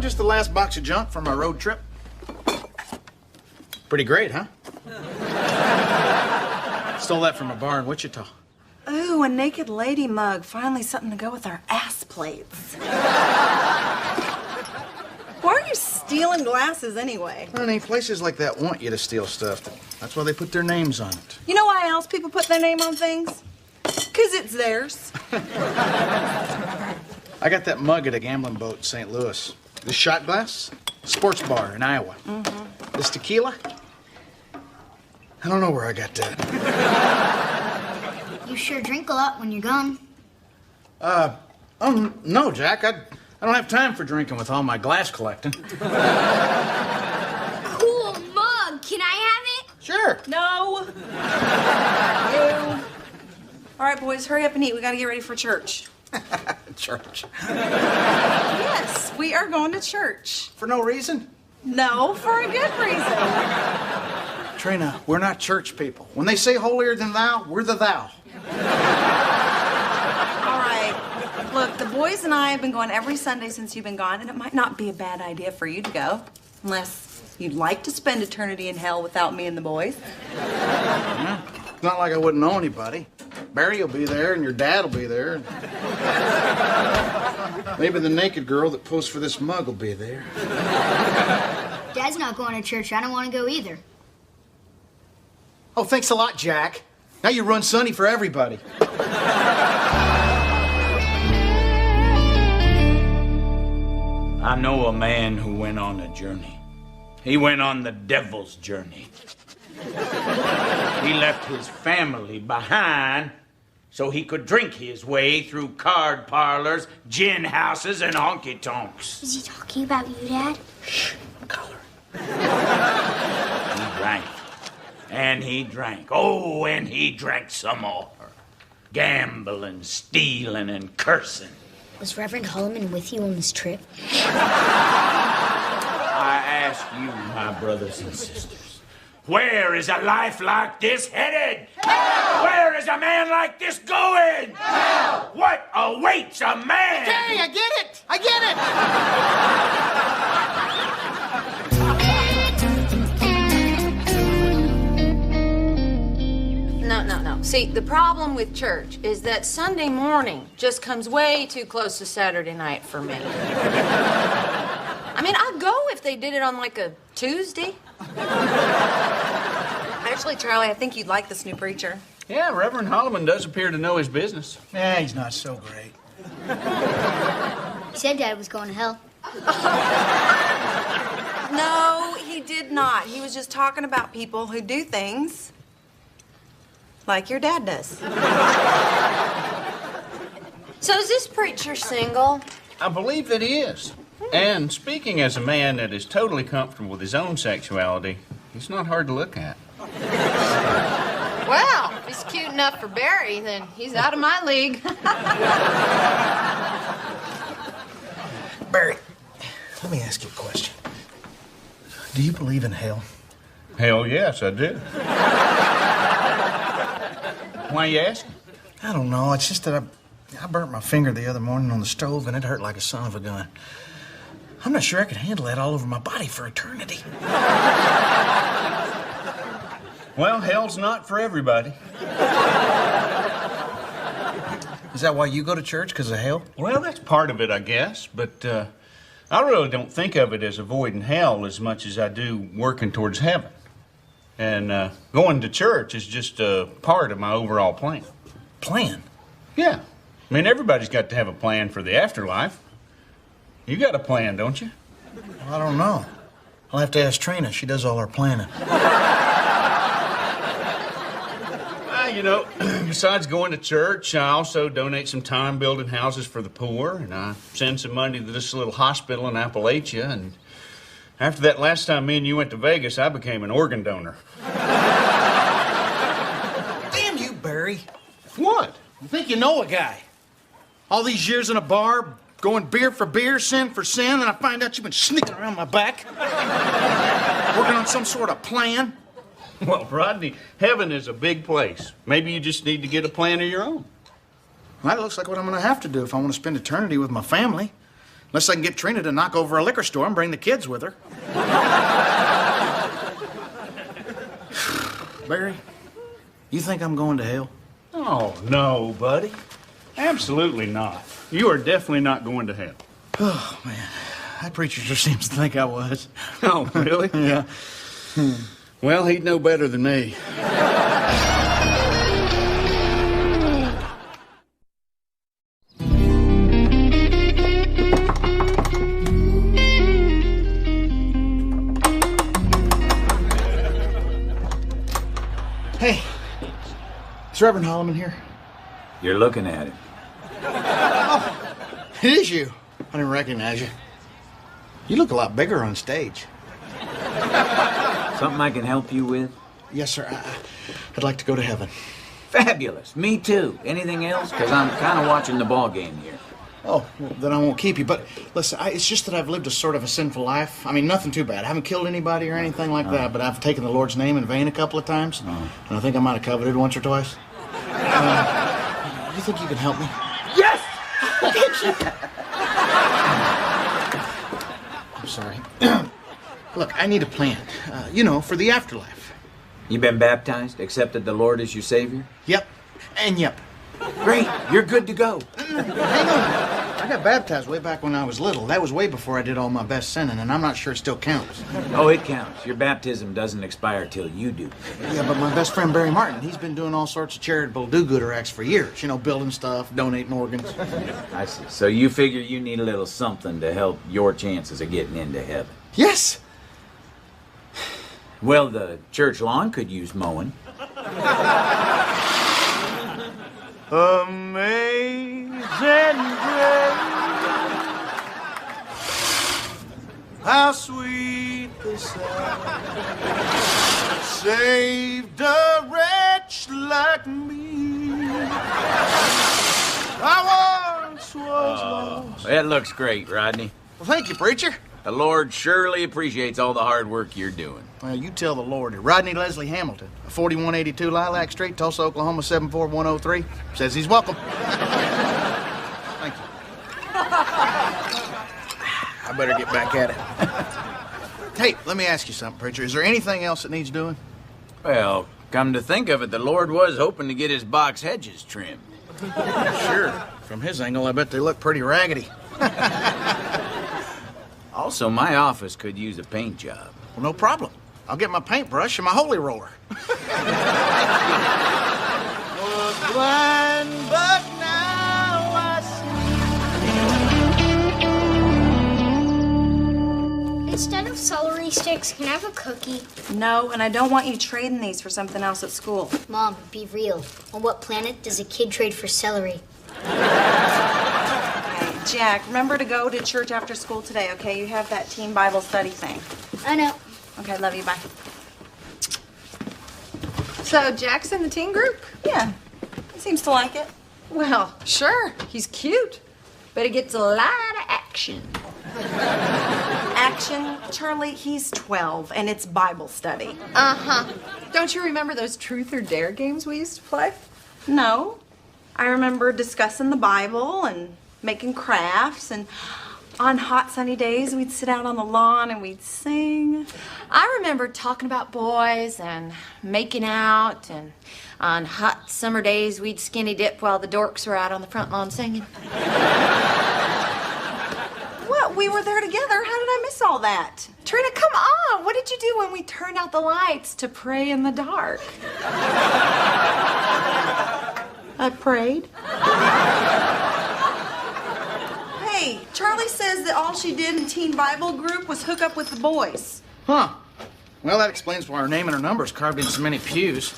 Oh, just the last box of junk from our road trip. Pretty great, huh? Stole that from a bar in Wichita. Ooh, a naked lady mug. Finally something to go with our ass plates. Why are you stealing glasses anyway? Honey, places like that want you to steal stuff. That's why they put their names on it. You know why else people put their name on things? Because it's theirs. I got that mug at a gambling boat in St. Louis. This shot glass, sports bar in Iowa. Mm-hmm. This tequila, I don't know where I got that. You sure drink a lot when you're gone. Oh, no, Jack. I don't have time for drinking with all my glass collecting. Cool mug. Can I have it? Sure. No. You. All right, boys, hurry up and eat. We got to get ready for church. Church. Yes, we are going to church. For no reason? No, for a good reason. Trina, we're not church people. When they say holier than thou, we're the thou. All right. Look, the boys and I have been going every Sunday since you've been gone, and it might not be a bad idea for you to go, unless you'd like to spend eternity in hell without me and the boys. Yeah. It's not like I wouldn't know anybody. Barry will be there, and your dad will be there. Maybe the naked girl that posed for this mug will be there. Dad's not going to church. I don't want to go either. Oh, thanks a lot, Jack. Now you run Sonny for everybody. I know a man who went on a journey. He went on the devil's journey. He left his family behind so he could drink his way through card parlors, gin houses, and honky-tonks. Is he talking about you, Dad? Shh, color. He drank. And he drank. Oh, and he drank some more. Gambling, stealing, and cursing. Was Reverend Holloman with you on this trip? I ask you, my brothers and sisters, where is a life like this headed? Hell! Where is a man like this going? Hell! What awaits a man? Okay, I get it! I get it! No. See, the problem with church is that Sunday morning just comes way too close to Saturday night for me. I mean, I'd go if they did it on, like, a Tuesday. Actually, Charlie, I think you'd like this new preacher. Yeah, Reverend Holloman does appear to know his business. Yeah, he's not so great. He said Dad was going to hell. No, he did not. He was just talking about people who do things like your dad does. So is this preacher single? I believe that he is. And speaking as a man that is totally comfortable with his own sexuality, he's not hard to look at. Well, if he's cute enough for Barry, then he's out of my league. Barry, let me ask you a question. Do you believe in hell? Hell yes, I do. Why are you asking? I don't know. It's just that I burnt my finger the other morning on the stove, and it hurt like a son of a gun. I'm not sure I could handle that all over my body for eternity. Well, hell's not for everybody. Is that why you go to church, because of hell? Well, that's part of it, I guess. But I really don't think of it as avoiding hell as much as I do working towards heaven. And going to church is just a part of my overall plan. Plan? Yeah. I mean, everybody's got to have a plan for the afterlife. You got a plan, don't you? Well, I don't know. I'll have to ask Trina. She does all our planning. You know, besides going to church, I also donate some time building houses for the poor, and I send some money to this little hospital in Appalachia, and after that last time me and you went to Vegas, I became an organ donor. Damn you, Barry. What? You think you know a guy? All these years in a bar, going beer for beer, sin for sin, and I find out you've been sneaking around my back. Working on some sort of plan. Well, Rodney, heaven is a big place. Maybe you just need to get a plan of your own. Well, that looks like what I'm going to have to do if I want to spend eternity with my family. Unless I can get Trina to knock over a liquor store and bring the kids with her. Barry, you think I'm going to hell? Oh, no, buddy. Absolutely not. You are definitely not going to hell. Oh, man. That preacher sure seems to think I was. Oh, really? Yeah. Well, he'd know better than me. Hey, is Reverend Holloman here? You're looking at him. It is you. I didn't recognize you. You look a lot bigger on stage. Something I can help you with? Yes, sir. I'd like to go to heaven. Fabulous. Me too. Anything else? Because I'm kind of watching the ball game here. Oh, well, then I won't keep you. But listen, it's just that I've lived a sort of a sinful life. I mean, nothing too bad. I haven't killed anybody or anything like that, but I've taken the Lord's name in vain a couple of times. And I think I might have coveted once or twice. You think you can help me? Yes! I'm sorry. Look, I need a plan. For the afterlife. You been baptized? Accepted the Lord as your Savior? Yep. And yep. Great. You're good to go. Hang on. I got baptized way back when I was little. That was way before I did all my best sinning, and I'm not sure it still counts. Oh, it counts. Your baptism doesn't expire till you do. Yeah, but my best friend Barry Martin, he's been doing all sorts of charitable do-gooder acts for years. Building stuff, donating organs. I see. So you figure you need a little something to help your chances of getting into heaven. Yes. Well, the church lawn could use mowing. Amazing grace, how sweet the sound saved a wretch like me. I once was lost. That looks great, Rodney. Well, thank you, preacher. The Lord surely appreciates all the hard work you're doing. Well, you tell the Lord. Rodney Leslie Hamilton, 4182 Lilac Street, Tulsa, Oklahoma, 74103. Says he's welcome. Thank you. I better get back at it. Hey, let me ask you something, preacher. Is there anything else that needs doing? Well, come to think of it, the Lord was hoping to get his box hedges trimmed. Sure. From his angle, I bet they look pretty raggedy. Also, my office could use a paint job. Well, no problem. I'll get my paintbrush and my holy roller. Was blind, but now I see. Instead of celery sticks, can I have a cookie? No, and I don't want you trading these for something else at school. Mom, be real. On what planet does a kid trade for celery? Jack, remember to go to church after school today, okay? You have that teen Bible study thing. I know. Okay, love you, bye. So Jack's in the teen group? Yeah, he seems to like it. Well, sure. He's cute. But he gets a lot of action. Action, Charlie, he's 12, and it's Bible study. Uh-huh. Don't you remember those truth or dare games we used to play? No. I remember discussing the Bible and making crafts, and on hot sunny days we'd sit out on the lawn and we'd sing. I remember talking about boys and making out, and on hot summer days we'd skinny dip while the dorks were out on the front lawn singing. What? We were there together. How did I miss all that? Trina, come on. What did you do when we turned out the lights to pray in the dark? I prayed. Hey, Charlie says that all she did in Teen Bible group was hook up with the boys. Huh. Well, that explains why her name and her number is carved in so many pews.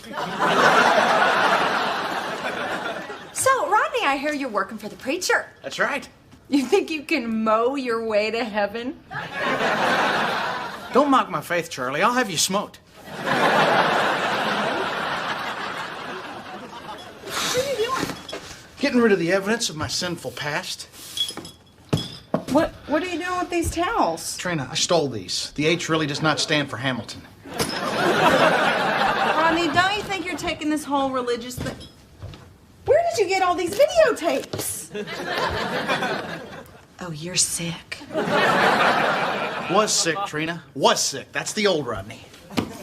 So, Rodney, I hear you're working for the preacher. That's right. You think you can mow your way to heaven? Don't mock my faith, Charlie. I'll have you smoked. What are you doing? Getting rid of the evidence of my sinful past. What are you doing with these towels? Trina, I stole these. The H really does not stand for Hamilton. Rodney, don't you think you're taking this whole religious thing? Where did you get all these videotapes? Oh, you're sick. Was sick, Trina. Was sick. That's the old Rodney.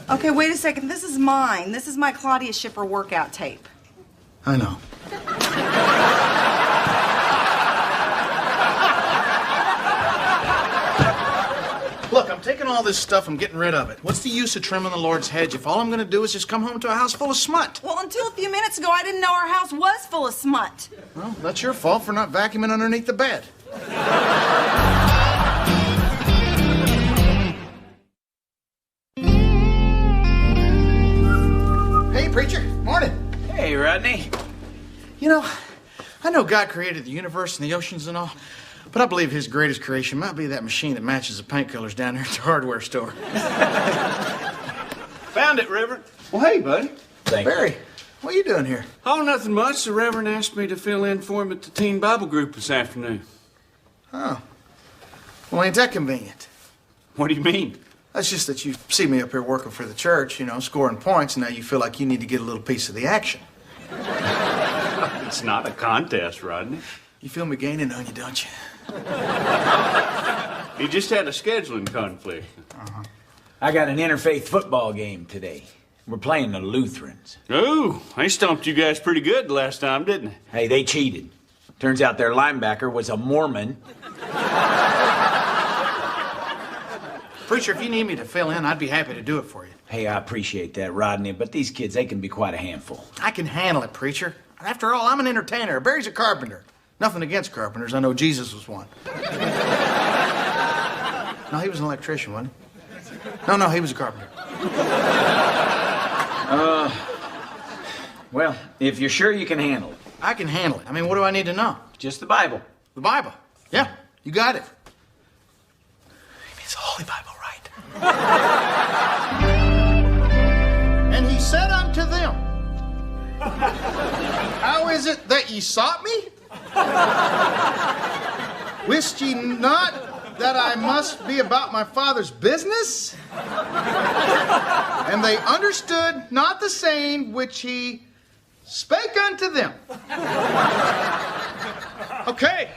Okay, wait a second. This is mine. This is my Claudia Schiffer workout tape. I know. Look, I'm taking all this stuff, I'm getting rid of it. What's the use of trimming the Lord's hedge if all I'm gonna do is just come home to a house full of smut? Well, until a few minutes ago, I didn't know our house was full of smut. Well, that's your fault for not vacuuming underneath the bed. Hey, preacher. Morning. Hey, Rodney. You know, I know God created the universe and the oceans and all, but I believe his greatest creation might be that machine that matches the paint colors down there at the hardware store. Found it, Reverend. Well, hey, buddy. Thank you. Barry, what are you doing here? Oh, nothing much. The Reverend asked me to fill in for him at the teen Bible group this afternoon. Oh. Well, ain't that convenient? What do you mean? That's just that you see me up here working for the church, you know, scoring points, and now you feel like you need to get a little piece of the action. It's not a contest, Rodney. You feel me gaining on you, don't you? He just had a scheduling conflict. I got an interfaith football game today. We're playing the Lutherans. Oh, they stumped you guys pretty good the last time, didn't they? Hey, they cheated. Turns out their linebacker was a Mormon. Preacher, if you need me to fill in, I'd be happy to do it for you. Hey, I appreciate that, Rodney, but these kids, they can be quite a handful. I can handle it, preacher. After all, I'm an entertainer. Barry's a carpenter. Nothing against carpenters. I know Jesus was one. No, he was an electrician, wasn't he? No, he was a carpenter. Well, if you're sure you can handle it. I can handle it. I mean, what do I need to know? Just the Bible. The Bible. Yeah, you got it. It's the Holy Bible, right? And he said unto them, how is it that ye sought me? Wist ye not that I must be about my Father's business? And they understood not the saying which he spake unto them. Okay.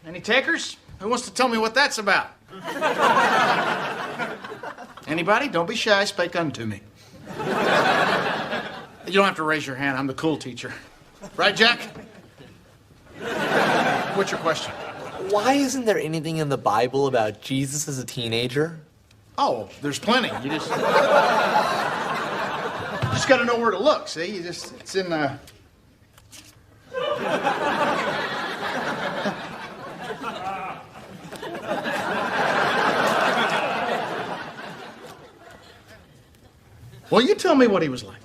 Any takers? Who wants to tell me what that's about? Anybody? Don't be shy. Spake unto me. You don't have to raise your hand. I'm the cool teacher. Right, Jack? What's your question? Why isn't there anything in the Bible about Jesus as a teenager? Oh, there's plenty. You just got to know where to look. See, it's in the. Well, you tell me what he was like.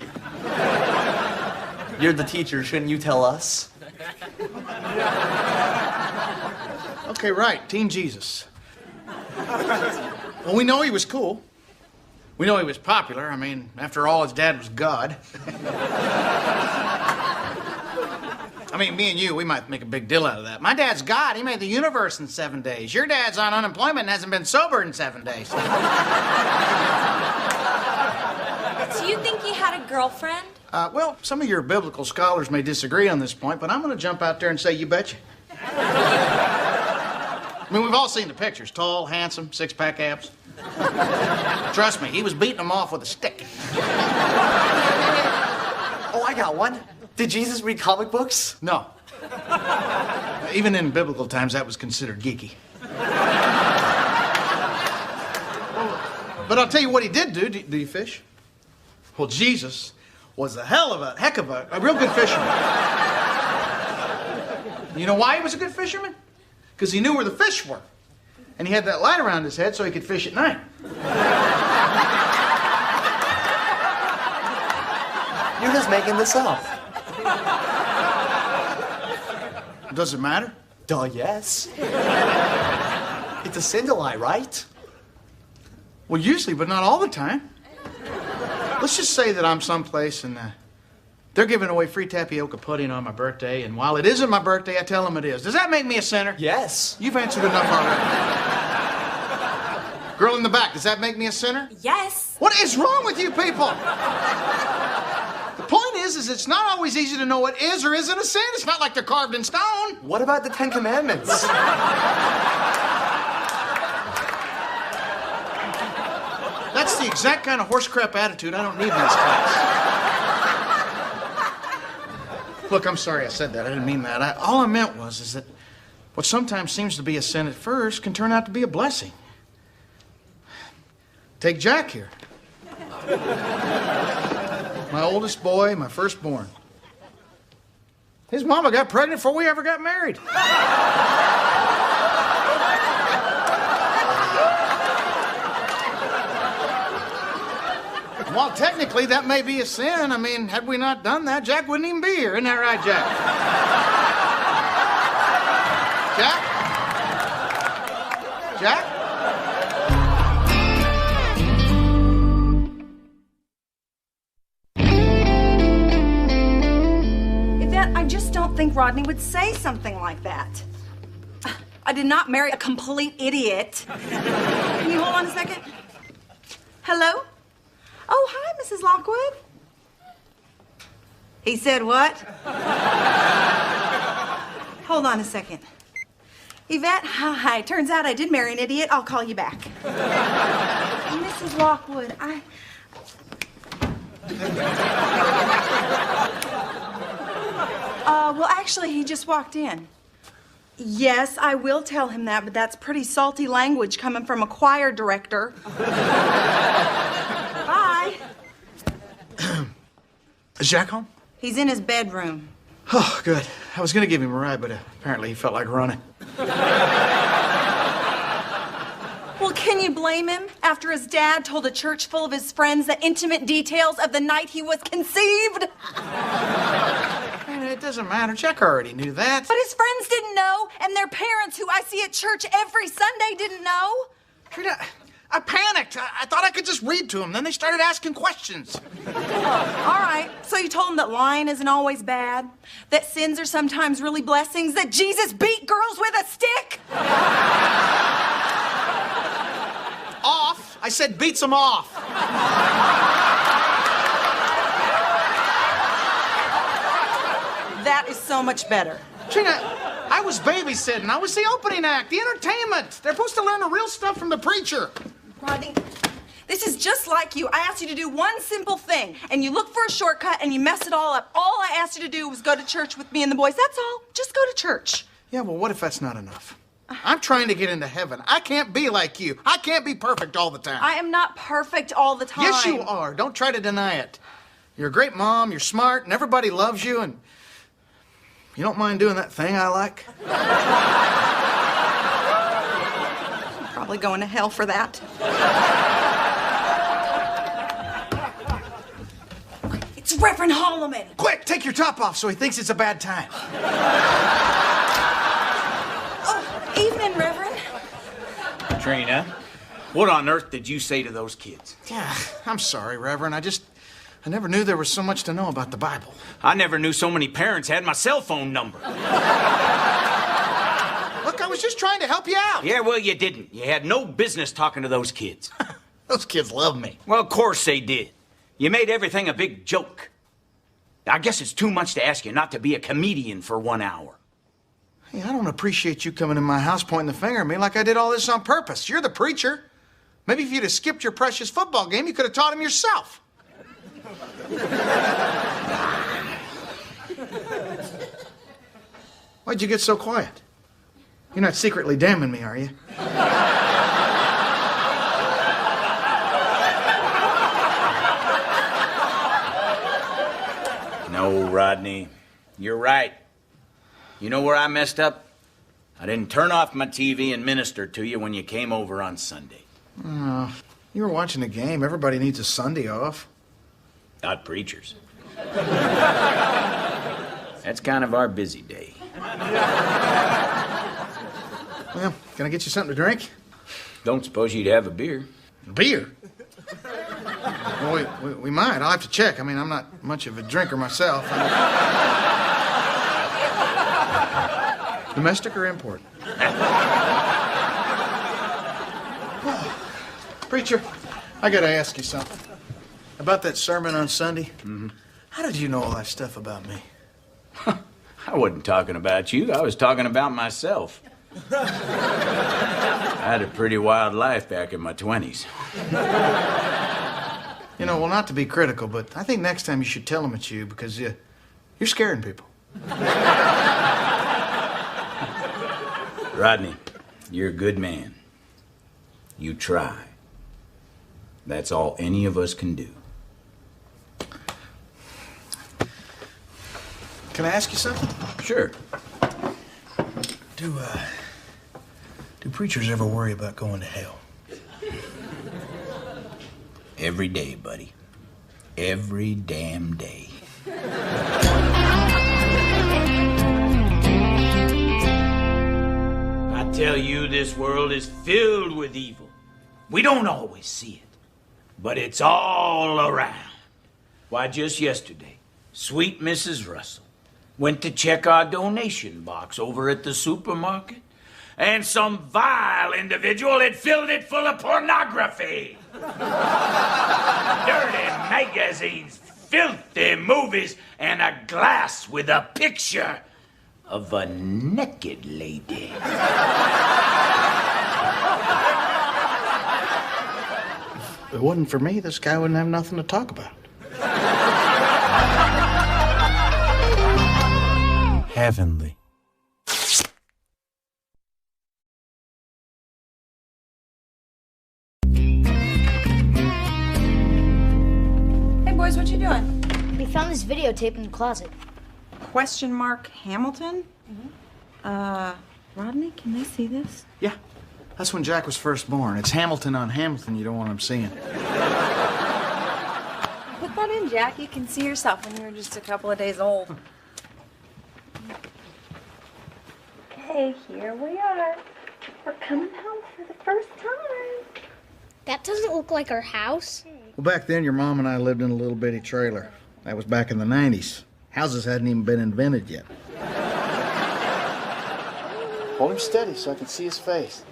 You're the teacher, shouldn't you tell us? Okay, right. Teen Jesus. Well, we know he was cool. We know he was popular. I mean, after all, his dad was God. I mean, me and you, we might make a big deal out of that. My dad's God. He made the universe in 7 days. Your dad's on unemployment and hasn't been sober in 7 days. So you think he had a girlfriend? Well, some of your biblical scholars may disagree on this point, but I'm going to jump out there and say you betcha. I mean, we've all seen the pictures. Tall, handsome, six-pack abs. Trust me, he was beating them off with a stick. Oh, I got one. Did Jesus read comic books? No. Even in biblical times, that was considered geeky. But I'll tell you what he did do. Do you fish? Well, Jesus was a heck of a real good fisherman. You know why he was a good fisherman? Because he knew where the fish were. And he had that light around his head so he could fish at night. You're just making this up. Does it matter? Duh, yes. It's a sin to lie, right? Well, usually, but not all the time. Let's just say that I'm someplace and they're giving away free tapioca pudding on my birthday, and while it isn't my birthday, I tell them it is. Does that make me a sinner? Yes. You've answered enough already. Girl in the back, does that make me a sinner? Yes. What is wrong with you people? The point is it's not always easy to know what is or isn't a sin. It's not like they're carved in stone. What about the Ten Commandments? That's the exact kind of horse crap attitude I don't need in this class. Look, I'm sorry I said that. I didn't mean that. All I meant is that what sometimes seems to be a sin at first can turn out to be a blessing. Take Jack here. My oldest boy, my firstborn. His mama got pregnant before we ever got married. While technically that may be a sin, I mean, had we not done that, Jack wouldn't even be here. Isn't that right, Jack? Jack? Jack? I just don't think Rodney would say something like that. I did not marry a complete idiot. Can you hold on a second? Hello? Oh, hi, Mrs. Lockwood. He said what? Hold on a second. Yvette, hi. Turns out I did marry an idiot. I'll call you back. Mrs. Lockwood, well, actually, he just walked in. Yes, I will tell him that, but that's pretty salty language coming from a choir director. Bye. Is Jack home? He's in his bedroom. Oh, good. I was going to give him a ride, but apparently he felt like running. Well, can you blame him after his dad told a church full of his friends the intimate details of the night he was conceived? It doesn't matter. Jack already knew that. But his friends didn't know, and their parents, who I see at church every Sunday, didn't know. Trina, I panicked. I thought I could just read to them. Then they started asking questions. All right. So you told them that lying isn't always bad, that sins are sometimes really blessings, that Jesus beat girls with a stick? Off. I said beats them off. That is so much better. Trina, I was babysitting. I was the opening act, the entertainment. They're supposed to learn the real stuff from the preacher. Rodney, this is just like you. I asked you to do one simple thing, and you look for a shortcut, and you mess it all up. All I asked you to do was go to church with me and the boys. That's all. Just go to church. Yeah, well, what if that's not enough? I'm trying to get into heaven. I can't be like you. I can't be perfect all the time. I am not perfect all the time. Yes, you are. Don't try to deny it. You're a great mom, you're smart, and everybody loves you, and you don't mind doing that thing I like? Probably going to hell for that. It's Reverend Holloman. Quick, take your top off so he thinks it's a bad time. Oh, evening, Reverend. Trina, what on earth did you say to those kids? Yeah, I'm sorry, Reverend. I never knew there was so much to know about the Bible. I never knew so many parents had my cell phone number. Look, I was just trying to help you out. Yeah, well, you didn't. You had no business talking to those kids. Those kids love me. Well, of course they did. You made everything a big joke. I guess it's too much to ask you not to be a comedian for 1 hour. Hey, I don't appreciate you coming in my house pointing the finger at me like I did all this on purpose. You're the preacher. Maybe if you'd have skipped your precious football game, you could have taught him yourself. Why'd you get so quiet? You're not secretly damning me, are you? No, Rodney. You're right. You know where I messed up? I didn't turn off my TV and minister to you when you came over on Sunday. Oh, you were watching the game. Everybody needs a Sunday off. Not preachers. That's kind of our busy day. Well, can I get you something to drink? Don't suppose you'd have a beer. Beer? Well, we might. I'll have to check. I mean, I'm not much of a drinker myself. Domestic or import? Preacher, I gotta ask you something. About that sermon on Sunday. Mm-hmm. How did you know all that stuff about me? I wasn't talking about you. I was talking about myself. I had a pretty wild life back in my 20s. You know, well, not to be critical, but I think next time you should tell them it's you because you're scaring people. Rodney, you're a good man. You try. That's all any of us can do. Can I ask you something? Sure. Do preachers ever worry about going to hell? Every day, buddy. Every damn day. I tell you, this world is filled with evil. We don't always see it, but it's all around. Why, just yesterday, sweet Mrs. Russell went to check our donation box over at the supermarket, and some vile individual had filled it full of pornography. Dirty magazines, filthy movies, and a glass with a picture of a naked lady. If it wasn't for me, this guy wouldn't have nothing to talk about. Heavenly. Hey, boys, what you doing? We found this videotape in the closet. Question mark Hamilton? Rodney, can they see this? Yeah, that's when Jack was first born. It's Hamilton on Hamilton you don't want him seeing. Put that in, Jack. You can see yourself when you were just a couple of days old. Okay, here we are. We're coming home for the first time. That doesn't look like our house. Well, back then, your mom and I lived in a little bitty trailer. That was back in the 90s. Houses hadn't even been invented yet. Hold him steady so I can see his face.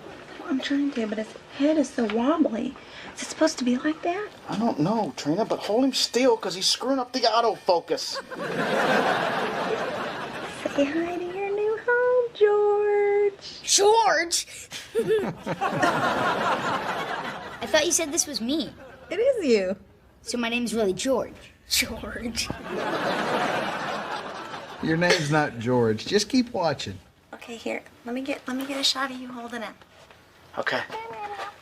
I'm trying to, but his head is so wobbly. Is it supposed to be like that? I don't know, Trina, but hold him still because he's screwing up the autofocus. Say hi to your new home, George. George? I thought you said this was me. It is you. So my name's really George. George. Your name's not George. Just keep watching. Okay, here. Let me get a shot of you holding it. Okay.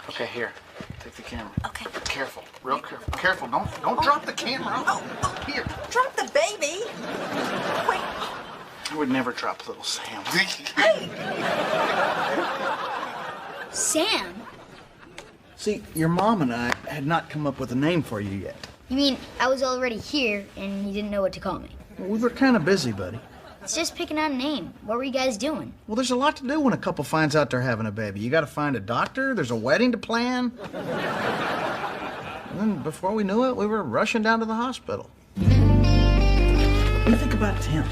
Okay, here. Take the camera. Okay. Careful. Real careful. Careful. Don't drop the camera. Oh, here. Drop the baby. Wait. I would never drop little Sam. Hey. Sam? See, your mom and I had not come up with a name for you yet. You mean I was already here and you didn't know what to call me? Well, we were kind of busy, buddy. It's just picking out a name. What were you guys doing? Well, there's a lot to do when a couple finds out they're having a baby. You got to find a doctor. There's a wedding to plan. And then before we knew it, we were rushing down to the hospital. What do you think about Tim?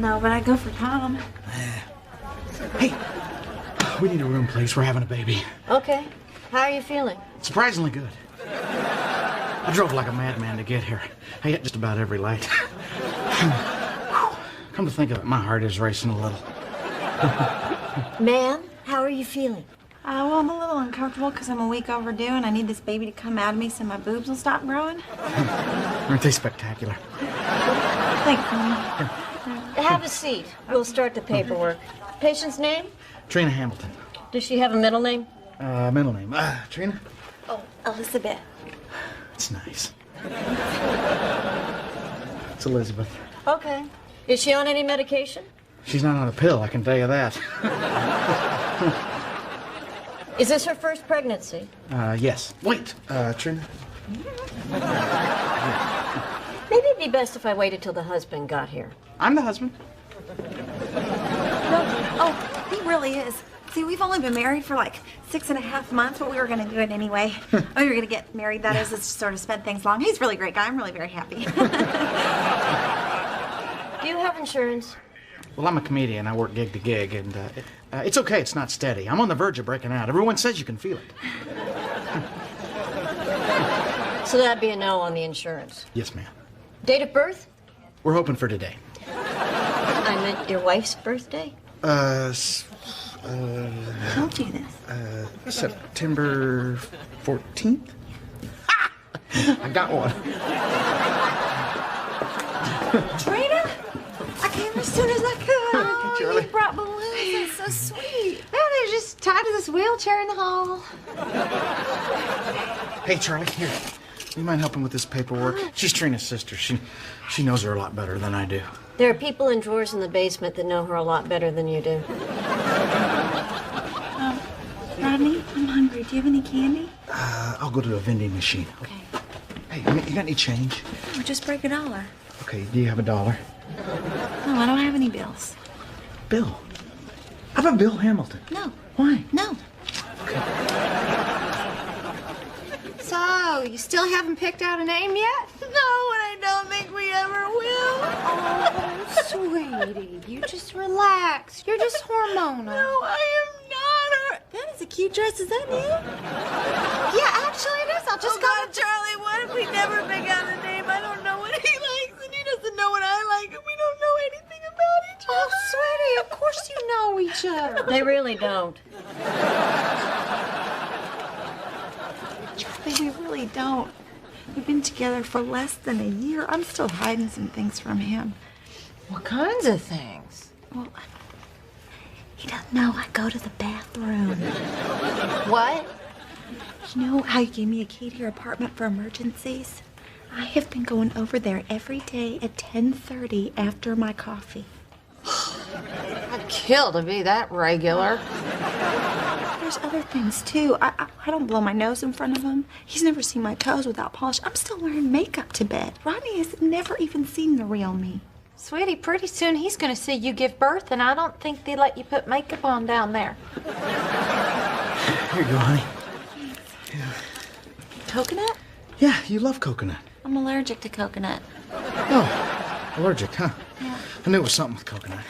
No, but I go for Tom. Hey, we need a room, please. We're having a baby. Okay. How are you feeling? Surprisingly good. I drove like a madman to get here. I hit just about every light. Come to think of it, my heart is racing a little. Ma'am, how are you feeling? Well, I'm a little uncomfortable because I'm a week overdue and I need this baby to come out of me so my boobs will stop growing. Aren't they spectacular? Thanks, Mommy. Have a seat. We'll start the paperwork. Patient's name? Trina Hamilton. Does she have a middle name? Middle name. Trina? Oh, Elizabeth. It's nice. It's Elizabeth. Okay. Is she on any medication? She's not on a pill, I can tell you that. Is this her first pregnancy? Yes. Wait, Trina. Maybe it'd be best if I waited till the husband got here. I'm the husband. Oh, he really is. See, we've only been married for like 6.5 months, but we were going to do it anyway. We were going to get married, that is, to sort of spend things long. He's a really great guy. I'm really very happy. Do you have insurance? Well, I'm a comedian. I work gig to gig, and it's okay. It's not steady. I'm on the verge of breaking out. Everyone says you can feel it. So that'd be a no on the insurance. Yes, ma'am. Date of birth? We're hoping for today. I meant your wife's birthday. Don't do this. September 14th? Ha! I got one. Trina, I came as soon as I could. Oh, Charlie. You brought balloons. That's so sweet. Yeah, they're just tied to this wheelchair in the hall. Hey, Charlie, here. You mind helping with this paperwork? She's Trina's sister. She knows her a lot better than I do. There are people in drawers in the basement that know her a lot better than you do. Rodney, I'm hungry. Do you have any candy? I'll go to a vending machine. Okay. Hey, you got any change? Oh, just break $1. Okay, do you have $1? No, I don't have any bills. Bill. How about Bill Hamilton? No. Why? No. So, you still haven't picked out a name yet? No, and I don't think we ever will. Oh, sweetie, you just relax. You're just hormonal. No, I am not. That is a cute dress. Is that new? Yeah, actually it is. I'll just go to Charlie, what if we never pick out a name? I don't know what he likes, and he doesn't know what I like, and we don't know anything about each other. Oh, sweetie, of course you know each other. They really don't. Charlie, we really don't. We've been together for less than a year. I'm still hiding some things from him. What kinds of things? Well, he doesn't know I go to the bathroom. What? You know how you gave me a key to your apartment for emergencies? I have been going over there every day at 10:30 after my coffee. I'd kill to be that regular. There's other things, too. I don't blow my nose in front of him. He's never seen my toes without polish. I'm still wearing makeup to bed. Rodney has never even seen the real me. Sweetie, pretty soon he's going to see you give birth, and I don't think they let you put makeup on down there. Here you go, honey. Coconut? Yeah, you love coconut. I'm allergic to coconut. Oh, allergic, huh? Yeah. I knew it was something with coconut.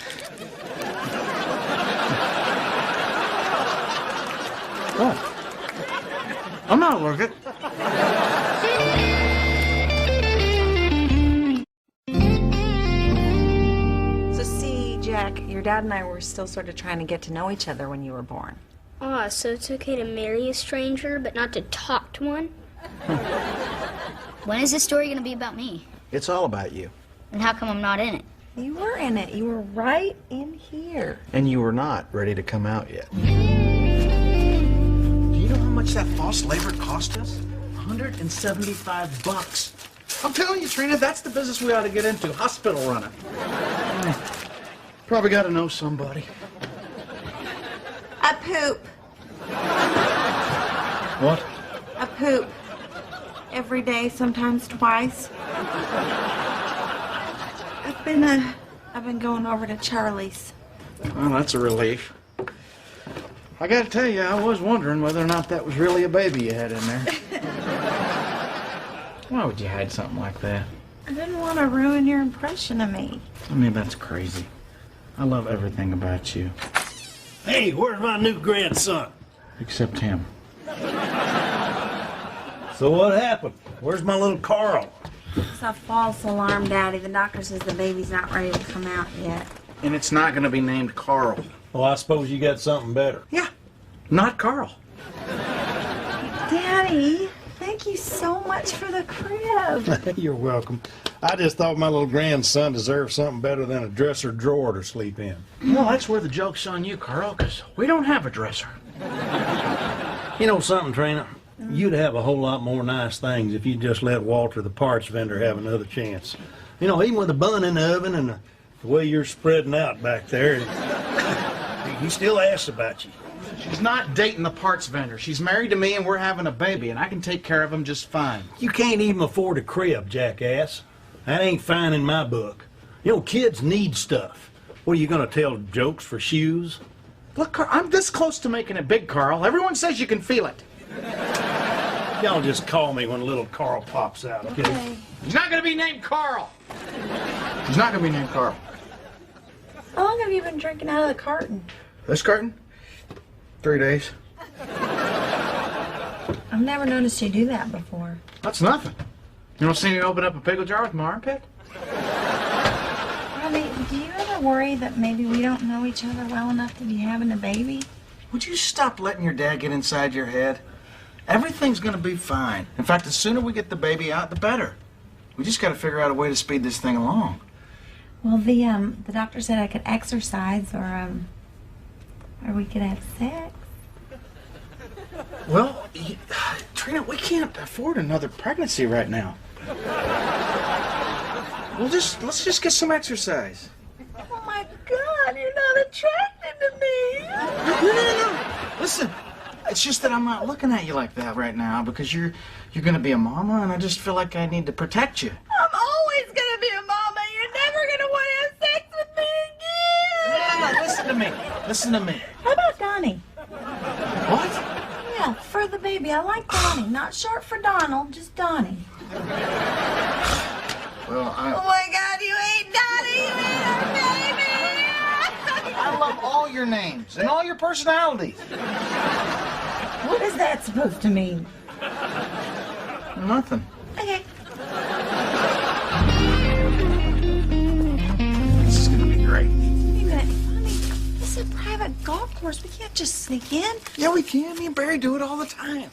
Oh, I'm not allergic. So see, Jack, your dad and I were still sort of trying to get to know each other when you were born. Ah, so it's okay to marry a stranger, but not to talk to one? When is this story gonna be about me? It's all about you. And how come I'm not in it? You were in it. You were right in here. And you were not ready to come out yet. Do you know how much that false labor cost us? $175. I'm telling you, Trina, that's the business we ought to get into. Hospital running. Probably got to know somebody. I poop. What? I poop. Every day, sometimes twice. I've been going over to Charlie's. Well, that's a relief. I gotta tell you, I was wondering whether or not that was really a baby you had in there. Why would you hide something like that? I didn't want to ruin your impression of me. I mean, that's crazy. I love everything about you. Hey, where's my new grandson? Except him. So what happened? Where's my little Carl? It's a false alarm, Daddy. The doctor says the baby's not ready to come out yet. And it's not gonna be named Carl. Well, I suppose you got something better. Yeah, not Carl. Daddy, thank you so much for the crib. You're welcome. I just thought my little grandson deserved something better than a dresser drawer to sleep in. Well, that's where the joke's on you, Carl, because we don't have a dresser. You know something, Trina? You'd have a whole lot more nice things if you just let Walter, the parts vendor, have another chance. You know, even with the bun in the oven and the way you're spreading out back there, he still asks about you. She's not dating the parts vendor. She's married to me and we're having a baby, and I can take care of him just fine. You can't even afford a crib, jackass. That ain't fine in my book. You know, kids need stuff. What, are you going to tell jokes for shoes? Look, Carl, I'm this close to making it big, Carl. Everyone says you can feel it. Y'all just call me when little Carl pops out, okay? He's not going to be named Carl. He's not going to be named Carl. How long have you been drinking out of the carton? This carton? 3 days. I've never noticed you do that before. That's nothing. You don't see me open up a pickle jar with my armpit? Rodney, do you ever worry that maybe we don't know each other well enough to be having a baby? Would you stop letting your dad get inside your head? Everything's gonna be fine. In fact, the sooner we get the baby out, the better. We just gotta figure out a way to speed this thing along. Well, the doctor said I could exercise or we could have sex. Well, Trina, we can't afford another pregnancy right now. Let's just get some exercise. Oh my God, you're not attracted to me. No. Listen, it's just that I'm not looking at you like that right now because you're gonna be a mama, and I just feel like I need to protect you. I'm always gonna be a mama. You're never gonna want to have sex with me again. No, listen to me. Listen to me. How about Donnie? What? Yeah, for the baby. I like Donnie. Not short for Donald, just Donnie. Well, Oh my God, you ain't Donnie. You ain't a baby. I love all your names and all your personalities. What is that supposed to mean? Nothing. Okay. This is gonna be great. Wait a minute, honey. This is a private golf course. We can't just sneak in. Yeah, we can. Me and Barry do it all the time.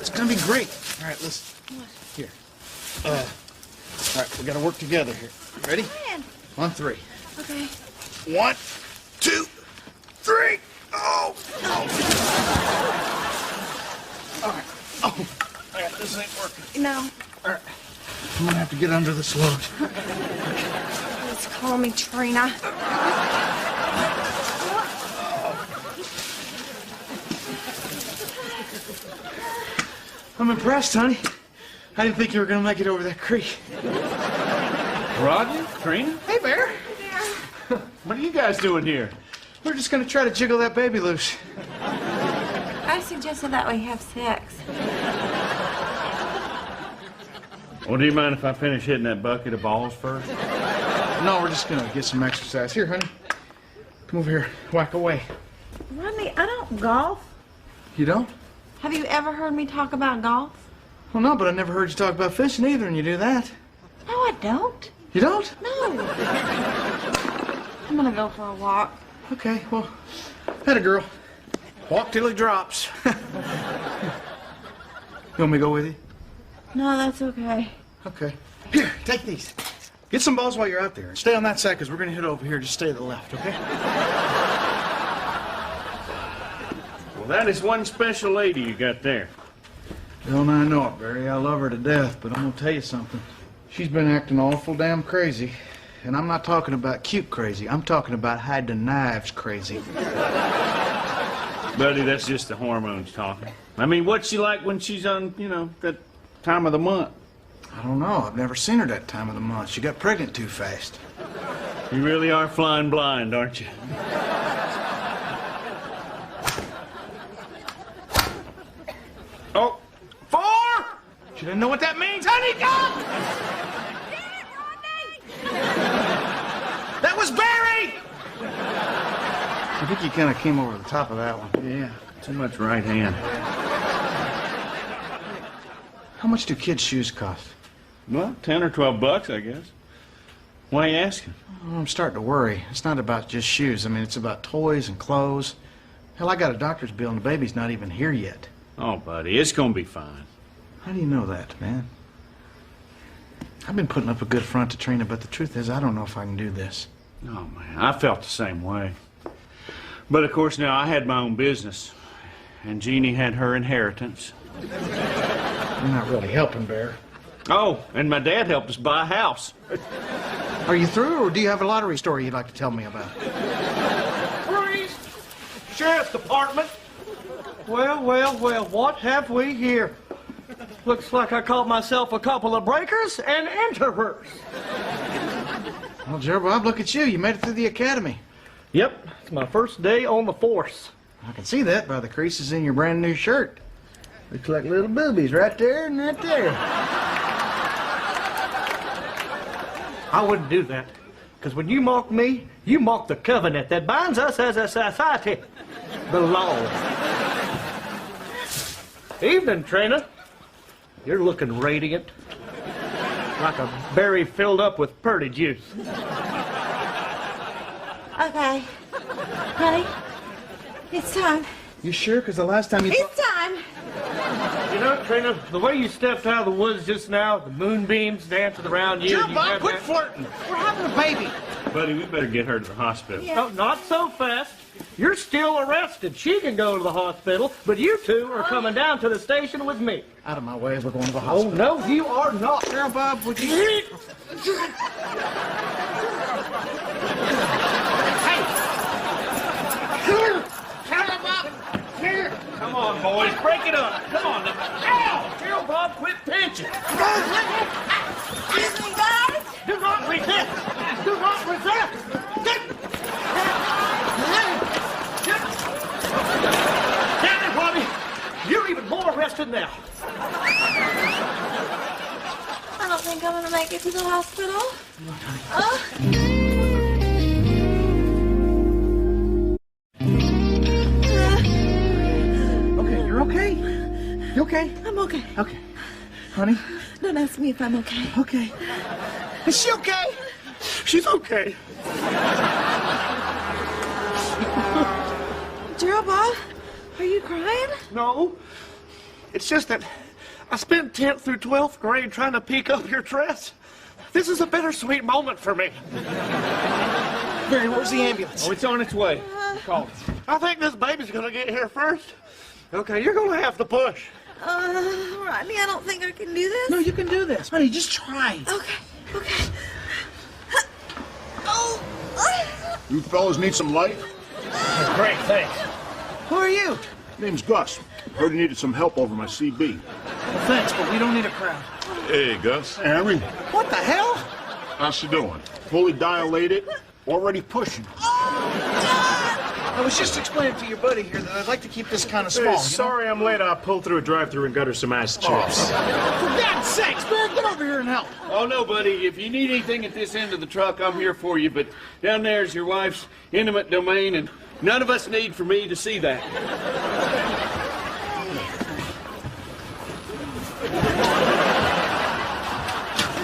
It's gonna be great. All right, listen. Here. All right, we gotta work together here. Ready? Man. On three. Okay. 1, 2, 3. Oh! All right. Oh! All right, this ain't working. No. All right. I'm gonna have to get under this load. Please call me Trina. I'm impressed, honey. I didn't think you were gonna make it over that creek. Rodney? Trina? Hey, Bear. What are you guys doing here? We're just gonna try to jiggle that baby loose. I suggested that we have sex. Well, do you mind if I finish hitting that bucket of balls first? No, we're just gonna get some exercise. Here, honey. Come over here. Whack away. Rodney, I don't golf. You don't? Have you ever heard me talk about golf? Well, no, but I never heard you talk about fishing either, and you do that. No, I don't. You don't? No. I'm gonna go for a walk. Okay, well, had a girl. Walk till he drops. You want me to go with you? No, that's okay. Okay. Here, take these. Get some balls while you're out there. And stay on that side, because we're going to hit over here. Just stay to the left, okay? Well, that is one special lady you got there. Don't I know it, Barry. I love her to death, but I'm going to tell you something. She's been acting awful damn crazy. And I'm not talking about cute crazy. I'm talking about hide the knives crazy. Buddy, that's just the hormones talking. I mean, what's she like when she's on, that time of the month? I don't know. I've never seen her that time of the month. She got pregnant too fast. You really are flying blind, aren't you? Oh, 4! She doesn't know what that means. Honey, go! That was Barry! I think you kind of came over the top of that one. Yeah, too much right hand. How much do kids' shoes cost? Well, 10 or 12 bucks, I guess. Why are you asking? Well, I'm starting to worry. It's not about just shoes. I mean, it's about toys and clothes. Hell, I got a doctor's bill and the baby's not even here yet. Oh, buddy, it's gonna be fine. How do you know that, man? I've been putting up a good front to Trina, but the truth is I don't know if I can do this. Oh, man, I felt the same way. But, of course, now I had my own business, and Jeannie had her inheritance. You're not really helping, Bear. Oh, and my dad helped us buy a house. Are you through, or do you have a lottery story you'd like to tell me about? Freeze! Sheriff's Department! Well, what have we here? Looks like I caught myself a couple of breakers and enterers. Well, Joe Bob, look at you. You made it through the academy. Yep, it's my first day on the force. I can see that by the creases in your brand new shirt. Looks like little boobies right there and right there. I wouldn't do that, because when you mock me, you mock the covenant that binds us as a society. The law. Evening, Trina. You're looking radiant. Like a berry filled up with purdy juice. Okay. Honey, it's time. You sure? Because the last time you... It's time. You know, Trina, the way you stepped out of the woods just now, the moonbeams dancing around you... Jump on, quit flirting. We're having a baby. Buddy, we better get her to the hospital. Yeah. No, not so fast. You're still arrested. She can go to the hospital, but you two are coming down to the station with me. Out of my way, we're going to the Oh, hospital. no, you are not. Now, Bob, would you... Hey! Here! Shut up, Bob! Here! Come on, boys, break it up. Come on. Ow! Chill, Bob, quit pinching. Excuse me, guys. Do not resist! Do not resist! Damn it, Bobby! You're even more arrested now. I don't think I'm gonna make it to the hospital. Okay, you're okay? You okay? I'm okay. Okay. Honey? Don't ask me if I'm okay. Okay. Is she okay? She's okay. Gerald, Bob, are you crying? No. It's just that I spent 10th through 12th grade trying to pick up your dress. This is a bittersweet moment for me. Barry, where's the ambulance? Oh, it's on its way. Call it. I think this baby's gonna get here first. Okay, you're gonna have to push. Rodney, I don't think I can do this. No, you can do this. Honey, just try. Okay, okay. Oh. You fellas need some light? Great, thanks. Who are you? Name's Gus. Heard you needed some help over my CB. Well, thanks, but we don't need a crowd. Hey, Gus. Hey, Henry. What the hell? How's she doing? Fully dilated? Already pushing? I was just explaining to your buddy here that I'd like to keep this kind of small. Sorry I'm late. I pulled through a drive-thru and got her some ice chips. For God's sakes, Barry, get over here and help. Oh, no, buddy. If you need anything at this end of the truck, I'm here for you. But down there's your wife's intimate domain, and none of us need for me to see that.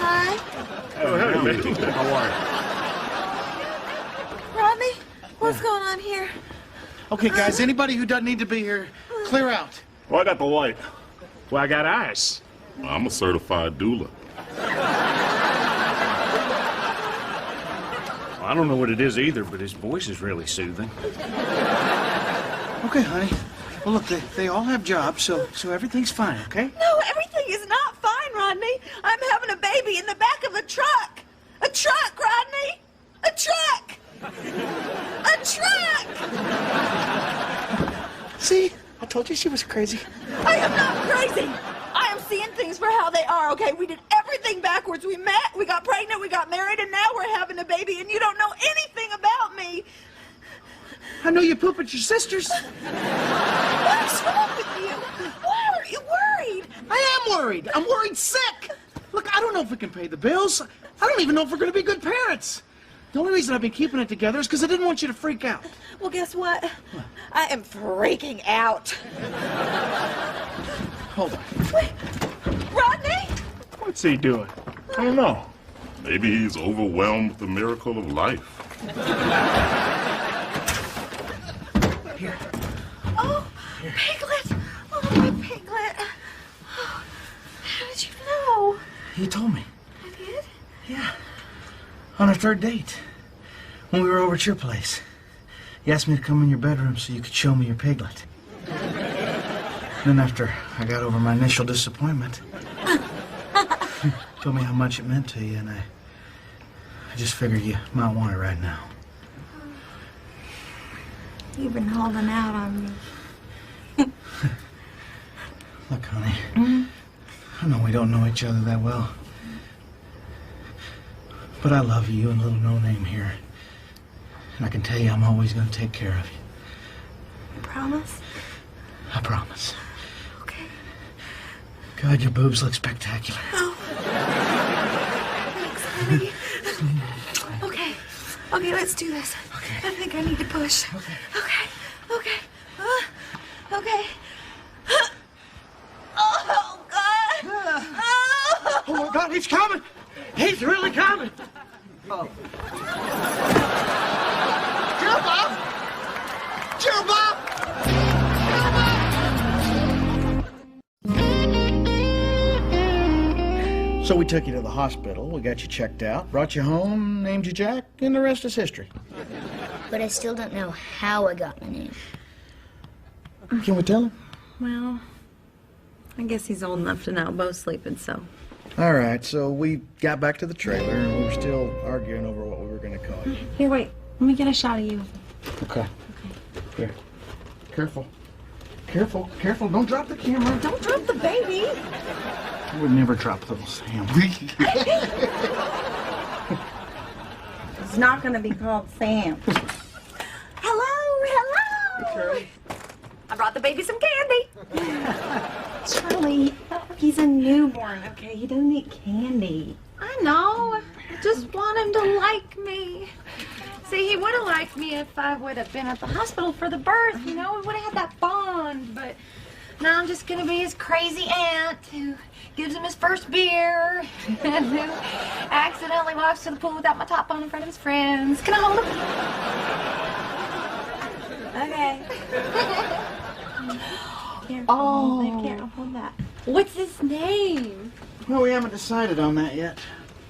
Hi. Oh, hey, man. How are you? Rodney, what's going on here? Okay, guys, anybody who doesn't need to be here, clear out. Well, I got the light. Well, I got ice. I'm a certified doula. I don't know what it is either, but his voice is really soothing. Okay, honey. Well, look, they all have jobs, so everything's fine, okay? No, everything is not fine, Rodney. I'm having a baby in the back of a truck. A truck, Rodney. A truck. A truck. See? I told you she was crazy. I am not crazy. I am seeing things for how they are, okay? We did everything backwards. We met, we got pregnant, we got married, and now we're having a baby, and you don't know anything about me. I know you poop at your sister's. What's wrong with you? Why are you worried? I am worried. I'm worried sick. Look, I don't know if we can pay the bills. I don't even know if we're going to be good parents. The only reason I've been keeping it together is because I didn't want you to freak out. Well, guess what? I am freaking out. Hold on. Wait, Rodney? What's he doing? I don't know. Maybe he's overwhelmed with the miracle of life. Here. Oh, Here. Piglet. Oh, my Piglet. Oh, how did you know? You told me. I did? Yeah. On our third date. When we were over at your place. You asked me to come in your bedroom so you could show me your Piglet. Then after I got over my initial disappointment, you told me how much it meant to you, and I just figured you might want it right now. You've been holding out on me. Look, honey, I know we don't know each other that well, but I love you and little no-name here. And I can tell you I'm always going to take care of you. Promise? I promise. Okay. God, your boobs look spectacular. Oh. Thanks, honey. Okay. Okay, let's do this. Okay. I think I need to push. Okay. Okay. Okay. Okay. Oh, God. Oh, my God, he's coming. So we took you to the hospital, we got you checked out, brought you home, named you Jack, and the rest is history. But I still don't know how I got my name. Can we tell him? Well, I guess he's old enough to know. Bo's sleeping, so. All right, so we got back to the trailer, and we were still arguing over what we were going to call you. Here, wait. Let me get a shot of you. Okay. Here. Careful. Careful, careful. Don't drop the camera. Don't drop the baby. I would never drop little Sam. It's not going to be called Sam. Hello. I brought the baby some candy. Charlie, he's a newborn, okay? He don't need candy. I know. I just want him to like me. See, he would have liked me if I would have been at the hospital for the birth, you know? We would have had that bond, but now I'm just going to be his crazy aunt who gives him his first beer and who accidentally walks to the pool without my top on in front of his friends. Can I hold him? Okay. Oh, I can't hold that. What's his name? Well, we haven't decided on that yet.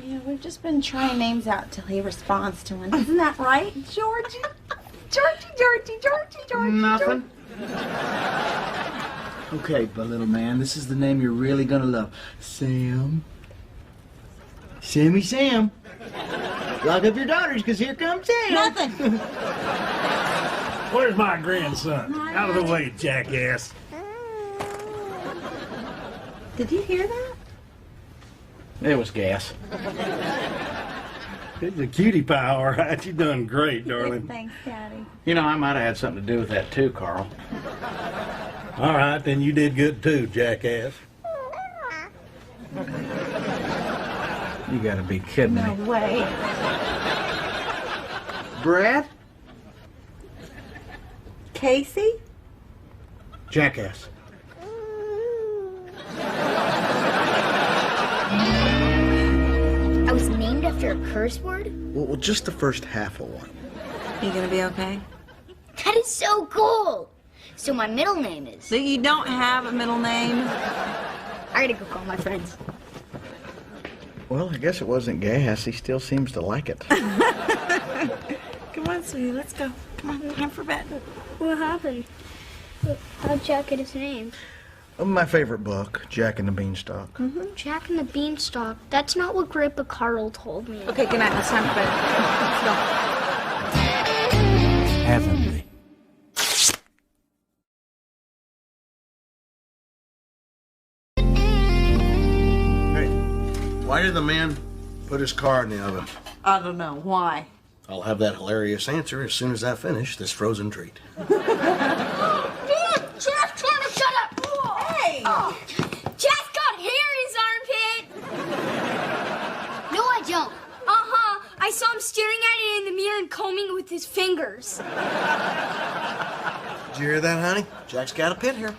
Yeah, we've just been trying names out till he responds to one. Isn't that right, Georgie? Georgie. Nothing. Okay, but little man, this is the name you're really gonna love. Sam. Sammy Sam. Lock up your daughters, because here comes Sam. Nothing. Where's my grandson? Out of the way, jackass. Did you hear that? It was gas. It's a cutie pie, all right. You done great, darling. Thanks, Daddy. You know, I might have had something to do with that too, Carl. All right, then you did good too, jackass. You gotta be kidding me. No way. Brad? Casey? Jackass. I was named after a curse word? Well, just the first half of one. You gonna be okay? That is so cool! So my middle name is... So you don't have a middle name? I gotta go call my friends. Well, I guess it wasn't gas. He still seems to like it. Come on, sweetie, let's go. Come on, time for bed. What happened? How'd Jack get his name? My favorite book, Jack and the Beanstalk. Mm-hmm. Jack and the Beanstalk. That's not what Grandpa Carl told me. Okay, good night. It's time for bed. Let's go. Heavenly. Hey, why did the man put his car in the oven? I don't know. Why? I'll have that hilarious answer as soon as I finish this frozen treat. Jack, shut up! Hey! Oh. Jack's got hair in his armpit! No, I don't. Uh-huh. I saw him staring at it in the mirror and combing it with his fingers. Did you hear that, honey? Jack's got a pit here.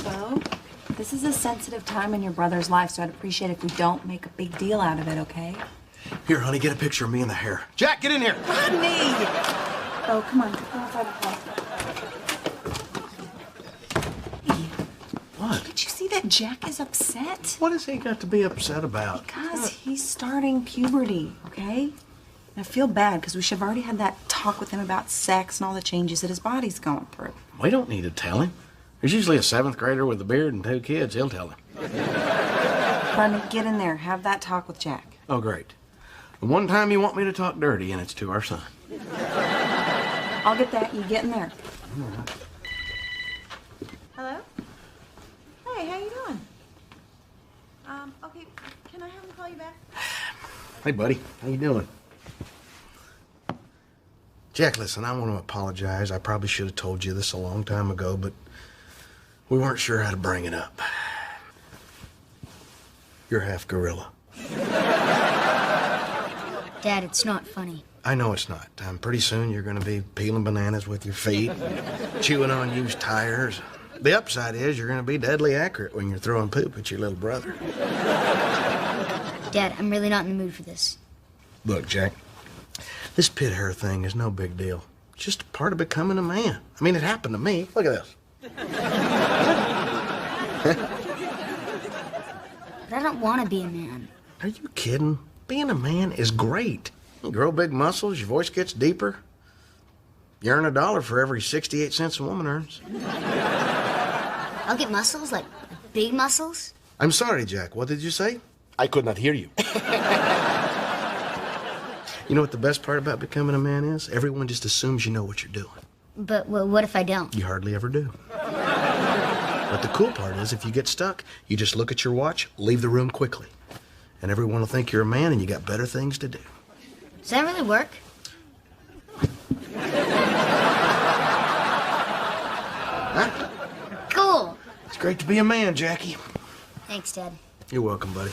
Well, this is a sensitive time in your brother's life, so I'd appreciate if we don't make a big deal out of it, okay? Here, honey, get a picture of me in the hair. Jack, get in here! Rodney! Oh, come on. Go outside the car. What? Did you see that Jack is upset? What has he got to be upset about? Because he's starting puberty, okay? And I feel bad because we should have already had that talk with him about sex and all the changes that his body's going through. We don't need to tell him. There's usually a 7th grader with a beard and 2 kids. He'll tell him. Rodney, get in there. Have that talk with Jack. Oh, great. The one time you want me to talk dirty, and it's to our son. I'll get that. You get in there. Hello? Hey, how you doing? Okay, can I have him call you back? Hey, buddy. How you doing? Jack, listen, I want to apologize. I probably should have told you this a long time ago, but we weren't sure how to bring it up. You're half gorilla. Dad, it's not funny. I know it's not. Pretty soon you're going to be peeling bananas with your feet, chewing on used tires. The upside is you're going to be deadly accurate when you're throwing poop at your little brother. Dad, I'm really not in the mood for this. Look, Jack, this pit hair thing is no big deal. It's just a part of becoming a man. I mean, it happened to me. Look at this. I don't want to be a man. Are you kidding? Being a man is great. You grow big muscles, your voice gets deeper. You earn $1 for every 68 cents a woman earns. I'll get muscles, like big muscles? I'm sorry, Jack. What did you say? I could not hear you. You know what the best part about becoming a man is? Everyone just assumes you know what you're doing. But what if I don't? You hardly ever do. But the cool part is, if you get stuck, you just look at your watch, leave the room quickly. And everyone will think you're a man and you got better things to do. Does that really work? Huh? Cool. It's great to be a man, Jackie. Thanks, Dad. You're welcome, buddy.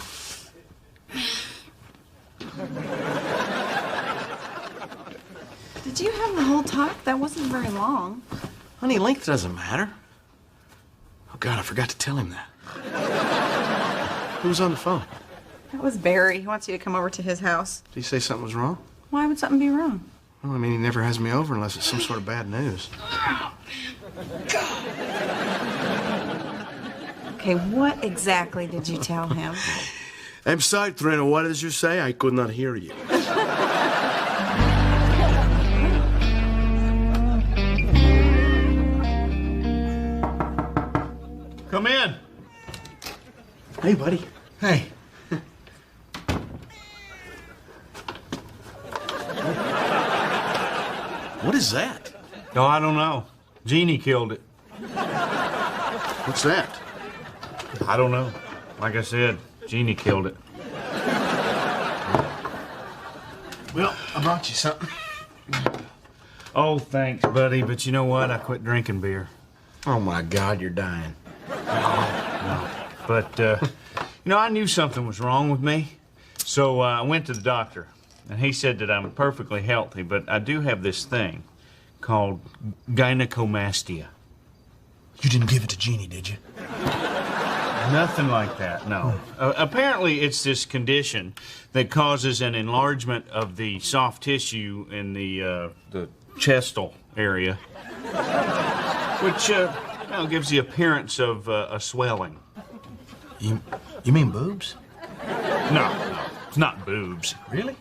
Did you have the whole talk? That wasn't very long. Honey, length doesn't matter. Oh, God, I forgot to tell him that. Who was on the phone? That was Barry. He wants you to come over to his house. Did he say something was wrong? Why would something be wrong? Well, I mean, he never has me over unless it's some sort of bad news. Okay, what exactly did you tell him? I'm sorry, Trina. What did you say? I could not hear you. Come in. Hey, buddy. Hey. What is that? Oh, I don't know. Jeannie killed it. What's that? I don't know. Like I said, Jeannie killed it. Well, I brought you something. Oh, thanks, buddy. But you know what? I quit drinking beer. Oh, my God, you're dying. No. But, I knew something was wrong with me. So I went to the doctor. And he said that I'm perfectly healthy, but I do have this thing called gynecomastia. You didn't give it to Jeannie, did you? Nothing like that, no. Apparently, it's this condition that causes an enlargement of the soft tissue in the chestal area, which gives the appearance of a swelling. You mean boobs? No, not boobs. Really?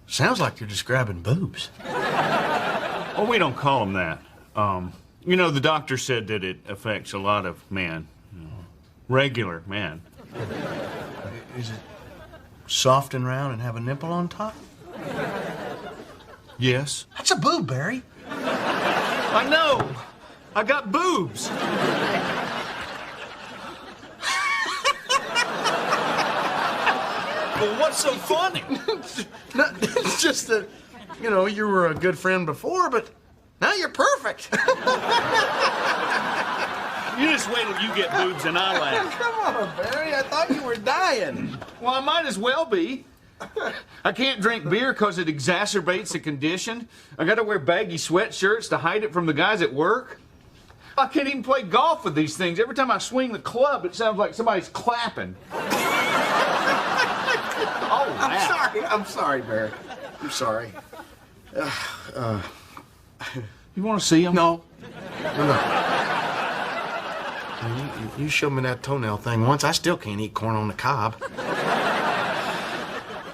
Sounds like you're describing boobs. Well, we don't call them that. The doctor said that it affects a lot of men. Regular men. Is it soft and round and have a nipple on top? Yes. That's a boob, Barry. I know. I got boobs. Well, what's so funny? It's just that, you were a good friend before, but now you're perfect. You just wait till you get boobs and I laugh. Come on, Barry. I thought you were dying. Well, I might as well be. I can't drink beer because it exacerbates the condition. I got to wear baggy sweatshirts to hide it from the guys at work. I can't even play golf with these things. Every time I swing the club, it sounds like somebody's clapping. I'm sorry, Barry. I'm sorry. You want to see him? No. You showed me that toenail thing once. I still can't eat corn on the cob.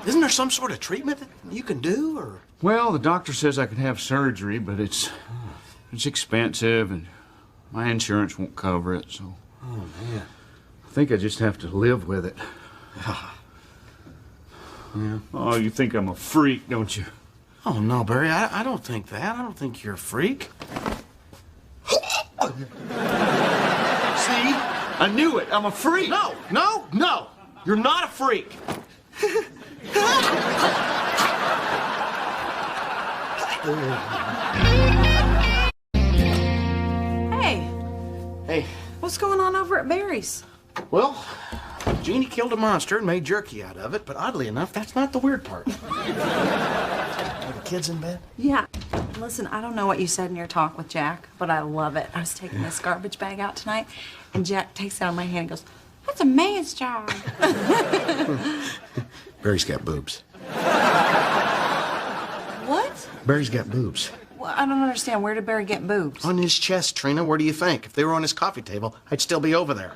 Isn't there some sort of treatment that you can do, or? Well, the doctor says I could have surgery, but it's expensive, and my insurance won't cover it, so... Oh, man. I think I just have to live with it. Yeah. Oh, you think I'm a freak, don't you? Oh, no, Barry, I don't think that. I don't think you're a freak. See? I knew it. I'm a freak. No. You're not a freak. Hey. What's going on over at Barry's? Well, Jeannie killed a monster and made jerky out of it, but oddly enough, that's not the weird part. Are the kids in bed? Yeah. Listen, I don't know what you said in your talk with Jack, but I love it. I was taking this garbage bag out tonight, and Jack takes it out of my hand and goes, "That's a man's job." Barry's got boobs. What? Barry's got boobs. Well, I don't understand. Where did Barry get boobs? On his chest, Trina. Where do you think? If they were on his coffee table, I'd still be over there.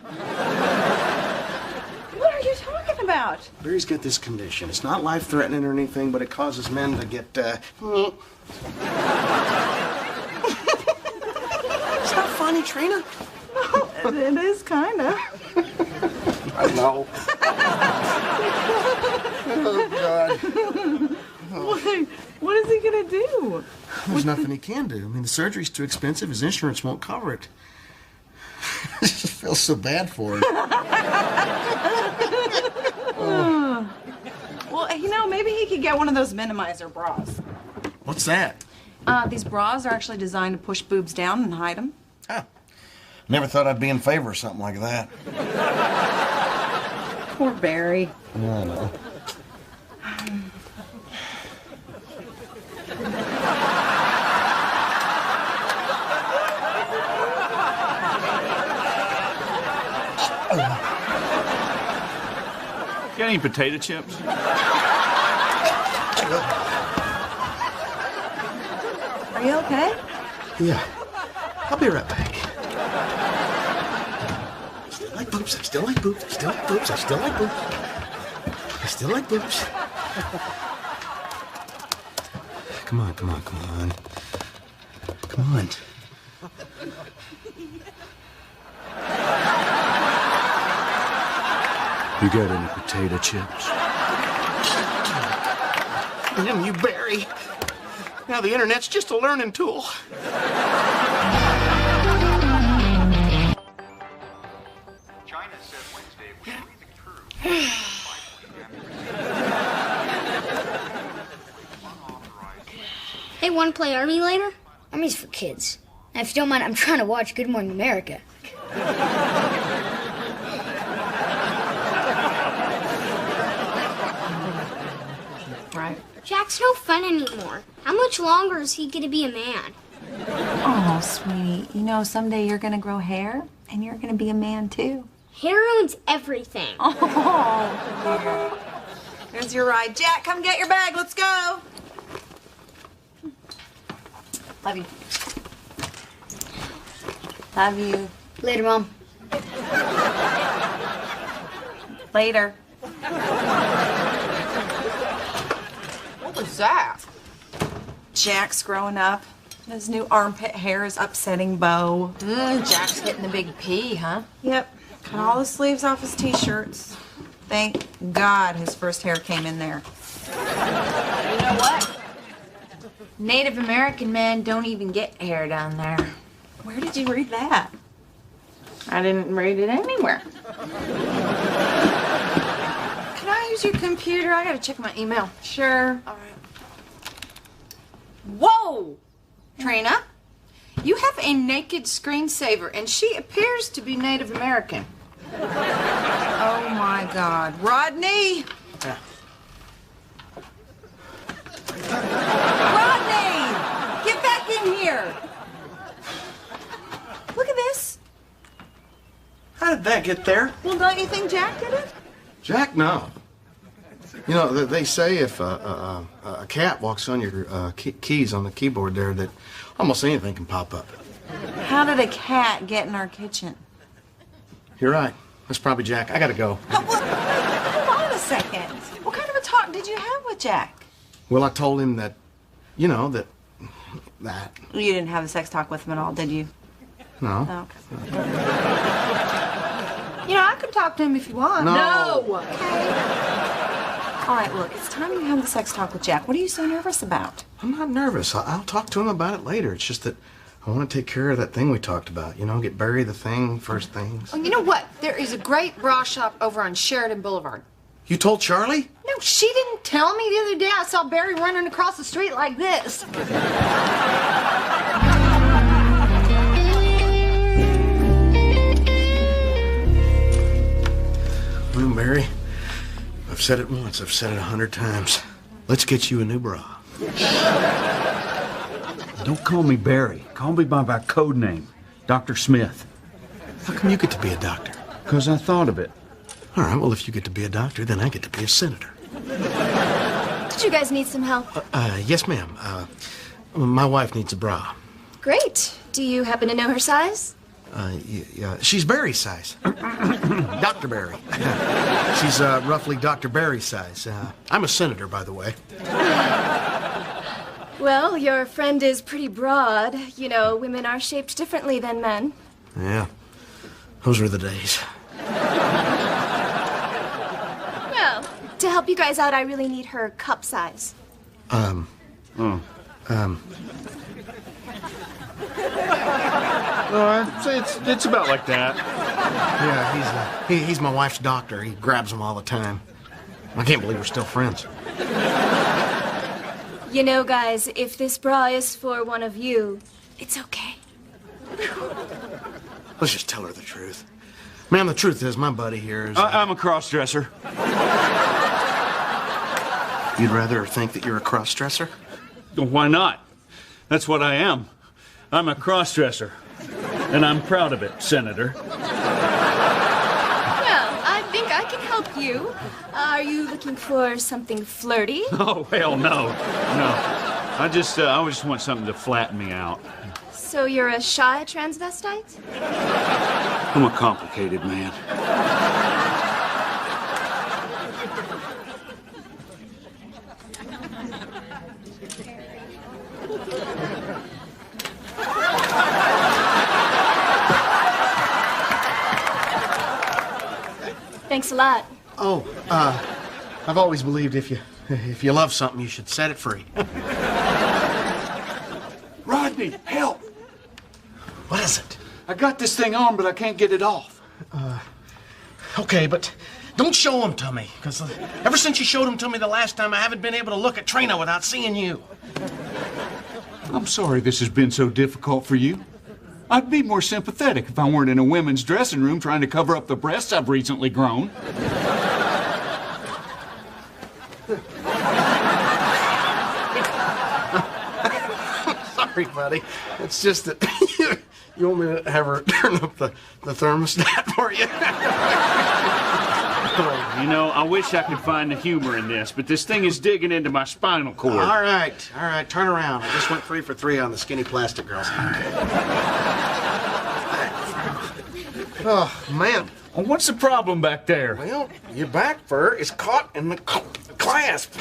about? Barry's got this condition. It's not life-threatening or anything, but it causes men to get, It's not funny, Trina. It is kind of. I know. Oh, God. What is he gonna do? There's nothing he can do. I mean, the surgery's too expensive. His insurance won't cover it. I just feel so bad for him. Well, you know, maybe he could get one of those minimizer bras. What's that? These bras are actually designed to push boobs down and hide them. Huh. Never thought I'd be in favor of something like that. Poor Barry. I know. Got any potato chips? Are you okay? Yeah. I'll be right back. I still like boobs. I still like boobs. I still like boobs. I still like boobs. I still like boobs. Come on, come on, come on. Come on. You got any potato chips? Damn you, Barry. Now the internet's just a learning tool. China said Wednesday it was breathing true. Hey, want to play Army later? Army's for kids. Now, if you don't mind, I'm trying to watch Good Morning America. Right. Jack's no fun anymore. How much longer is he going to be a man? Oh, sweetie. You know, someday you're gonna grow hair, and you're gonna be a man, too. Hair ruins everything. Oh, there's your ride. Jack, come get your bag. Let's go. Love you. Love you. Later, Mom. Later. What was that? Jack's growing up. His new armpit hair is upsetting Bo. Jack's hitting the big P, huh? Yep. Cut all the sleeves off his t-shirts. Thank God his first hair came in there. You know what? Native American men don't even get hair down there. Where did you read that? I didn't read it anywhere. Can I use your computer? I gotta check my email. Sure. All right. Whoa! Trina, you have a naked screensaver, and she appears to be Native American. Oh my God. Rodney! Rodney! Get back in here! Look at this. How did that get there? Well, don't you think Jack did it? Jack, no. You know, they say if a cat walks on your keys on the keyboard there, that almost anything can pop up. How did a cat get in our kitchen? You're right. That's probably Jack. I gotta go. Hold on a second. What kind of a talk did you have with Jack? Well, I told him that, you know, that. You didn't have a sex talk with him at all, did you? No. Oh, okay. You know, I could talk to him if you want. No. Okay. All right, look, it's time you have the sex talk with Jack. What are you so nervous about? I'm not nervous. I'll talk to him about it later. It's just that I want to take care of that thing we talked about. You know, get Barry the thing, first things. Oh, you know what? There is a great bra shop over on Sheridan Boulevard. You told Charlie? No, she didn't tell me the other day. I saw Barry running across the street like this. Well, Barry, I've said it once. I've said it 100 times. Let's get you a new bra. Don't call me Barry. Call me by my code name, Dr. Smith. How come you get to be a doctor? Because I thought of it. All right, well, if you get to be a doctor, then I get to be a senator. Did you guys need some help? Yes, ma'am. My wife needs a bra. Great. Do you happen to know her size? Yeah, she's Barry's size. Dr. Barry. She's roughly Dr. Barry's size. I'm a senator, by the way. Well, your friend is pretty broad. You know, women are shaped differently than men. Yeah, those were the days. Well, to help you guys out, I really need her cup size. It's about like that. Yeah, he's my wife's doctor. He grabs them all the time. I can't believe we're still friends. You know, guys, if this bra is for one of you, it's okay. Let's just tell her the truth. Ma'am, the truth is, my buddy here is... I'm a cross-dresser. You'd rather her think that you're a cross-dresser? Why not? That's what I am. I'm a cross-dresser. And I'm proud of it, Senator. Well, I think I can help you. Are you looking for something flirty? Oh, hell no. No. I just want something to flatten me out. So you're a shy transvestite? I'm a complicated man. Thanks a lot. Oh, I've always believed if you love something, you should set it free. Rodney, help! What is it? I got this thing on, but I can't get it off. Okay, but don't show them to me, because ever since you showed them to me the last time, I haven't been able to look at Trina without seeing you. I'm sorry this has been so difficult for you. I'd be more sympathetic if I weren't in a women's dressing room trying to cover up the breasts I've recently grown. Sorry, buddy. It's just that you want me to have her turn up the thermostat for you? You know, I wish I could find the humor in this, but this thing is digging into my spinal cord. All right, turn around. I just went 3 for 3 on the skinny plastic girls. Oh, man. Well, what's the problem back there? Well, your back fur is caught in the clasp.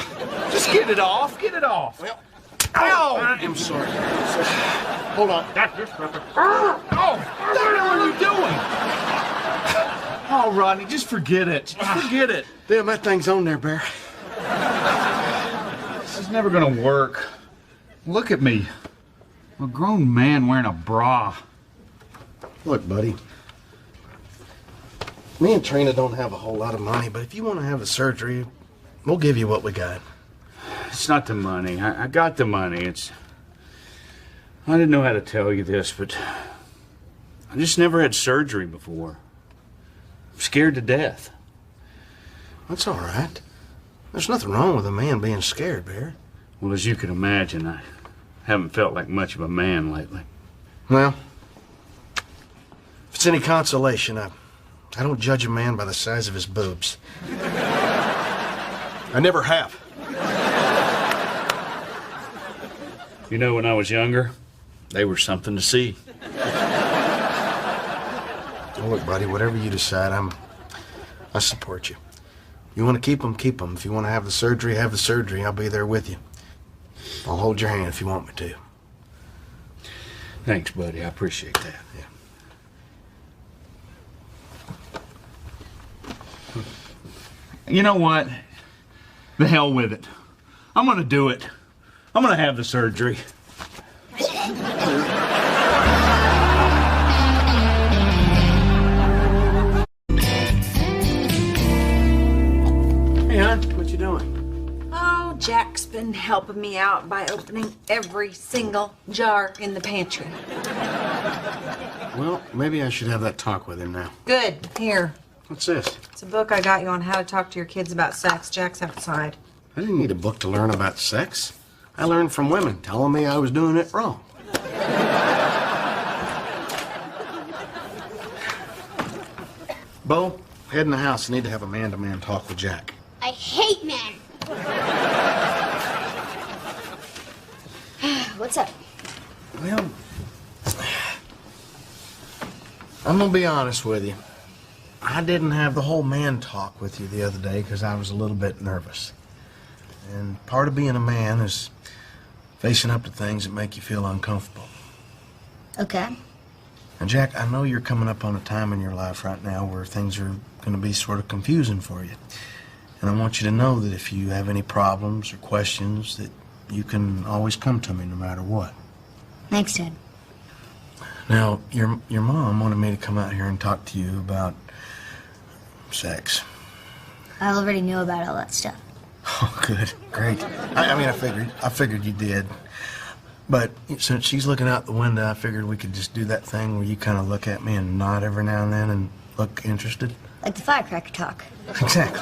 Just get it off. Get it off. Well, ow! I'm sorry. Hold on. Oh, what are you doing? Oh, Rodney, just forget it. Just forget it. Damn, that thing's on there, Bear. This is never gonna work. Look at me. I'm a grown man wearing a bra. Look, buddy. Me and Trina don't have a whole lot of money, but if you want to have the surgery, we'll give you what we got. It's not the money. I got the money. I didn't know how to tell you this, but I just never had surgery before. I'm scared to death. That's all right. There's nothing wrong with a man being scared, Bear. Well, as you can imagine, I haven't felt like much of a man lately. Well, if it's any consolation, I don't judge a man by the size of his boobs. I never have. You know, when I was younger, they were something to see. Oh, look, buddy, whatever you decide, I support you. You want to keep them, keep them. If you want to have the surgery, have the surgery. I'll be there with you. I'll hold your hand if you want me to. Thanks, buddy. I appreciate that. Yeah. You know what? The hell with it. I'm gonna do it. I'm gonna have the surgery. Hey, hon, what you doing? Oh, Jack's been helping me out by opening every single jar in the pantry. Well, maybe I should have that talk with him now. Good. Here. What's this? It's a book I got you on how to talk to your kids about sex. Jack's outside. I didn't need a book to learn about sex. I learned from women telling me I was doing it wrong. Bo, head in the house. I need to have a man-to-man talk with Jack. I hate men. What's up? Well, I'm gonna be honest with you. I didn't have the whole man talk with you the other day because I was a little bit nervous. And part of being a man is facing up to things that make you feel uncomfortable. Okay. And Jack, I know you're coming up on a time in your life right now where things are going to be sort of confusing for you. And I want you to know that if you have any problems or questions, that you can always come to me no matter what. Thanks, Dad. Now, your mom wanted me to come out here and talk to you about sex. I already knew about all that stuff. Oh, good. Great. I mean, I figured you did. But since she's looking out the window, I figured we could just do that thing where you kind of look at me and nod every now and then and look interested. Like the firecracker talk. Exactly.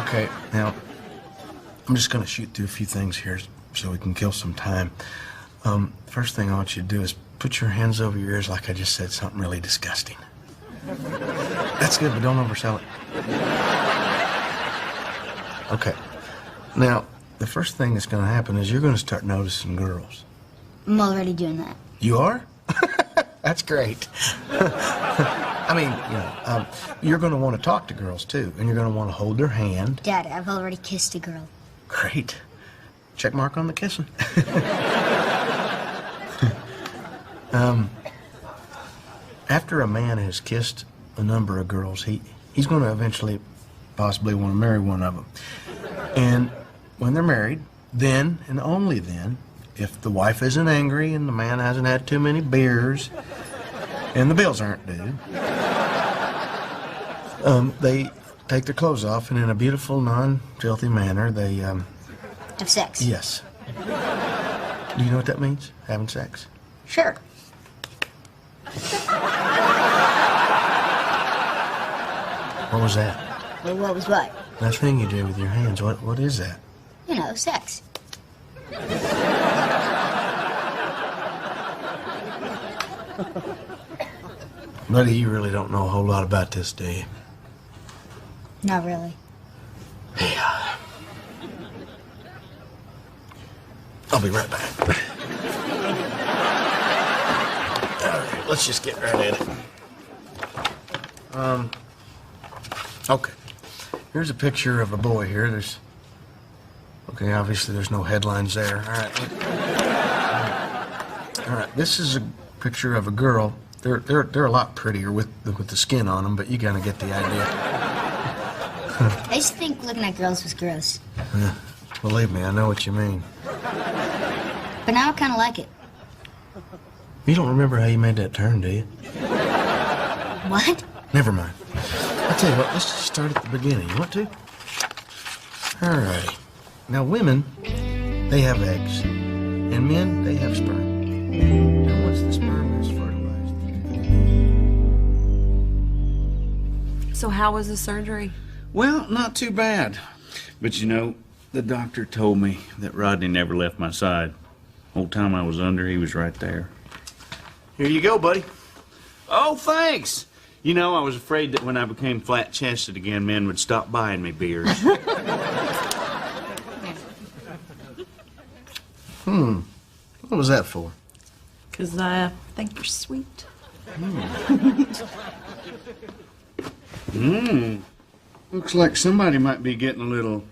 Okay, now, I'm just going to shoot through a few things here so we can kill some time. First thing I want you to do is put your hands over your ears like I just said something really disgusting. That's good, but don't oversell it. Okay. Now, the first thing that's going to happen is you're going to start noticing girls. I'm already doing that. You are? That's great. I mean, you know, you're going to want to talk to girls, too, and you're going to want to hold their hand. Dad, I've already kissed a girl. Great. Check mark on the kissing. After a man has kissed a number of girls, he's going to eventually possibly want to marry one of them. And when they're married, then and only then, if the wife isn't angry and the man hasn't had too many beers and the bills aren't due, they take their clothes off and in a beautiful, non-filthy manner, they, have sex. Yes. Do you know what that means? Having sex? Sure. What was that? Well, what was what? That thing you did with your hands. What is that? You know, sex. Buddy, you really don't know a whole lot about this, do you? Not really. Yeah. I'll be right back. All right, let's just get right at it. Okay. Here's a picture of a boy here. Okay, obviously there's no headlines there. All right. All right, this is a picture of a girl. They're a lot prettier with the skin on them, but you kind of get the idea. I used to think looking at girls was gross. Believe me, I know what you mean. But now I kind of like it. You don't remember how you made that turn, do you? What? Never mind. I'll tell you what, let's just start at the beginning. You want to? All righty. Now, women, they have eggs. And men, they have sperm. Now, once the sperm is fertilized... So how was the surgery? Well, not too bad. But you know, the doctor told me that Rodney never left my side. Whole time I was under, he was right there. Here you go, buddy. Oh, thanks. You know, I was afraid that when I became flat-chested again, men would stop buying me beers. What was that for? Because I think you're sweet. Looks like somebody might be getting a little...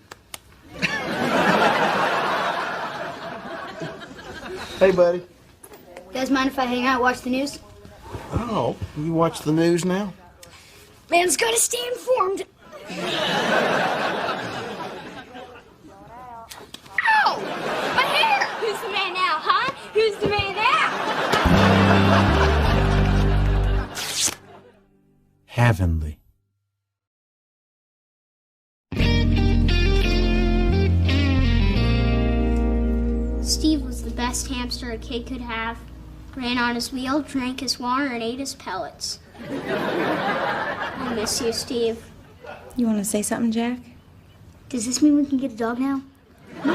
Hey, buddy. You guys mind if I hang out and watch the news? Oh, you watch the news now? Man's gotta stay informed. Ow! My hair! Who's the man now, huh? Who's the man now? Heavenly. Steve was the best hamster a kid could have. Ran on his wheel, drank his water, and ate his pellets. I miss you, Steve. You want to say something, Jack? Does this mean we can get a dog now? No.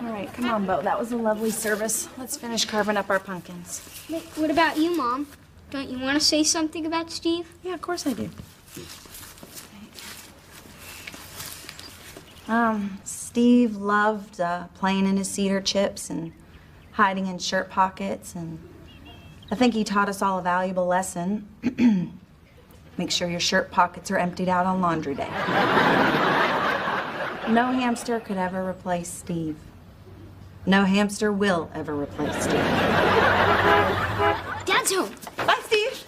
All right, come on, Bo. That was a lovely service. Let's finish carving up our pumpkins. Wait, what about you, Mom? Don't you want to say something about Steve? Yeah, of course I do. Steve loved playing in his cedar chips and hiding in shirt pockets, and I think he taught us all a valuable lesson. Make sure your shirt pockets are emptied out on laundry day. No hamster could ever replace Steve. No hamster will ever replace Steve. Dad's home. Bye, Steve.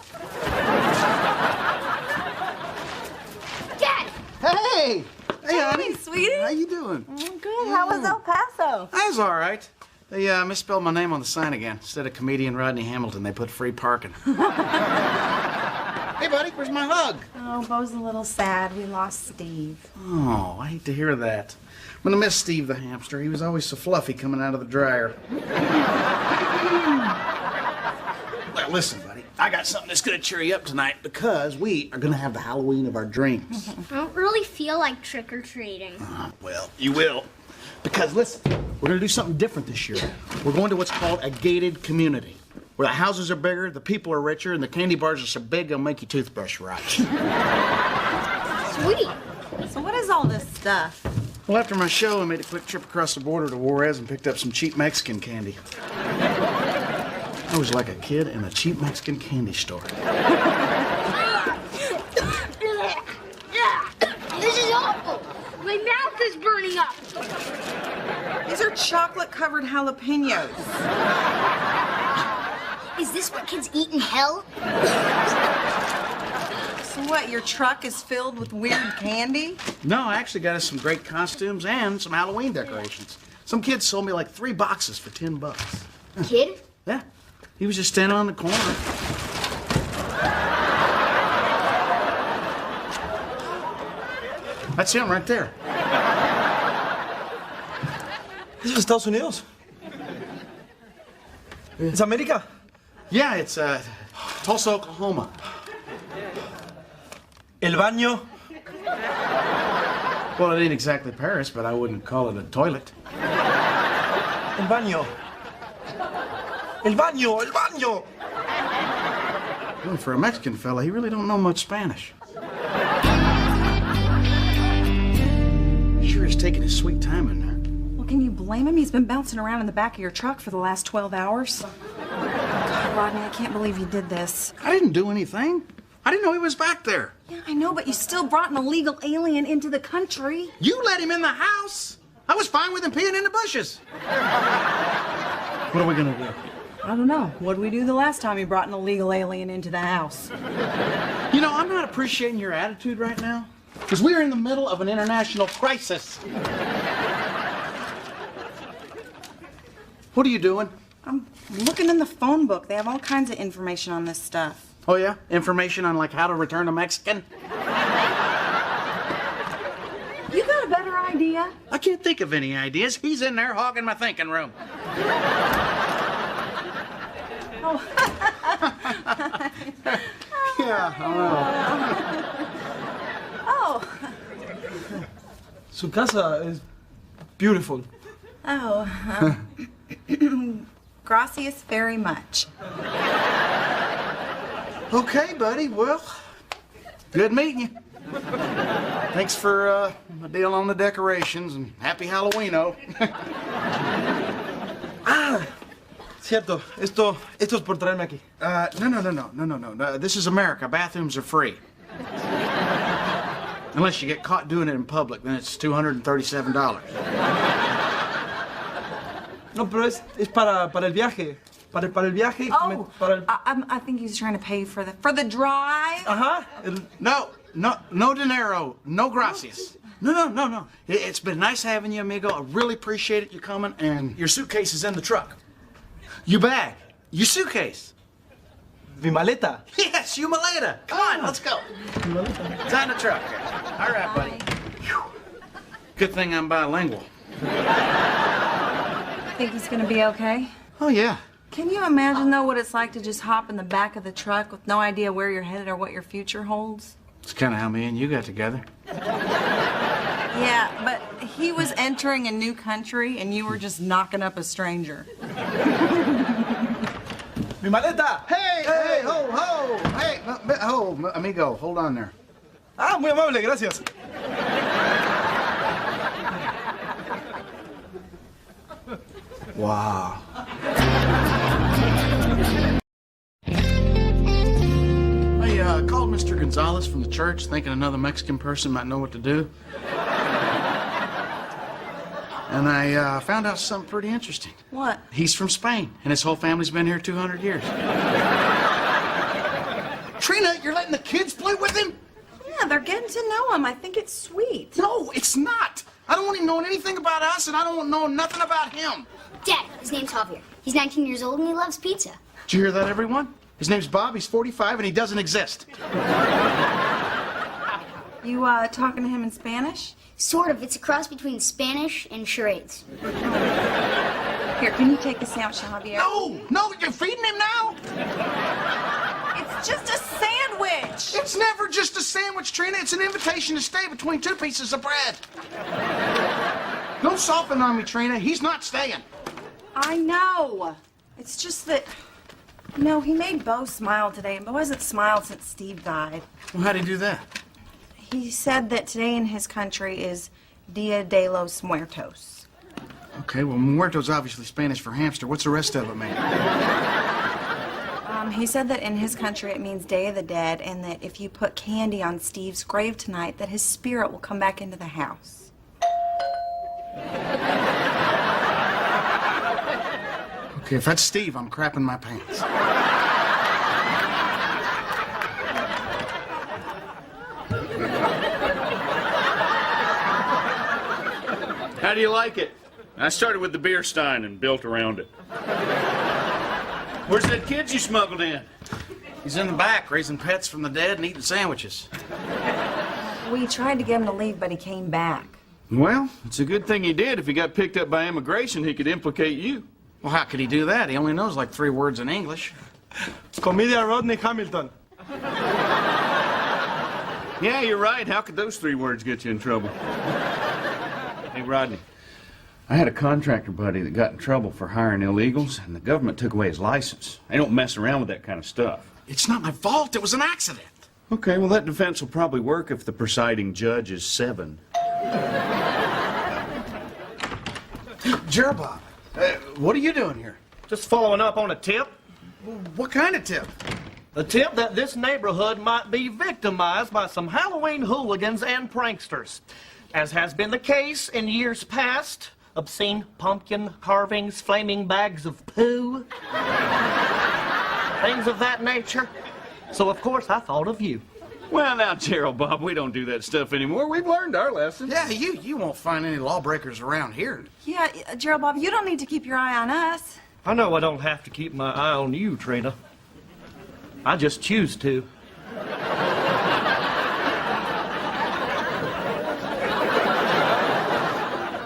Dad! Hey! Hey, honey. Sweetie. How you doing? Good. How was El Paso? I was all right. They misspelled my name on the sign again. Instead of comedian Rodney Hamilton, they put free parking. Hey, buddy, where's my hug? Oh, Bo's a little sad. We lost Steve. Oh, I hate to hear that. I'm gonna miss Steve the hamster. He was always so fluffy coming out of the dryer. Well, listen, buddy. I got something that's gonna cheer you up tonight because we are gonna have the Halloween of our dreams. I don't really feel like trick-or-treating. Well, you will. Because, listen, we're gonna do something different this year. We're going to what's called a gated community, where the houses are bigger, the people are richer, and the candy bars are so big they'll make your toothbrush rot. Sweet. So what is all this stuff? Well, after my show, I made a quick trip across the border to Juarez and picked up some cheap Mexican candy. I was like a kid in a cheap Mexican candy store. This is awful. My mouth is burning up. These are chocolate-covered jalapenos. Is this what kids eat in hell? So what, your truck is filled with weird candy? No, I actually got us some great costumes and some Halloween decorations. Some kid sold me like 3 boxes for $10. Kid? Yeah. He was just standing on the corner. That's him right there. This is Estados Unidos. It's America. Yeah, it's Tulsa, Oklahoma. El baño. Well, it ain't exactly Paris, but I wouldn't call it a toilet. El baño. El baño. El baño. Well, for a Mexican fella, he really don't know much Spanish. Sure, he's taking his sweet time in there. Well, can you blame him? He's been bouncing around in the back of your truck for the last 12 hours. God, Rodney, I can't believe you did this. I didn't do anything. I didn't know he was back there. Yeah, I know, but you still brought an illegal alien into the country. You let him in the house. I was fine with him peeing in the bushes. What are we gonna do? I don't know. What did we do the last time you brought an illegal alien into the house? You know, I'm not appreciating your attitude right now, because we're in the middle of an international crisis. What are you doing? I'm looking in the phone book. They have all kinds of information on this stuff. Oh, yeah? Information on, like, how to return a Mexican? You got a better idea? I can't think of any ideas. He's in there hogging my thinking room. Oh. Yeah, I know. Oh. Su casa is beautiful. Oh. Gracias very much. Okay, buddy. Well, good meeting you. Thanks for the deal on the decorations, and happy Halloween-o. Cierto. Esto es por traerme aquí. No. This is America. Bathrooms are free. Unless you get caught doing it in public, then it's $237. No, pero es para el viaje. Para el viaje. Oh, para el... I think he's trying to pay for the drive. Ajá. No dinero. No gracias. No. It's been nice having you, amigo. I really appreciate it, you coming. And your suitcase is in the truck. Your bag. Your suitcase. Mi maleta. Yes, your maleta. Come on, let's go. It's on the truck. All right, buddy. Whew. Good thing I'm bilingual. Think he's gonna be okay? Oh, yeah. Can you imagine, though, what it's like to just hop in the back of the truck with no idea where you're headed or what your future holds? It's kind of how me and you got together. Yeah, but he was entering a new country and you were just knocking up a stranger. Mi maleta. Hey, ho. Hey, amigo, hold on there. Ah, muy amable, gracias. Wow. Gonzalez from the church, thinking another Mexican person might know what to do. And I found out something pretty interesting. What? He's from Spain, and his whole family's been here 200 years. Trina, you're letting the kids play with him? Yeah, they're getting to know him. I think it's sweet. No, it's not. I don't want him knowing anything about us, and I don't want to know nothing about him. Dad, his name's Javier. He's 19 years old and he loves pizza. Did you hear that, everyone? His name's Bob, he's 45, and he doesn't exist. You, talking to him in Spanish? Sort of. It's a cross between Spanish and charades. Here, can you take a sandwich, Javier? No, you're feeding him now? It's just a sandwich. It's never just a sandwich, Trina. It's an invitation to stay between two pieces of bread. Don't soften on me, Trina. He's not staying. I know. It's just that, you know, he made Bo smile today, and Bo hasn't smiled since Steve died. Well, how'd he do that? He said that today in his country is Dia de los Muertos. Okay, well, muerto's obviously Spanish for hamster. What's the rest of it mean? He said that in his country it means Day of the Dead, and that if you put candy on Steve's grave tonight, that his spirit will come back into the house. Okay, if that's Steve, I'm crapping my pants. How do you like it? I started with the beer stein and built around it. Where's that kid you smuggled in? He's in the back, raising pets from the dead and eating sandwiches. We tried to get him to leave, but he came back. Well, it's a good thing he did. If he got picked up by immigration, he could implicate you. Well, how could he do that? He only knows like 3 words in English. Comida Rodney Carrington. Yeah, you're right. How could those 3 words get you in trouble? Hey, Rodney, I had a contractor buddy that got in trouble for hiring illegals, and the government took away his license. They don't mess around with that kind of stuff. It's not my fault. It was an accident. Okay, well, that defense will probably work if the presiding judge is 7. Gerald, what are you doing here? Just following up on a tip. What kind of tip? The tip that this neighborhood might be victimized by some Halloween hooligans and pranksters. As has been the case in years past, obscene pumpkin carvings, flaming bags of poo, things of that nature. So, of course, I thought of you. Well, now, Gerald, Bob, we don't do that stuff anymore. We've learned our lesson. Yeah, you won't find any lawbreakers around here. Yeah, Gerald Bob, you don't need to keep your eye on us. I know I don't have to keep my eye on you, Trina. I just choose to.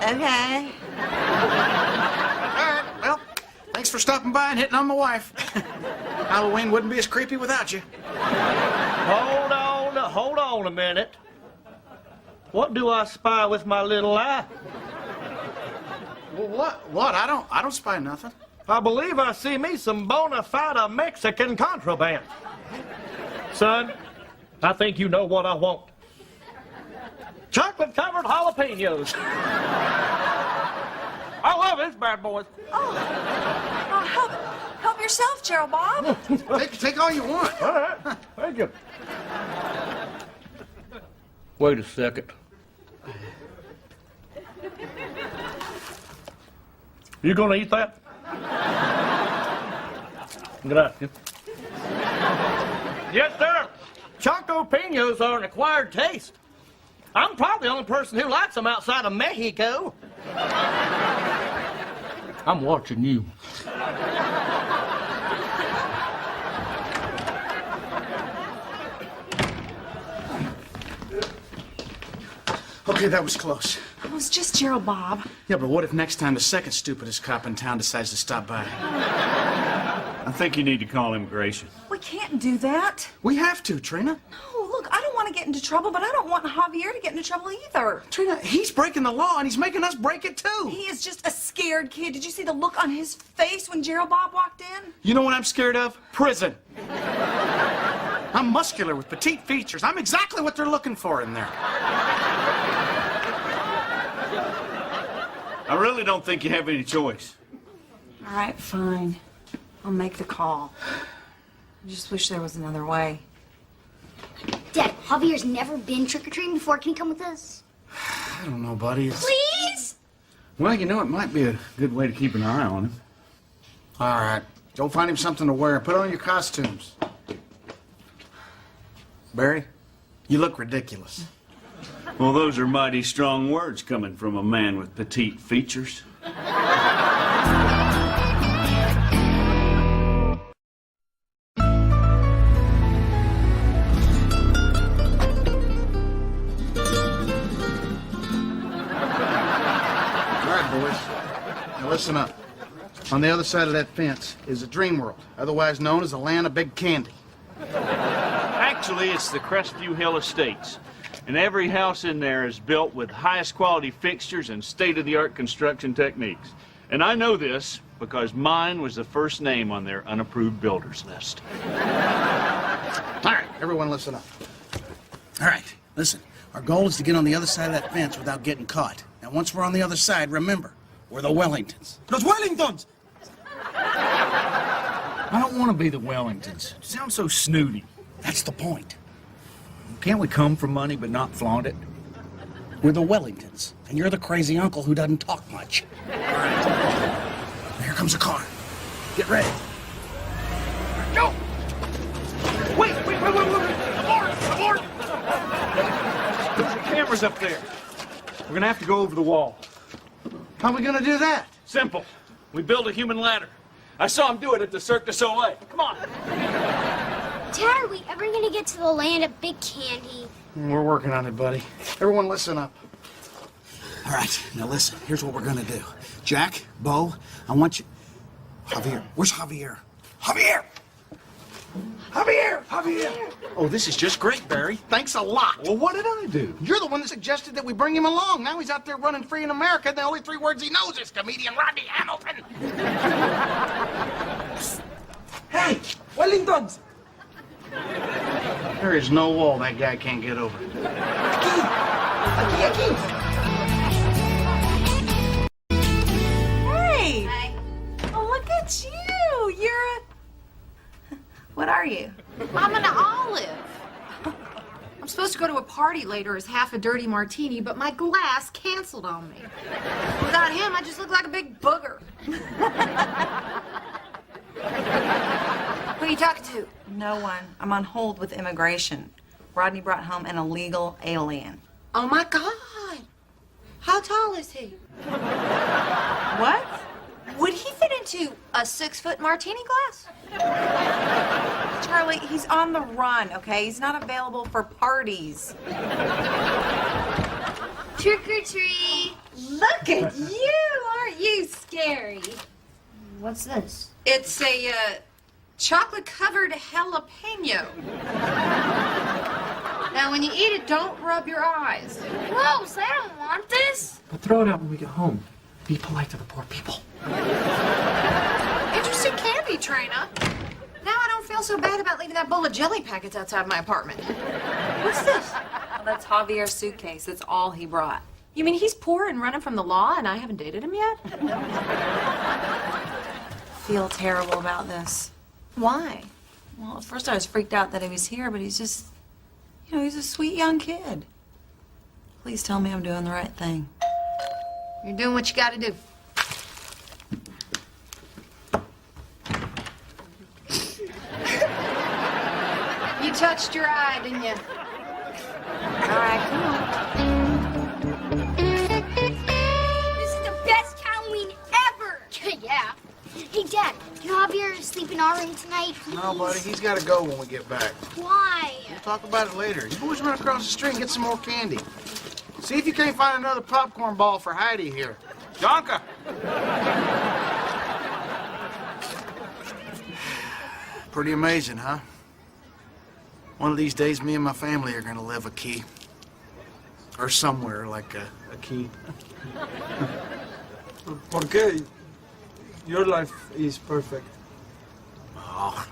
Okay. All right, well, thanks for stopping by and hitting on my wife. Halloween wouldn't be as creepy without you. Hold on a minute. What do I spy with my little eye? Well, what? I don't spy nothing. I believe I see me some bona fide Mexican contraband. Son, I think you know what I want. Chocolate-covered jalapenos. I love these bad boys. Help yourself, Gerald Bob. Take all you want. All right, thank you. Wait a second. You gonna eat that? Gracias. Yes, sir. Choco Pinos are an acquired taste. I'm probably the only person who likes them outside of Mexico. I'm watching you. Okay, that was close. It was just Gerald Bob. Yeah, but what if next time the second stupidest cop in town decides to stop by? I think you need to call immigration. We can't do that. We have to, Trina. No, look, I don't want to get into trouble, but I don't want Javier to get into trouble either. Trina, he's breaking the law, and he's making us break it, too. He is just a scared kid. Did you see the look on his face when Gerald Bob walked in? You know what I'm scared of? Prison. I'm muscular with petite features. I'm exactly what they're looking for in there. I really don't think you have any choice. All right, fine. I'll make the call. I just wish there was another way. Dad, Javier's never been trick-or-treating before. Can he come with us? I don't know, buddy. Please? Well, you know, it might be a good way to keep an eye on him. All right. Go find him something to wear. Put on your costumes. Barry, you look ridiculous. Well, those are mighty strong words coming from a man with petite features. Now listen up. On the other side of that fence is a dream world, otherwise known as the land of big candy. Actually, it's the Crestview Hill Estates. And every house in there is built with highest quality fixtures and state-of-the-art construction techniques. And I know this because mine was the first name on their unapproved builders list. All right, everyone listen up. All right, listen. Our goal is to get on the other side of that fence without getting caught. Now, once we're on the other side, remember, we're the Wellingtons. Los Wellingtons! I don't want to be the Wellingtons. It sounds so snooty. That's the point. Can't we come for money but not flaunt it? We're the Wellingtons, and you're the crazy uncle who doesn't talk much. All right. Here comes a car. Get ready. Go! Wait! Abort! There's the cameras up there. We're gonna have to go over the wall. How are we gonna do that? Simple. We build a human ladder. I saw him do it at the Cirque du Soleil. Come on. Dad, are we ever gonna get to the land of big candy? We're working on it, buddy. Everyone listen up. All right, now listen. Here's what we're gonna do. Jack, Bo, I want you... Javier. Where's Javier? Javier! Oh, this is just great, Barry. Thanks a lot. Well, what did I do? You're the one that suggested that we bring him along. Now he's out there running free in America, and the only 3 words he knows is comedian Rodney Hamilton. Hey, Wellingtons! There is no wall that guy can't get over. Aquí. Hey! Hi. Oh, look at you. You're a... What are you? I'm an olive. I'm supposed to go to a party later as half a dirty martini, but my glass canceled on me. Without him, I just look like a big booger. Who are you talking to? No one. I'm on hold with immigration. Rodney brought home an illegal alien. Oh my God. How tall is he? What? Would he fit into a 6-foot martini glass? Charlie, he's on the run, okay? He's not available for parties. Trick or treat. Look at you. Aren't you scary? What's this? It's a chocolate-covered jalapeno. Now, when you eat it, don't rub your eyes. Gross, I don't want this. But throw it out when we get home. Be polite to the poor people. Interesting candy, Trina. Now I don't feel so bad about leaving that bowl of jelly packets outside my apartment. What's this? Well, that's Javier's suitcase. That's all he brought. You mean he's poor and running from the law and I haven't dated him yet? Feel terrible about this. Why? Well, at first I was freaked out that he was here, but he's just, he's a sweet young kid. Please tell me I'm doing the right thing. You're doing what you gotta do. You touched your eye, didn't you? All right, come on. This is the best Halloween ever. Yeah. Hey, Dad, can Javier sleep in our room tonight, please? No, buddy, he's got to go when we get back. Why? We'll talk about it later. You boys run across the street and get some more candy. See if you can't find another popcorn ball for Heidi here. Jonka! Pretty amazing, huh? One of these days, me and my family are gonna live a key. Or somewhere like a key. ¿Por qué? Your life is perfect. Oh,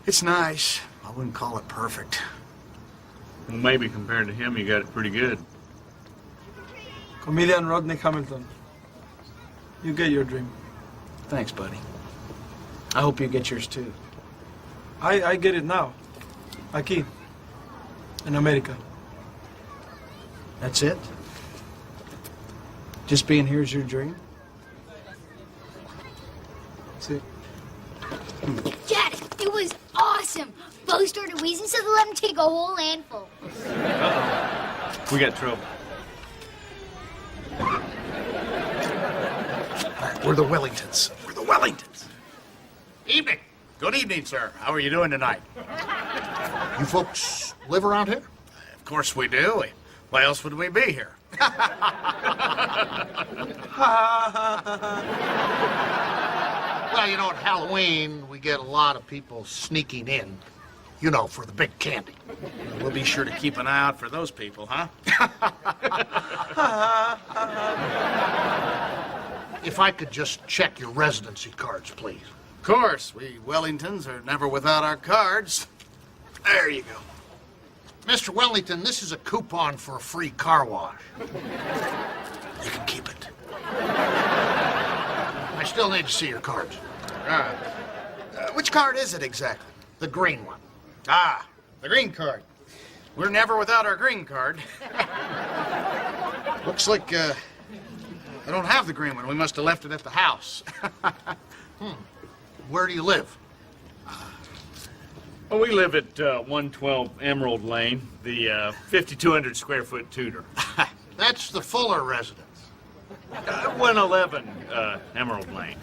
it's nice. I wouldn't call it perfect. Well, maybe compared to him, you got it pretty good. Comedian Rodney Hamilton. You get your dream. Thanks, buddy. I hope you get yours too. I get it now. Aquí. In America. That's it? Just being here is your dream? That's it. Dad, it was awesome. Bo started wheezing, so they let him take a whole handful. We got trouble. We're the Wellingtons. We're the Wellingtons. Evening. Good evening, sir. How are you doing tonight? You folks live around here? Of course we do. Why else would we be here? Well, you know, at Halloween, we get a lot of people sneaking in, you know, for the big candy. We'll be sure to keep an eye out for those people, huh? If I could just check your residency cards, please. Of course. We Wellingtons are never without our cards. There you go. Mr. Wellington, this is a coupon for a free car wash. You can keep it. I still need to see your cards. Which card is it exactly? The green one. Ah, the green card. We're never without our green card. Looks like I don't have the green one. We must have left it at the house. Where do you live? Well, we live at 112 Emerald Lane, the 5,200 square foot Tudor. That's the Fuller residence. 111 Emerald Lane.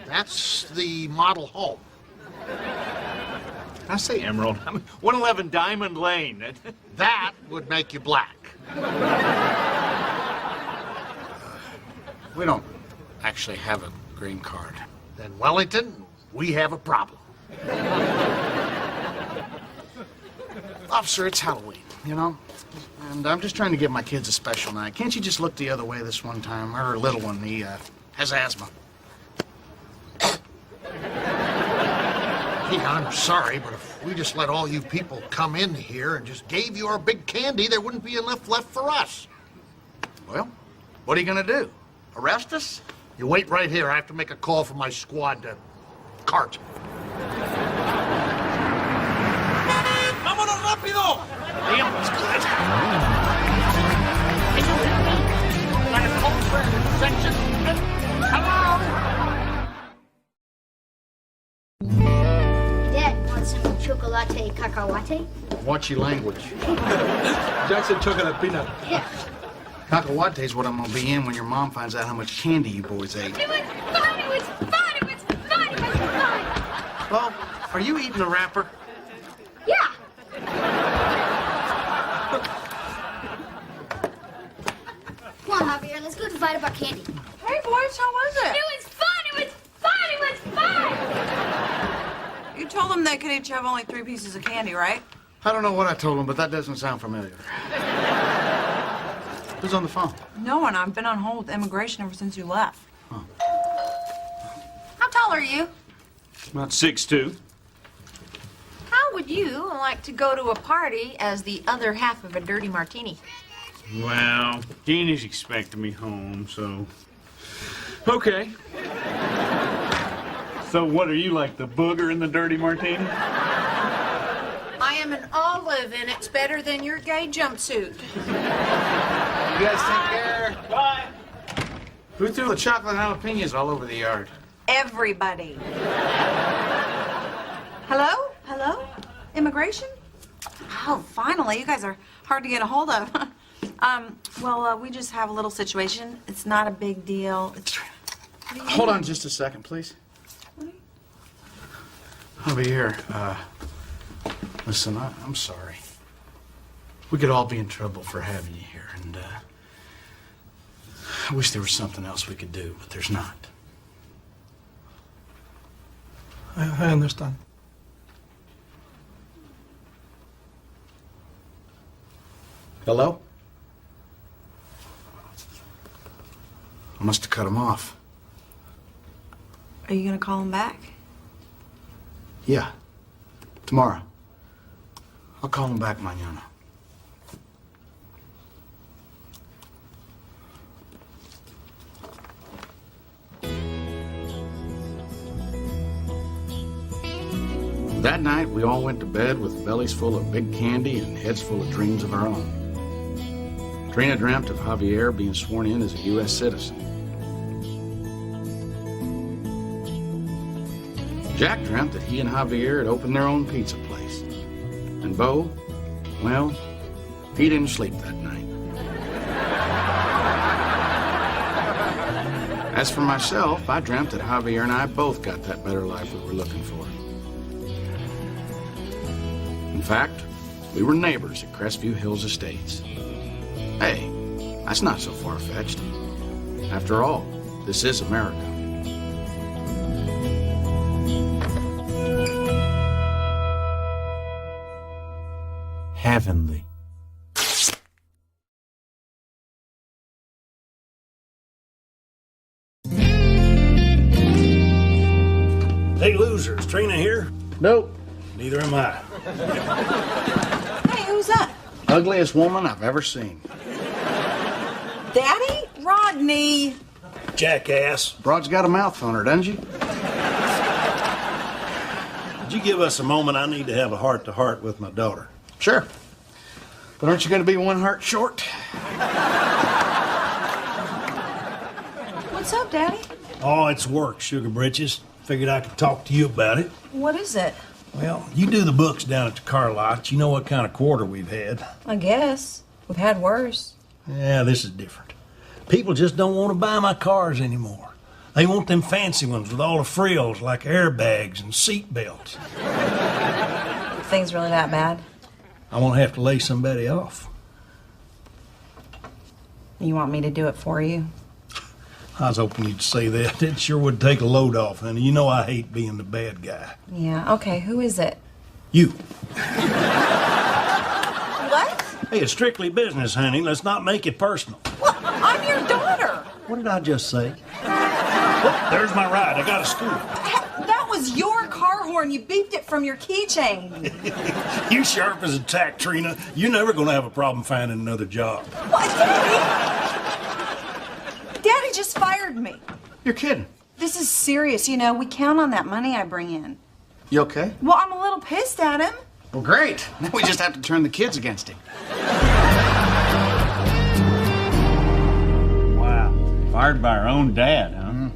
That's the model home. I say Emerald. 111 Diamond Lane. That would make you black. We don't actually have a green card. Then, Wellington, we have a problem. Officer, it's Halloween, you know? And I'm just trying to give my kids a special night. Can't you just look the other way this one time? Our little one, he has asthma. Yeah, I'm sorry, but if we just let all you people come in here and just gave you our big candy, there wouldn't be enough left for us. Well, what are you gonna do? Arrest us? You wait right here. I have to make a call for my squad to cart. ¡Vámonos rápido! Dad, want some chocolate cacahuate? Watch your language. Jackson chocolate peanut. Yeah. Cacahuate's what I'm gonna be in when your mom finds out how much candy you boys ate. It was fun, it was fun, it was fun, it was fun. Well, are you eating a wrapper? Yeah. Come on, Javier, let's go divide up our candy. Hey, boys, how was it? It was fun, it was fun, it was fun. You told them they could each have only 3 pieces of candy, right? I don't know what I told them, but that doesn't sound familiar. Who's on the phone? No one. I've been on hold with immigration ever since you left. Huh. How tall are you? About 6'2". How would you like to go to a party as the other half of a dirty martini? Well, Jeannie's expecting me home, so... Okay. So what are you, like the booger in the dirty martini? I am an olive, and it's better than your gay jumpsuit. You guys take care. Bye. Who threw the chocolate jalapenos all over the yard? Everybody. Hello? Hello? Immigration? Oh, finally. You guys are hard to get a hold of. We just have a little situation. It's not a big deal. Hold on just a second, please. Over here. Listen, I'm sorry. We could all be in trouble for having you here, and I wish there was something else we could do, but there's not. I understand. Hello? I must have cut him off. Are you gonna call him back? Yeah. Tomorrow. I'll call him back mañana. That night, we all went to bed with bellies full of big candy and heads full of dreams of our own. Trina dreamt of Javier being sworn in as a U.S. citizen. Jack dreamt that he and Javier had opened their own pizza place. And Bo, well, he didn't sleep that night. As for myself, I dreamt that Javier and I both got that better life we were looking for. In fact, we were neighbors at Crestview Hills Estates. Hey, that's not so far-fetched. After all, this is America. Heavenly. Hey, losers, Trina here? Nope. Neither am I. Hey, who's that? Ugliest woman I've ever seen. Daddy? Rodney. Jackass. Broad's got a mouth on her, doesn't she? Would you give us a moment? I need to have a heart-to-heart with my daughter. Sure. But aren't you going to be one heart short? What's up, Daddy? Oh, it's work, Sugar Britches. Figured I could talk to you about it. What is it? Well, you do the books down at the car lot. You know what kind of quarter we've had. I guess. We've had worse. Yeah, this is different. People just don't want to buy my cars anymore. They want them fancy ones with all the frills like airbags and seat belts. Things really that bad? I won't have to lay somebody off. You want me to do it for you? I was hoping you'd say that. It sure would take a load off, honey. You know I hate being the bad guy. Yeah, okay. Who is it? You. What? Hey, it's strictly business, honey. Let's not make it personal. Well, I'm your daughter. What did I just say? Oh, there's my ride. I got a school. That was your car horn. You beeped it from your keychain. You sharp as a tack, Trina. You're never going to have a problem finding another job. What, Daddy? Daddy just fired me. You're kidding. This is serious. You know, we count on that money I bring in. You okay? Well, I'm a little pissed at him. Well, great. Now we just have to turn the kids against him. Wow. Fired by her own dad, huh? Mm-hmm.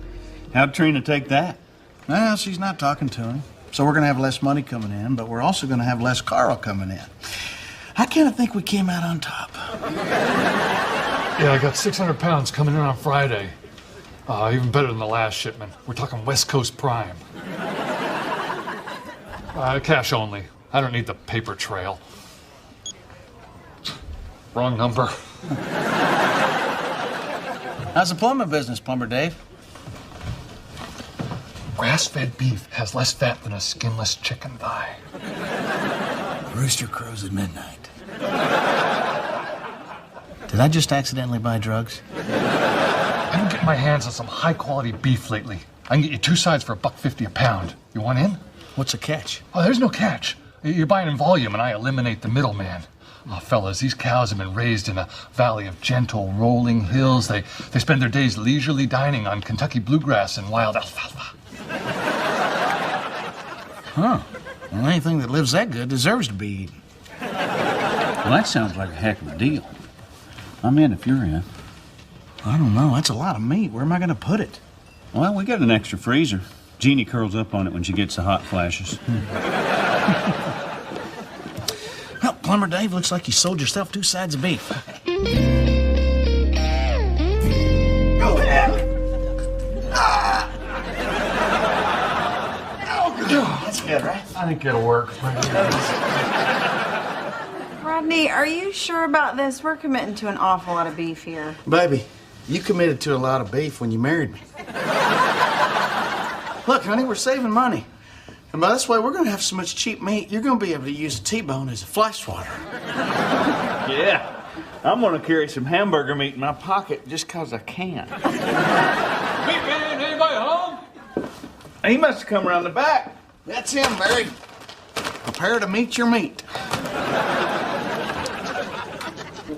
How'd Trina take that? Well, she's not talking to him. So we're going to have less money coming in, but we're also going to have less Carl coming in. I kind of think we came out on top. Yeah, I got 600 pounds coming in on Friday. Even better than the last shipment. We're talking West Coast Prime. Cash only. I don't need the paper trail. Wrong number. How's the plumbing business, Plumber Dave? Grass-fed beef has less fat than a skinless chicken thigh. Rooster crows at midnight. Did I just accidentally buy drugs? I've been getting my hands on some high-quality beef lately. I can get you 2 sides for $1.50 a pound. You want in? What's the catch? Oh, there's no catch. You're buying in volume, and I eliminate the middleman. Oh, fellas, these cows have been raised in a valley of gentle, rolling hills. They spend their days leisurely dining on Kentucky bluegrass and wild alfalfa. Huh. Well, anything that lives that good deserves to be eaten. Well, that sounds like a heck of a deal. I'm in if you're in. I don't know. That's a lot of meat. Where am I going to put it? Well, we got an extra freezer. Jeannie curls up on it when she gets the hot flashes. Well, Plumber Dave, looks like you sold yourself 2 sides of beef. Go ahead. That's good, right? I think it'll work. Rodney, are you sure about this? We're committing to an awful lot of beef here. Baby, you committed to a lot of beef when you married me. Look, honey, we're saving money. And by this way, we're going to have so much cheap meat, you're going to be able to use a T-bone as a fly swatter. Yeah. I'm going to carry some hamburger meat in my pocket just because I can. Anybody home? He must have come around the back. That's him, Barry. Prepare to meet your meat.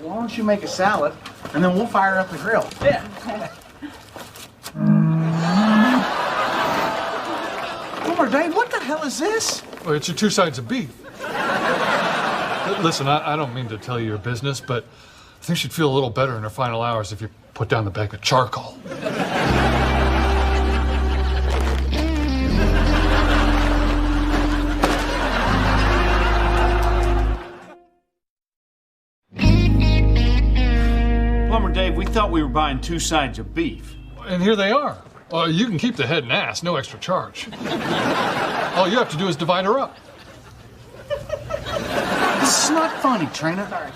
Why don't you make a salad, and then we'll fire up the grill. Yeah. Plumber Dave, what the hell is this? Well, it's your two sides of beef. Listen, I don't mean to tell you your business, but I think she'd feel a little better in her final hours if you put down the bag of charcoal. Plumber Dave, we thought we were buying two sides of beef. And here they are. You can keep the head and ass, no extra charge. All you have to do is divide her up. This is not funny, Trina.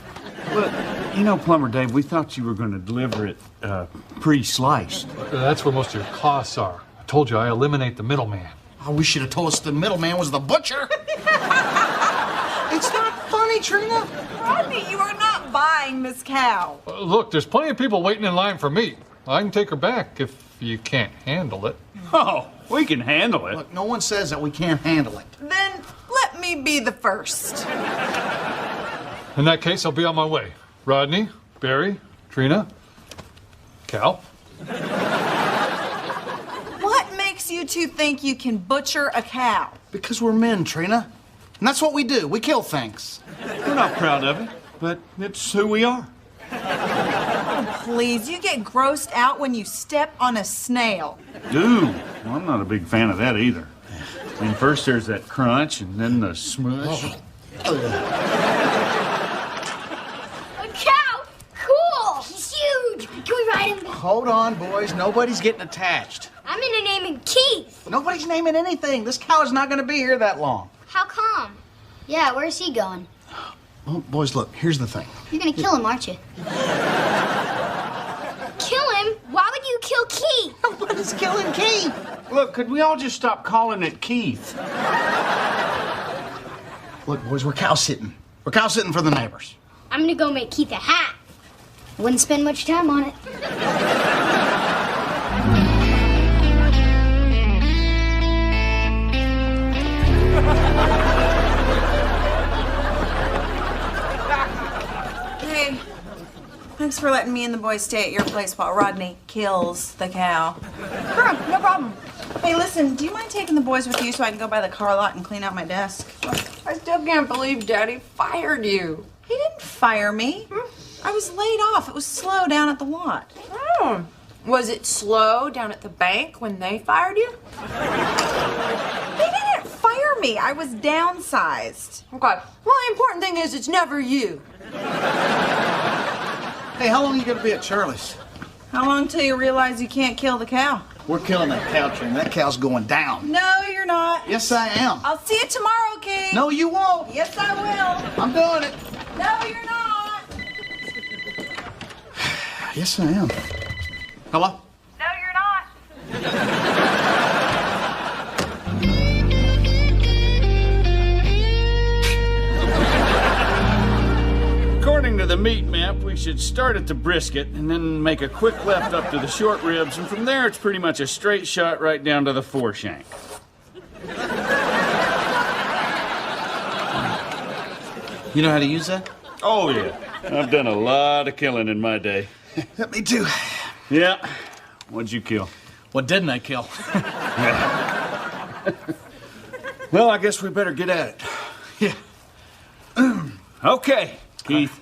Look, you know, Plumber Dave, we thought you were going to deliver it pre-sliced. That's where most of your costs are. I told you I eliminate the middleman. Oh, we should have told us the middleman was the butcher. It's not funny, Trina. Rodney, you are not buying this cow. Look, there's plenty of people waiting in line for me. I can take her back if you can't handle it. Oh, we can handle it. Look, no one says that we can't handle it. Then let me be the first. In that case, I'll be on my way. Rodney, Barry, Trina, Cal. What makes you two think you can butcher a cow? Because we're men, Trina. And that's what we do. We kill things. We're not proud of it, but it's who we are. Oh, please, you get grossed out when you step on a snail. Dude, well, I'm not a big fan of that either. I mean, first there's that crunch and then the smush. A cow? Cool! He's huge! Can we ride him? Hold on, boys. Nobody's getting attached. I'm gonna name him Keith. Nobody's naming anything. This cow is not going to be here that long. How come? Yeah, where's he going? Well, boys, look, here's the thing. You're gonna kill him, aren't you? Kill him? Why would you kill Keith? Nobody's killing Keith. Look, could we all just stop calling it Keith? Look, boys, we're cow sitting. We're cow sitting for the neighbors. I'm gonna go make Keith a hat. Wouldn't spend much time on it. Hey, thanks for letting me and the boys stay at your place while Rodney kills the cow. Sure, no problem. Hey, listen, do you mind taking the boys with you so I can go by the car lot and clean out my desk? I still can't believe Daddy fired you. He didn't fire me. I was laid off. It was slow down at the lot. Oh. Was it slow down at the bank when they fired you? They didn't fire me. I was downsized. Okay. Well, the important thing is it's never you. Hey, how long are you going to be at Charlie's? How long till you realize you can't kill the cow? We're killing that cow, Trina. That cow's going down. No, you're not. Yes, I am. I'll see you tomorrow, King. No, you won't. Yes, I will. I'm doing it. No, you're not. Yes, I am. Hello? No, you're not. According to the meat map, we should start at the brisket and then make a quick left up to the short ribs, and from there it's pretty much a straight shot right down to the foreshank. You know how to use that? Oh, yeah. I've done a lot of killing in my day. Me too. Yeah. What'd you kill? What didn't I kill? Well, I guess we better get at it. Yeah. Okay, Keith.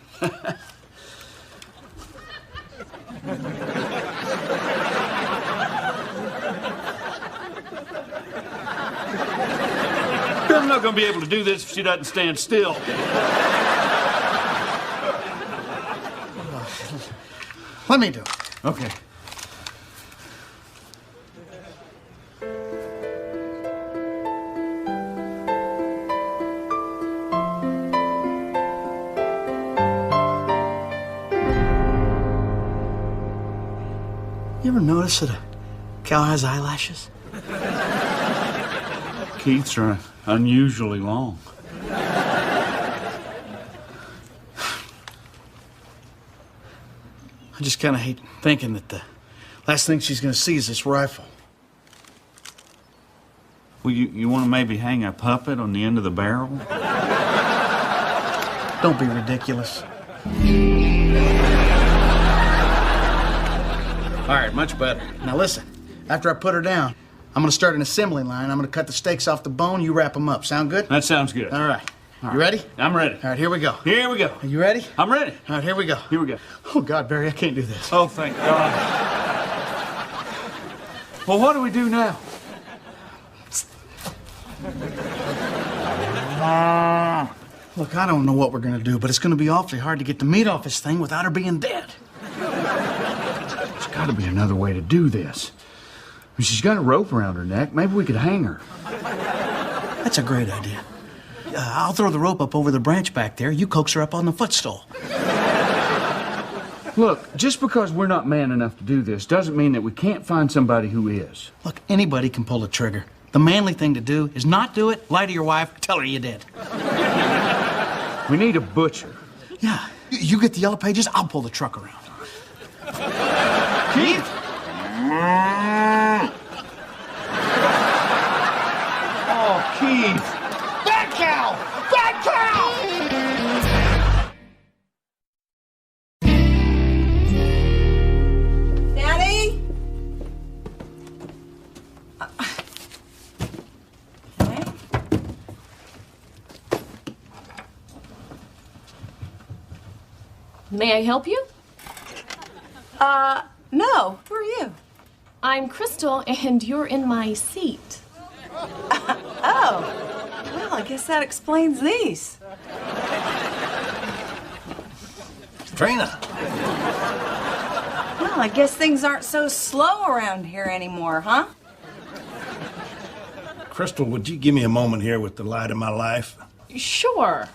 I'm not going to be able to do this if she doesn't stand still. Let me do it. Okay. You ever notice that a cow has eyelashes? Keith's are unusually long. I just kind of hate thinking that the last thing she's going to see is this rifle. Well, you want to maybe hang a puppet on the end of the barrel? Don't be ridiculous. All right, much better. Now listen, after I put her down, I'm gonna start an assembly line. I'm gonna cut the steaks off the bone. You wrap them up. Sound good? That sounds good. All right. You ready? I'm ready. All right, here we go. Here we go. Are you ready? I'm ready. All right, here we go. Here we go. Oh, God, Barry, I can't do this. Oh, thank God. Well, what do we do now? Look, I don't know what we're gonna do, but it's gonna be awfully hard to get the meat off this thing without her being dead. There's got to be another way to do this. I mean, she's got a rope around her neck. Maybe we could hang her. That's a great idea. I'll throw the rope up over the branch back there. You coax her up on the footstool. Look, just because we're not man enough to do this doesn't mean that we can't find somebody who is. Look, anybody can pull the trigger. The manly thing to do is not do it, lie to your wife, tell her you did. We need a butcher. Yeah. You get the yellow pages, I'll pull the truck around. Keith! Oh, Keith! Bad cow! Bad cow! Daddy? Okay. May I help you? No. Who are you? I'm Crystal, and you're in my seat. Oh. Well, I guess that explains these. Trina. Well, I guess things aren't so slow around here anymore, huh? Crystal, would you give me a moment here with the light of my life? Sure.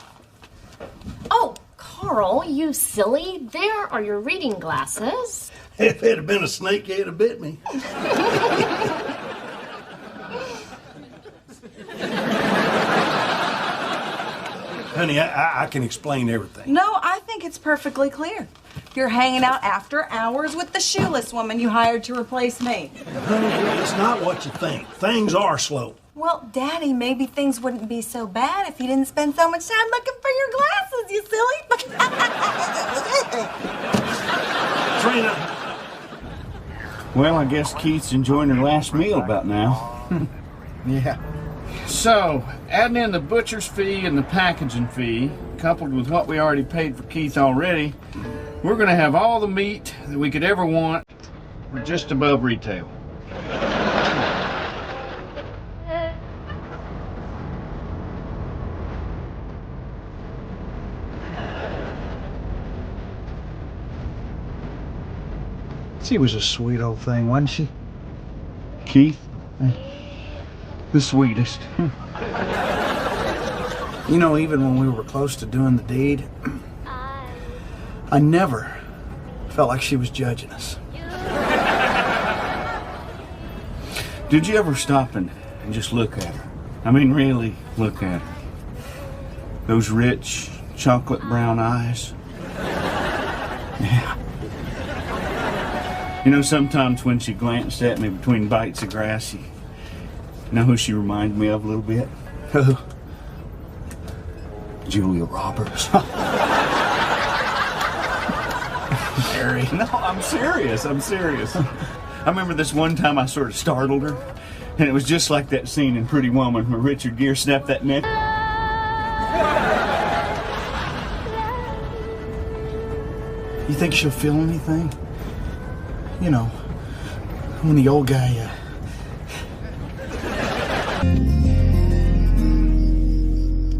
Oh, Carl, you silly. There are your reading glasses. If it had been a snake, it'd have bit me. Honey, I can explain everything. No, I think it's perfectly clear. You're hanging out after hours with the shoeless woman you hired to replace me. Honey, it's not what you think. Things are slow. Well, Daddy, maybe things wouldn't be so bad if you didn't spend so much time looking for your glasses, you silly. Trina. Well, I guess Keith's enjoying her last meal about now. Yeah. So, adding in the butcher's fee and the packaging fee, coupled with what we already paid for Keith already, we're going to have all the meat that we could ever want for just above retail. She was a sweet old thing, wasn't she? Keith? The sweetest. You know, even when we were close to doing the deed, I never felt like she was judging us. Did you ever stop and just look at her? I mean, really look at her. Those rich, chocolate brown eyes. Yeah. You know, sometimes when she glanced at me between bites of grass, you know who she reminded me of a little bit? Who? Julia Roberts. Harry. No, I'm serious. I remember this one time I sort of startled her, and it was just like that scene in Pretty Woman where Richard Gere snapped that neck. You think she'll feel anything? You know, when the old guy,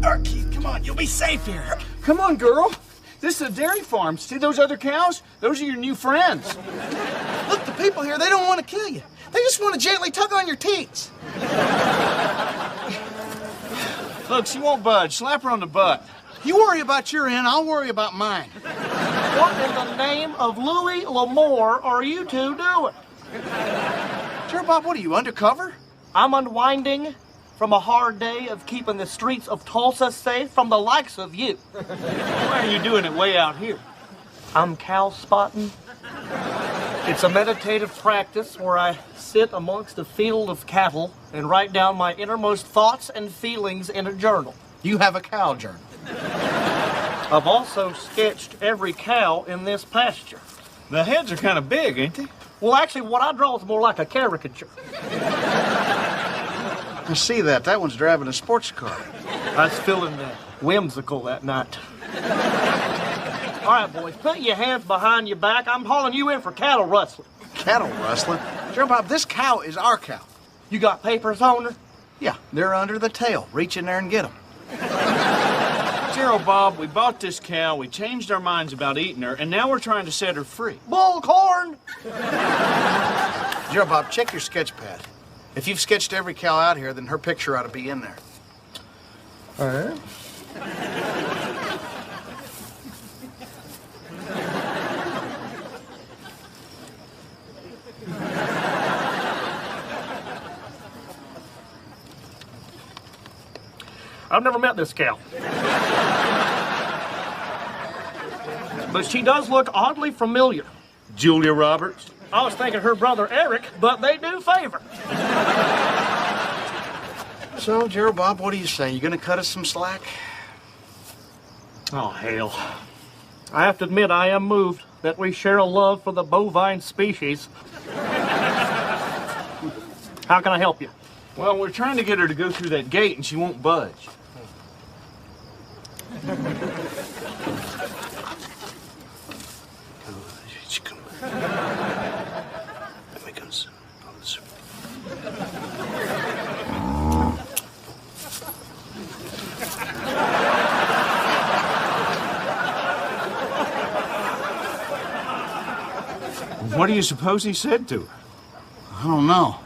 All right, Keith, come on, you'll be safe here. Come on, girl. This is a dairy farm. See those other cows? Those are your new friends. Look, the people here, they don't want to kill you. They just want to gently tug on your teats. Look, she won't budge. Slap her on the butt. You worry about your end, I'll worry about mine. What in the name of Louis L'Amour are you two doing? Sure, Bob, what are you, undercover? I'm unwinding from a hard day of keeping the streets of Tulsa safe from the likes of you. Why are you doing it way out here? I'm cow spotting. It's a meditative practice where I sit amongst a field of cattle and write down my innermost thoughts and feelings in a journal. You have a cow journal. I've also sketched every cow in this pasture. The heads are kind of big, ain't they? Well, actually, what I draw is more like a caricature. I see that. That one's driving a sports car. I was feeling whimsical that night. All right, boys, put your hands behind your back. I'm hauling you in for cattle rustling. Cattle rustling? Joe Bob, this cow is our cow. You got papers on her? Yeah, they're under the tail. Reach in there and get them. Gerald, Bob, we bought this cow, we changed our minds about eating her, and now we're trying to set her free. Bullcorn! Joe Bob, check your sketch pad. If you've sketched every cow out here, then her picture ought to be in there. All right. I've never met this cow. But she does look oddly familiar. Julia Roberts? I was thinking her brother Eric, but they do favor. So, Gerald Bob, what do you say? You gonna cut us some slack? Oh, hell. I have to admit, I am moved that we share a love for the bovine species. How can I help you? Well, we're trying to get her to go through that gate, and she won't budge. What do you suppose he said to her? I don't know.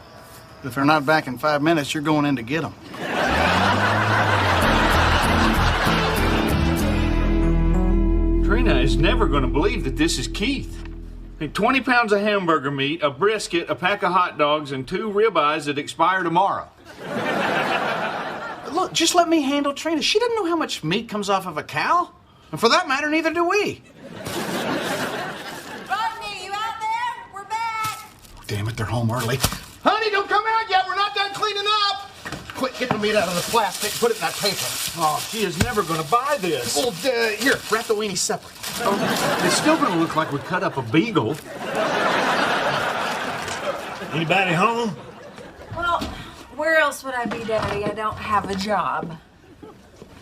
If they're not back in 5 minutes, you're going in to get them. Trina is never going to believe that this is Keith. Hey, 20 pounds of hamburger meat, a brisket, a pack of hot dogs, and 2 ribeyes that expire tomorrow. Look, just let me handle Trina. She doesn't know how much meat comes off of a cow. And for that matter, neither do we. Rodney, you out there? We're back. Damn it, they're home early. Honey, don't come out yet. We're not done cleaning up. Quick, get the meat out of the plastic. Put it in that paper. Oh, she is never going to buy this. Well, here, wrap the weenie separate. Oh, it's still going to look like we cut up a beagle. Anybody home? Well, where else would I be, Daddy? I don't have a job.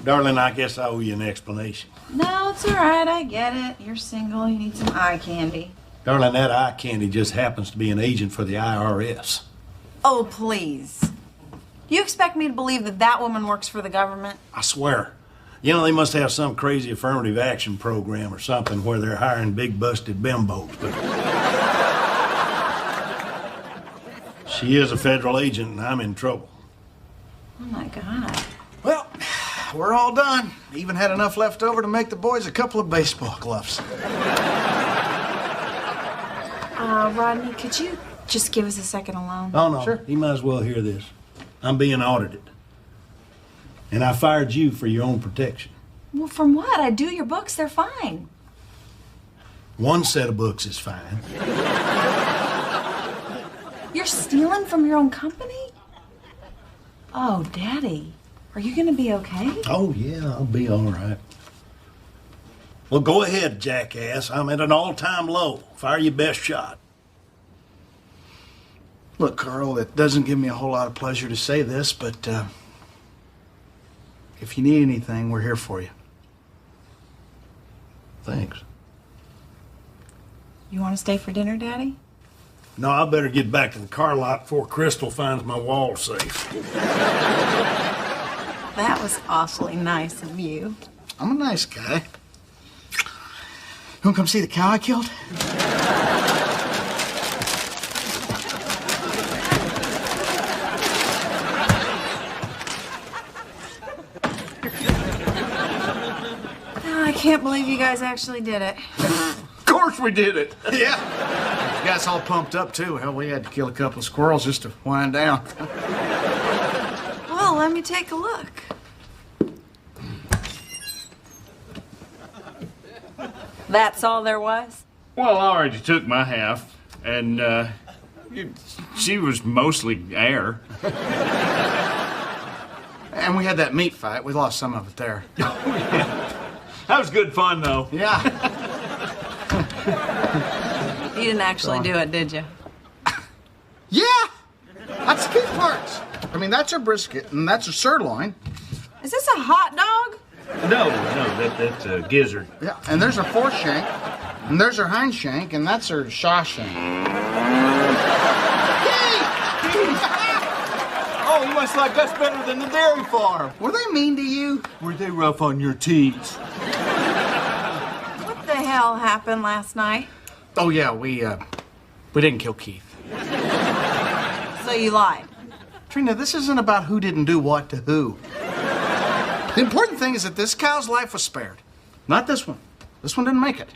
Darling, I guess I owe you an explanation. No, it's all right. I get it. You're single. You need some eye candy. Darling, that eye candy just happens to be an agent for the IRS. Oh, please. You expect me to believe that that woman works for the government? I swear. You know, they must have some crazy affirmative action program or something where they're hiring big busted bimbos. But she is a federal agent and I'm in trouble. Oh, my God. Well, we're all done. Even had enough left over to make the boys a couple of baseball gloves. Rodney, could you just give us a second alone? Oh, no. Sure. You might as well hear this. I'm being audited. And I fired you for your own protection. Well, from what? I do your books. They're fine. One set of books is fine. You're stealing from your own company? Oh, Daddy. Are you going to be okay? Oh, yeah, I'll be all right. Well, go ahead, jackass. I'm at an all-time low. Fire your best shot. Look, Carl, it doesn't give me a whole lot of pleasure to say this, but if you need anything, we're here for you. Thanks. You want to stay for dinner, Daddy? No, I better get back to the car lot before Crystal finds my wall safe. That was awfully nice of you. I'm a nice guy. You want to come see the cow I killed? I can't believe you guys actually did it. Of course we did it. Yeah. You got us all pumped up, too. Hell, we had to kill a couple of squirrels just to wind down. Well, let me take a look. That's all there was? Well, I already took my half, and she was mostly air. And we had that meat fight. We lost some of it there. Oh, yeah. That was good fun, though. Yeah. You didn't actually do it, did you? Yeah! That's the good part. I mean, that's a brisket, and that's a sirloin. Is this a hot dog? No, that's a gizzard. Yeah, and there's a foreshank, and there's her hind shank, and that's her shaw shank. Oh, you must like us better than the dairy farm. Were they mean to you? Were they rough on your teats? What the hell happened last night? Oh, yeah, we didn't kill Keith. So you lied. Trina, this isn't about who didn't do what to who. The important thing is that this cow's life was spared. Not this one. This one didn't make it.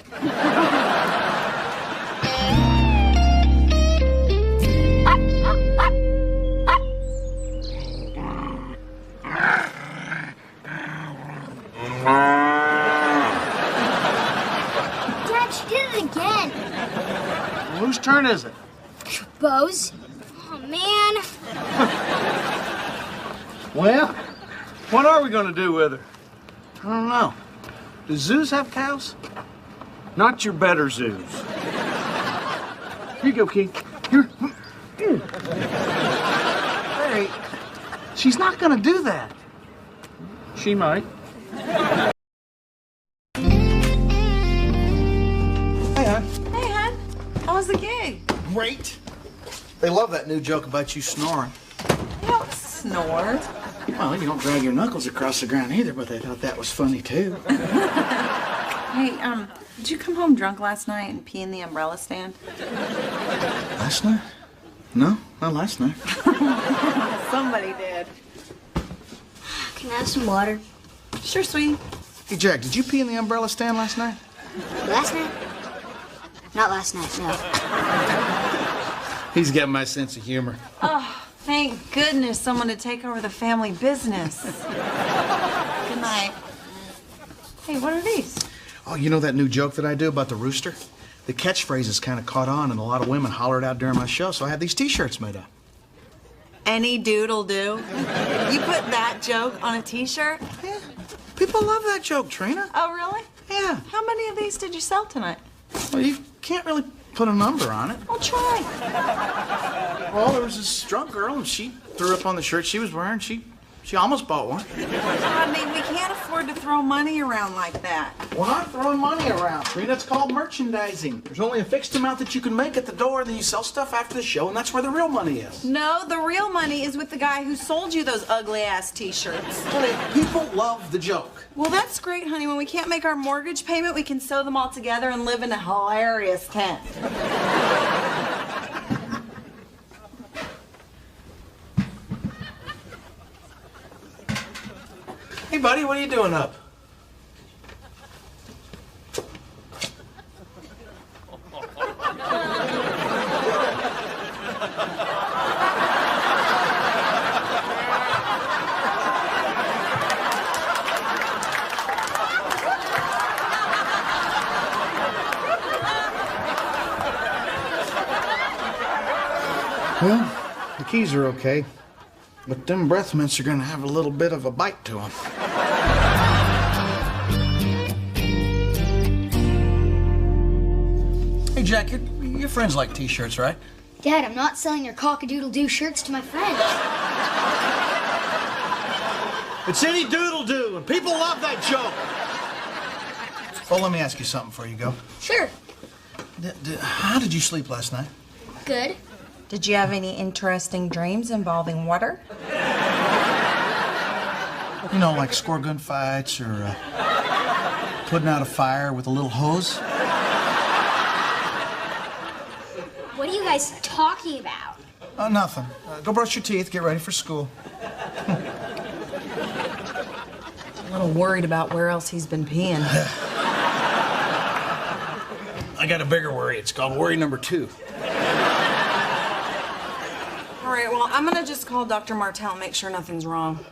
Dad, she did it again. Whose turn is it? Bo's. Oh, man. Well, what are we going to do with her? I don't know. Do zoos have cows? Not your better zoos. Here you go, Keith. Here. Larry, she's not going to do that. She might. Hey, hon. Hey, hon. How was the gig? Great. They love that new joke about you snoring. You don't snore. Well, you don't drag your knuckles across the ground either, but they thought that was funny, too. Hey, did you come home drunk last night and pee in the umbrella stand? Last night? No, not last night. Somebody did. Can I have some water? Sure, sweetie. Hey, Jack, did you pee in the umbrella stand last night? Last night? Not last night, no. He's getting my sense of humor. Oh, thank goodness someone to take over the family business. Good night. Hey, what are these? Oh, you know that new joke that I do about the rooster? The catchphrase has kind of caught on, and a lot of women hollered out during my show, so I had these T-shirts made up. Any dude'll do. You put that joke on a T-shirt? Yeah. People love that joke, Trina. Oh, really? Yeah. How many of these did you sell tonight? Well, you can't really put a number on it. I'll try. Well, there was this drunk girl, and she threw up on the shirt she was wearing. She almost bought one. Rodney, we can't afford to throw money around like that. We're not throwing money around, Trina. It's called merchandising. There's only a fixed amount that you can make at the door, then you sell stuff after the show, and that's where the real money is. No, the real money is with the guy who sold you those ugly-ass T-shirts. Honey, people love the joke. Well, that's great, honey. When we can't make our mortgage payment, we can sew them all together and live in a hilarious tent. Hey, buddy, what are you doing up? Well, the keys are okay, but them breath mints are gonna have a little bit of a bite to them. Hey, Jack, your friends like T-shirts, right? Dad, I'm not selling your cock-a-doodle-doo shirts to my friends. It's any doodle-doo, and people love that joke. Oh, let me ask you something before you go. Sure. How did you sleep last night? Good. Did you have any interesting dreams involving water? You know, like score gun fights or putting out a fire with a little hose? What are you guys talking about? Nothing. Go brush your teeth, get ready for school. A little worried about where else he's been peeing. I got a bigger worry. It's called worry number 2. All right, well, I'm gonna just call Dr. Martell and make sure nothing's wrong.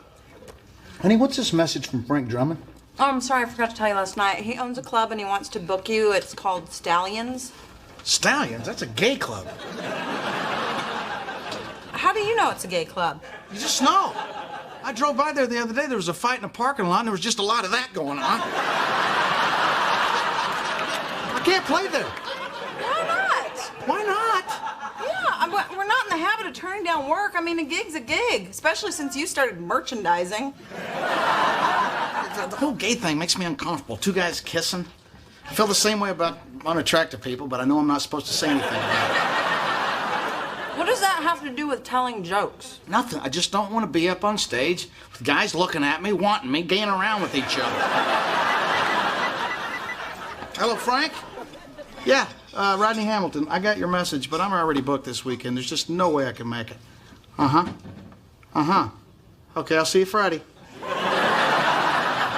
Honey, what's this message from Frank Drummond? Oh, I'm sorry, I forgot to tell you last night. He owns a club and he wants to book you. It's called Stallions. Stallions? That's a gay club. How do you know it's a gay club? You just know. I drove by there the other day. There was a fight in a parking lot, and there was just a lot of that going on. I can't play there. Why not? Why not? Yeah, we're not in in the habit of turning down work. I mean, a gig's a gig, especially since you started merchandising. The whole gay thing makes me uncomfortable. Two guys kissing. I feel the same way about unattractive people, but I know I'm not supposed to say anything about it. What does that have to do with telling jokes? Nothing. I just don't want to be up on stage with guys looking at me, wanting me, gaying around with each other. Hello, Frank? Yeah, Rodney Hamilton. I got your message, but I'm already booked this weekend. There's just no way I can make it. Uh-huh. Okay, I'll see you Friday.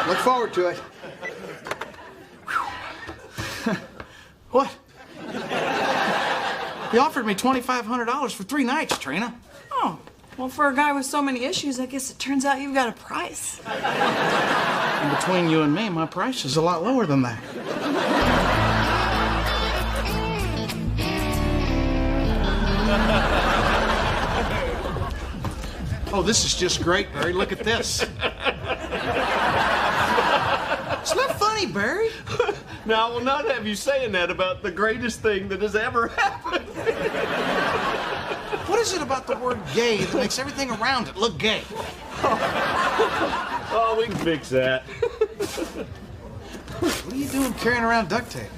Look forward to it. What? He offered me $2,500 for 3 nights, Trina. Oh, well, for a guy with so many issues, I guess it turns out you've got a price. And between you and me, my price is a lot lower than that. Oh, this is just great, Barry. Look at this. It's not funny, Barry. Now, I will not have you saying that about the greatest thing that has ever happened. What is it about the word gay that makes everything around it look gay? Oh, we can fix that. What are you doing carrying around duct tape?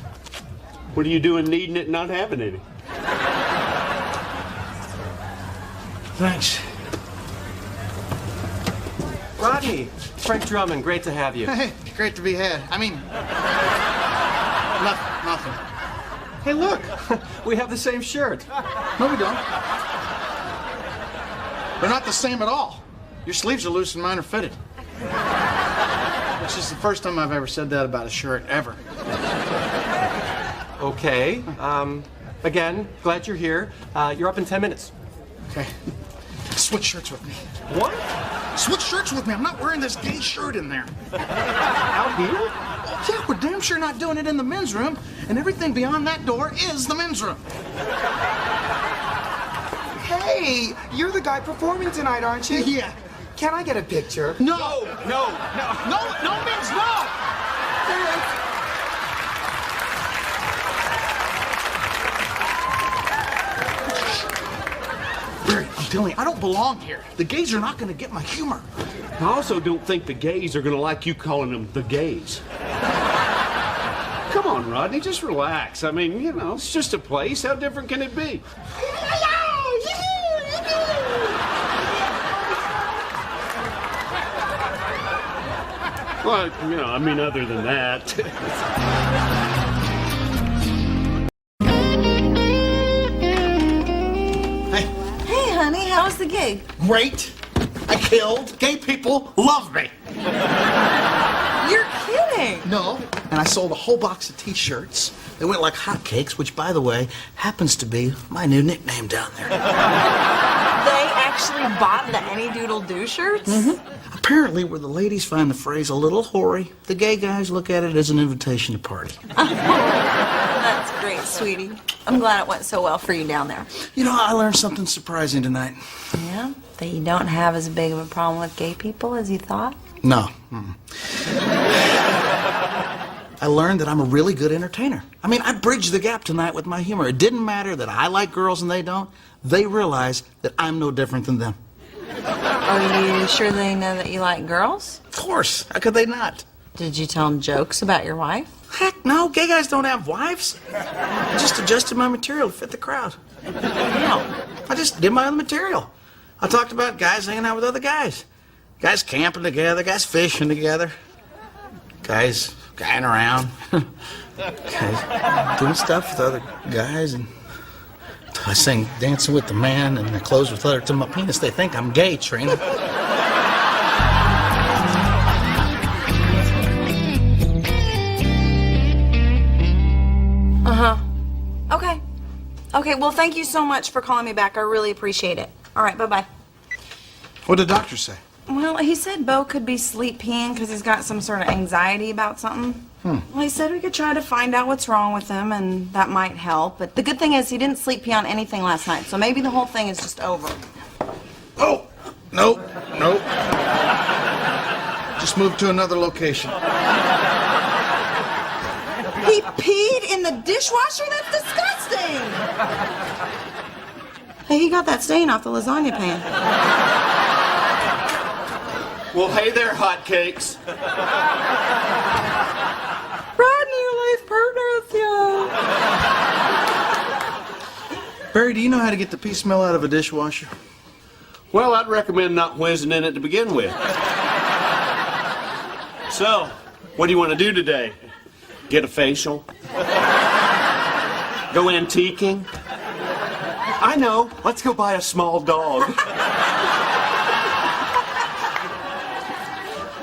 What are you doing needing it and not having any? Thanks. Rodney, Frank Drummond, great to have you. Hey, great to be had. I mean, nothing. Hey, look, we have the same shirt. No, we don't. They're not the same at all. Your sleeves are loose and mine are fitted. Which is the first time I've ever said that about a shirt, ever. Okay, again, glad you're here. You're up in 10 minutes. Okay. Switch shirts with me. What? Switch shirts with me. I'm not wearing this gay shirt in there. Out here? Yeah, we're damn sure not doing it in the men's room, and everything beyond that door is the men's room. Hey, you're the guy performing tonight, aren't you? Yeah. Can I get a picture? No, means no! Barry, I'm telling you, I don't belong here. The gays are not going to get my humor. I also don't think the gays are going to like you calling them the gays. Come on, Rodney, just relax. I mean, you know, it's just a place. How different can it be? Well, you know, I mean, other than that. Hey, honey, how was the gig? Great. I killed. Gay people love me. You're kidding. No. And I sold a whole box of T-shirts. They went like hotcakes, which, by the way, happens to be my new nickname down there. They actually bought the Any Doodle Do shirts? Mm-hmm. Apparently, where the ladies find the phrase a little hoary, the gay guys look at it as an invitation to party. That's great, sweetie. I'm glad it went so well for you down there. You know, I learned something surprising tonight. Yeah? That you don't have as big of a problem with gay people as you thought? No. I learned that I'm a really good entertainer. I mean, I bridged the gap tonight with my humor. It didn't matter that I like girls and they don't. They realize that I'm no different than them. Are you sure they know that you like girls? Of course. How could they not? Did you tell them jokes about your wife? Heck no. Gay guys don't have wives. I just adjusted my material to fit the crowd. No. I just did my own material. I talked about guys hanging out with other guys. Guys camping together. Guys fishing together. Guys guying around. Guys doing stuff with other guys. And I sing Dancing with the Man and the Clothes with Leather to My Penis. They think I'm gay, Trina. Uh-huh. Okay. Okay, well, thank you so much for calling me back. I really appreciate it. All right, bye-bye. What did the doctor say? Well, he said Bo could be sleep peeing because he's got some sort of anxiety about something. Well, he said we could try to find out what's wrong with him, and that might help. But the good thing is he didn't sleep pee on anything last night, so maybe the whole thing is just over. Oh, nope. Just moved to another location. He peed in the dishwasher? That's disgusting! Hey, he got that stain off the lasagna pan. Well, hey there, hotcakes. Rodney, your life's Barry, do you know how to get the pee smell out of a dishwasher? Well, I'd recommend not whizzing in it to begin with. So, what do you want to do today? Get a facial? Go antiquing? I know. Let's go buy a small dog.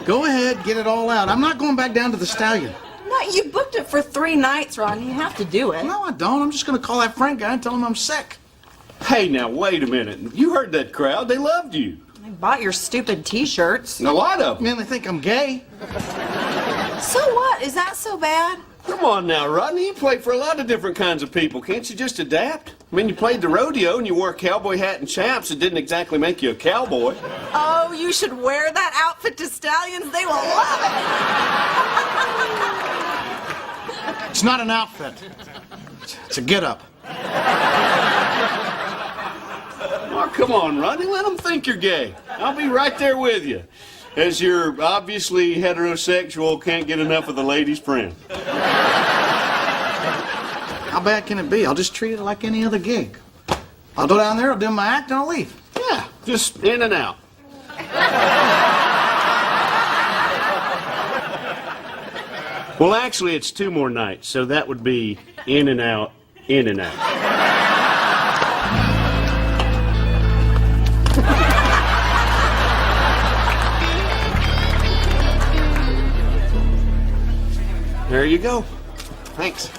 Go ahead, get it all out. I'm not going back down to the Stallion. No, you booked it for 3 nights, Rodney. You have to do it. No, I don't. I'm just going to call that Frank guy and tell him I'm sick. Hey, now, wait a minute. You heard that crowd. They loved you. I bought your stupid T-shirts. A lot of them. Man, they think I'm gay. So what? Is that so bad? Come on now, Rodney. You play for a lot of different kinds of people. Can't you just adapt? I mean, you played the rodeo and you wore a cowboy hat and chaps. It didn't exactly make you a cowboy. Oh, you should wear that outfit to Stallions. They will love it. It's not an outfit. It's a get-up. Oh, come on, Rodney. Let them think you're gay. I'll be right there with you. As your obviously heterosexual, can't get enough of the ladies' friend. How bad can it be? I'll just treat it like any other gig. I'll go down there, I'll do my act, and I'll leave. Yeah, just in and out. Well, actually, it's 2 more nights, so that would be in and out, in and out. There you go. Thanks.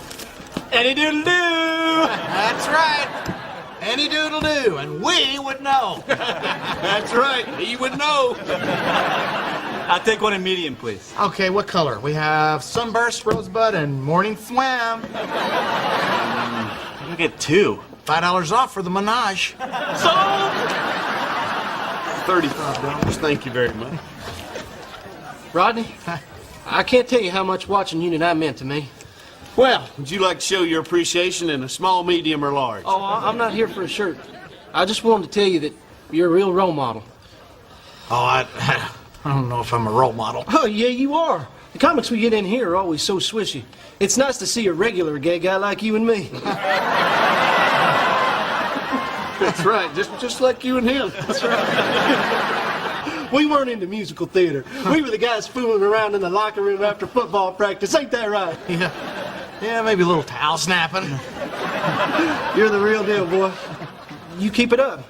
Any doodle-doo! That's right. Any doodle-doo, and we would know. That's right. He would know. I'll take one in medium, please. Okay, what color? We have Sunburst, Rosebud, and Morning Swam. You'll get 2. $5 off for the Menage. Sold! $35. Thank you very much. Rodney, I can't tell you how much watching you tonight meant to me. Well, would you like to show your appreciation in a small, medium, or large? Oh, I'm not here for a shirt. I just wanted to tell you that you're a real role model. Oh, I don't know if I'm a role model. Oh, yeah, you are. The comics we get in here are always so swishy. It's nice to see a regular gay guy like you and me. That's right, just like you and him. That's right. We weren't into musical theater. We were the guys fooling around in the locker room after football practice. Ain't that right? Yeah, maybe a little towel snapping. You're the real deal, boy. You keep it up.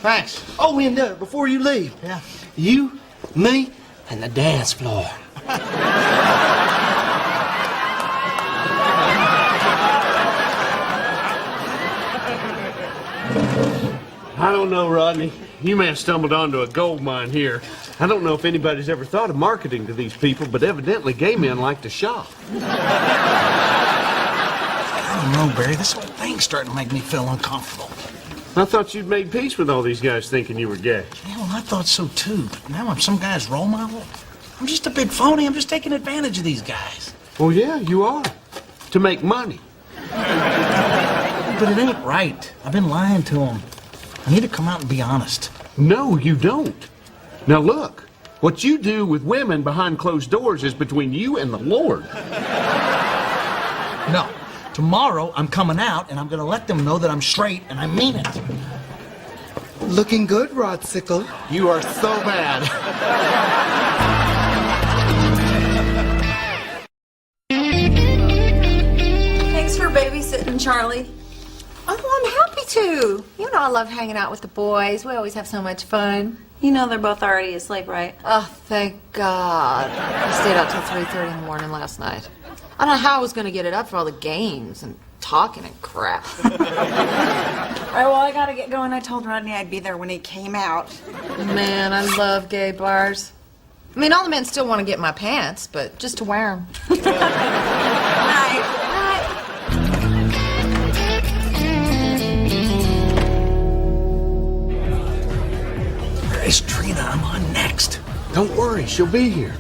Thanks. Oh, and before you leave, you, me, and the dance floor. I don't know, Rodney. You may have stumbled onto a gold mine here. I don't know if anybody's ever thought of marketing to these people, but evidently gay men like to shop. I don't know, Barry. This whole thing's starting to make me feel uncomfortable. I thought you'd made peace with all these guys thinking you were gay. Yeah, well, I thought so too, but now I'm some guy's role model. I'm just a big phony. I'm just taking advantage of these guys. Well, yeah, you are. To make money. But it ain't right. I've been lying to them. I need to come out and be honest. No, you don't. Now look, what you do with women behind closed doors is between you and the Lord. No. Tomorrow, I'm coming out, and I'm going to let them know that I'm straight, and I mean it. Looking good, Rodsicle. You are so bad. Thanks for babysitting, Charlie. Oh, I'm happy to. You know I love hanging out with the boys. We always have so much fun. You know they're both already asleep, right? Oh, thank God. I stayed out till 3:30 in the morning last night. I don't know how I was going to get it up for all the games and talking and crap. All right, well, I gotta get going. I told Rodney I'd be there when he came out. Man, I love gay bars. I mean, all the men still want to get my pants, but just to wear them. Where's Trina? I'm on next. Don't worry, she'll be here.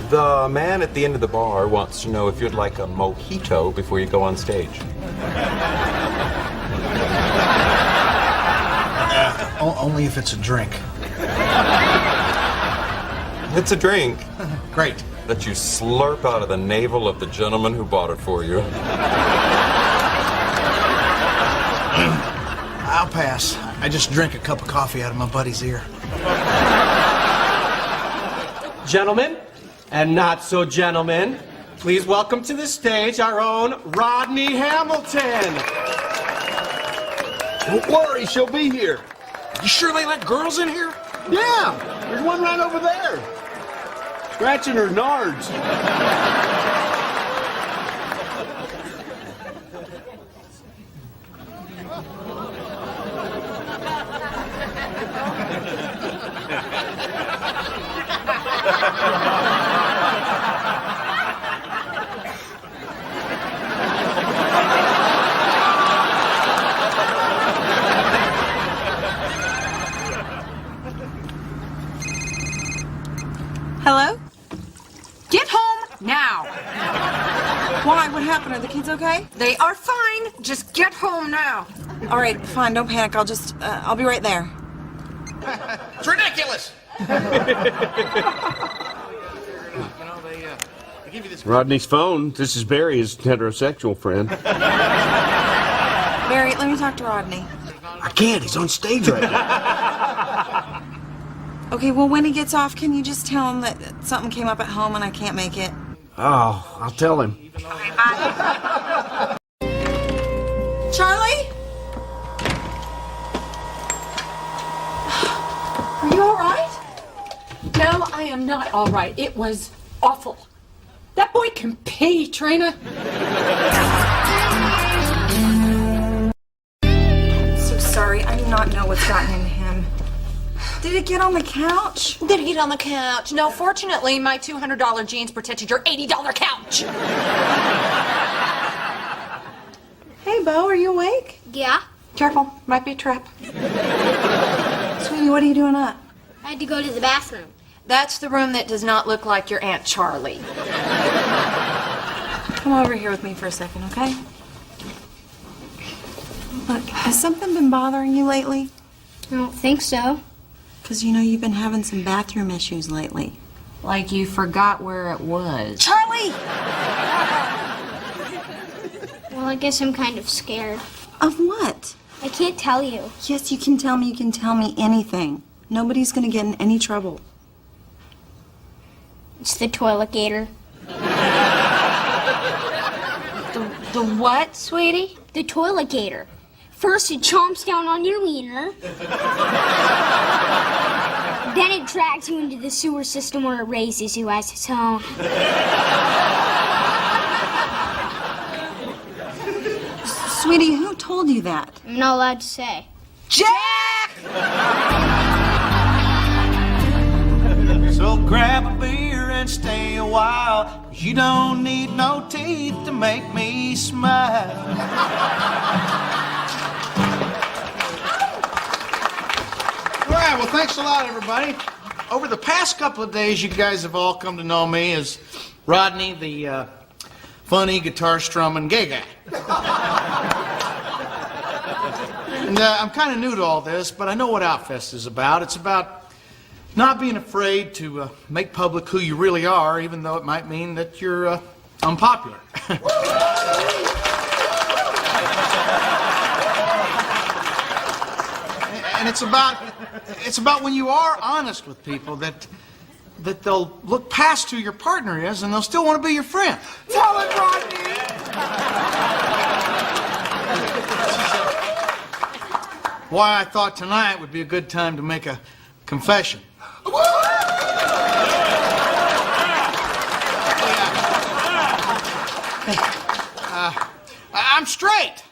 The man at the end of the bar wants to know if you'd like a mojito before you go on stage. Only if it's a drink. It's a drink. Great. That you slurp out of the navel of the gentleman who bought it for you. I'll pass. I just drank a cup of coffee out of my buddy's ear. Gentlemen, and not so gentlemen, please welcome to the stage our own Rodney Hamilton. Don't worry, she'll be here. You sure they let girls in here? Yeah, there's one right over there. Scratching her nards. Hello? Get home now. Why? What happened? Are the kids okay? They are fine. Just get home now. All right, fine. Don't panic. I'll be right there. It's ridiculous. Rodney's phone. This is Barry, his heterosexual friend. Barry, let me talk to Rodney. I can't. He's on stage right now. Okay, well, when he gets off, can you just tell him that something came up at home and I can't make it? Oh, I'll tell him. Okay, bye. Charlie? Are you all right? No, I am not all right. It was awful. That boy can pee, Trina. So sorry. I do not know what's gotten into him. Did it get on the couch? Did it get on the couch? No, fortunately, my $200 jeans protected your $80 couch. Hey, Bo, are you awake? Yeah? Careful. Might be a trap. Sweetie, what are you doing up? I had to go to the bathroom. That's the room that does not look like your Aunt Charlie. Come over here with me for a second, okay? Look, has something been bothering you lately? I don't think so. Because you know you've been having some bathroom issues lately. Like you forgot where it was. Charlie! Well, I guess I'm kind of scared. Of what? I can't tell you. Yes, you can tell me. You can tell me anything. Nobody's going to get in any trouble. It's the toilet gator. The what, sweetie? The toilet gator. First it chomps down on your wiener. Then it drags you into the sewer system where it raises you as its own. Sweetie, who told you that? I'm not allowed to say. Jack! So grab a beer and stay a while, 'cause you don't need no teeth to make me smile. All right, well, thanks a lot, everybody. Over the past couple of days, you guys have all come to know me as Rodney, the funny guitar strumming gay guy. And I'm kind of new to all this, but I know what Outfest is about. It's about not being afraid to make public who you really are, even though it might mean that you're unpopular. And it's about when you are honest with people that they'll look past who your partner is and they'll still want to be your friend. Tell it, Rodney! Why I thought tonight would be a good time to make a confession. I'm straight.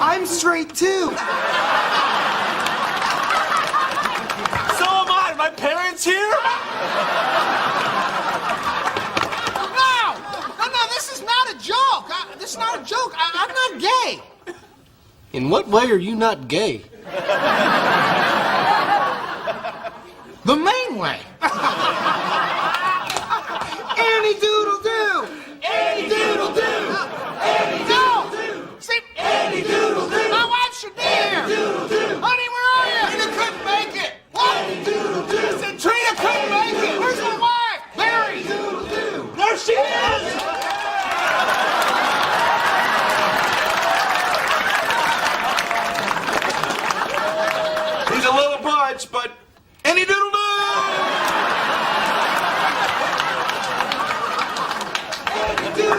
I'm straight too. So am I. My parents here? No, this is not a joke. This is not a joke. I'm not gay. In what way are you not gay? much, but any doodle doo!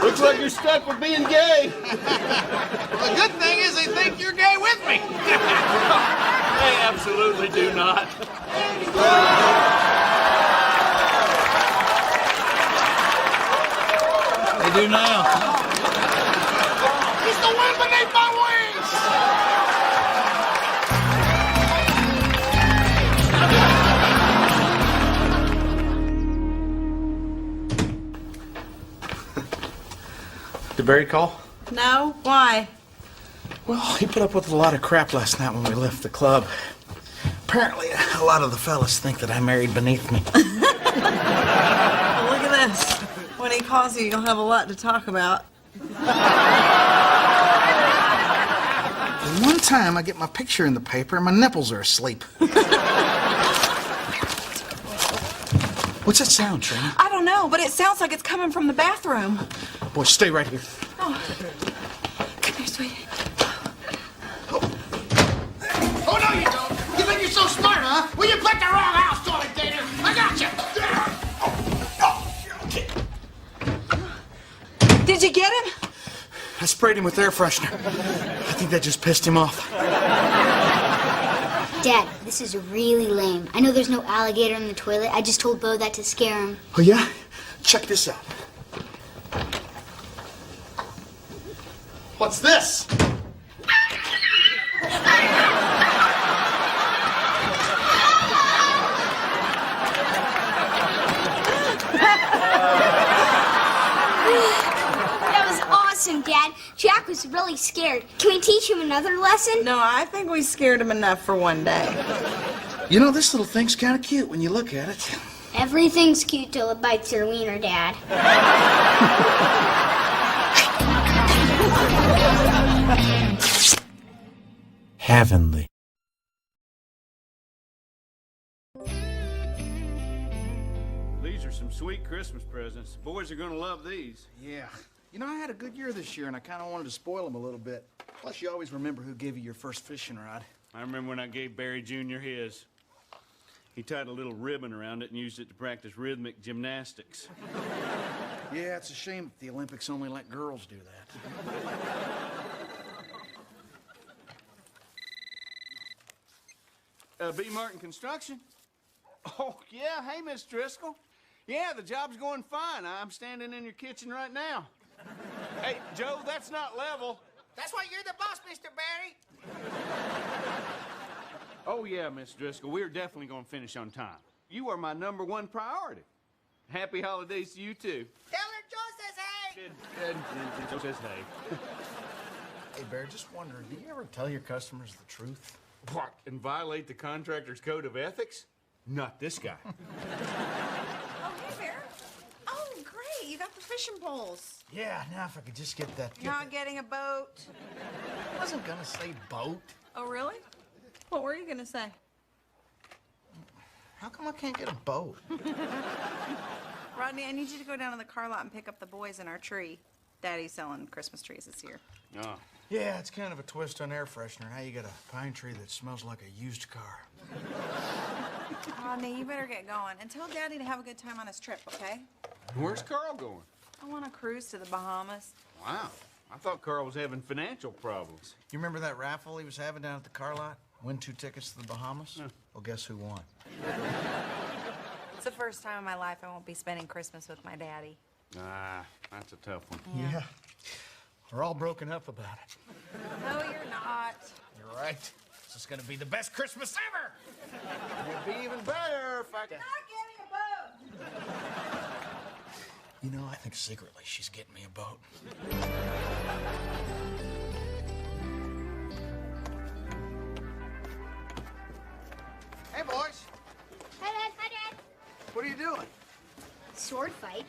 Looks like you're stuck with being gay. Well, the good thing is they think you're gay with me. They absolutely do not. They do now. It's the wind beneath my wings. Did Barry call? No? Why? Well, he put up with a lot of crap last night when we left the club. Apparently, a lot of the fellas think that I married beneath me. Well, look at this. When he calls you, you'll have a lot to talk about. One time, I get my picture in the paper and my nipples are asleep. What's that sound, Trina? I don't know, but it sounds like it's coming from the bathroom. Boy, stay right here. Oh. Come here, sweetie. Oh, no, you don't. You think you're so smart, huh? Well, you picked the wrong house, toilet gator. I got you. Did you get him? I sprayed him with air freshener. I think that just pissed him off. Dad, this is really lame. I know there's no alligator in the toilet. I just told Bo that to scare him. Oh, yeah? Check this out. What's this? That was awesome, Dad. Jack was really scared. Can we teach him another lesson? No, I think we scared him enough for one day. You know, this little thing's kind of cute when you look at it. Everything's cute till it bites your wiener, Dad. Heavenly. These are some sweet Christmas presents. The boys are gonna love these. Yeah. You know, I had a good year this year, and I kind of wanted to spoil them a little bit. Plus, you always remember who gave you your first fishing rod. I remember when I gave Barry Jr. his. He tied a little ribbon around it and used it to practice rhythmic gymnastics. Yeah, it's a shame that the Olympics only let girls do that. B. Martin Construction? Oh, yeah. Hey, Miss Driscoll. Yeah, the job's going fine. I'm standing in your kitchen right now. Hey, Joe, that's not level. That's why you're the boss, Mr. Barry. Oh, yeah, Miss Driscoll, we're definitely going to finish on time. You are my #1 priority. Happy holidays to you, too. Tell her Joe says hey. Joe says hey. Hey, Bear, just wondering, do you ever tell your customers the truth? What, and violate the contractor's code of ethics? Not this guy. Oh, hey, Bear. Oh, great. You got the fishing poles. Yeah, now if I could just get that... Not getting a boat. I wasn't gonna say boat. Oh, really? What were you going to say? How come I can't get a boat? Rodney, I need you to go down to the car lot and pick up the boys in our tree. Daddy's selling Christmas trees this year. Oh. Yeah, it's kind of a twist on air freshener. Now you got a pine tree that smells like a used car. Rodney, you better get going. And tell Daddy to have a good time on his trip, okay? Where's Carl going? I want to cruise to the Bahamas. Wow. I thought Carl was having financial problems. You remember that raffle he was having down at the car lot? Win 2 tickets to the Bahamas? Well, guess who won? It's the first time in my life I won't be spending Christmas with my daddy. Ah, that's a tough one. Yeah. We're all broken up about it. No, you're not. You're right. This is gonna be the best Christmas ever! It'd be even better if I... Not getting a boat! You know, I think secretly she's getting me a boat. Hey, boys. Hi, Dad. Hi, Dad. What are you doing? Sword fight.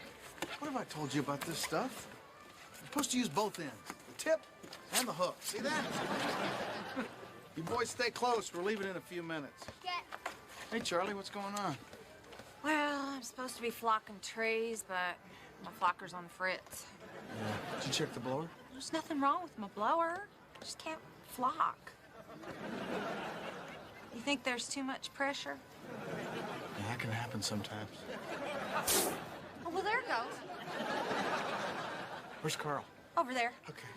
What have I told you about this stuff? You're supposed to use both ends. The tip and the hook. See that? You boys stay close. We're leaving in a few minutes. Yeah. Hey, Charlie, what's going on? Well, I'm supposed to be flocking trees, but my flocker's on the fritz. Did you check the blower? There's nothing wrong with my blower. I just can't flock. You think there's too much pressure? Yeah, that can happen sometimes. Oh, well, there it goes. Where's Carl? Over there. Okay.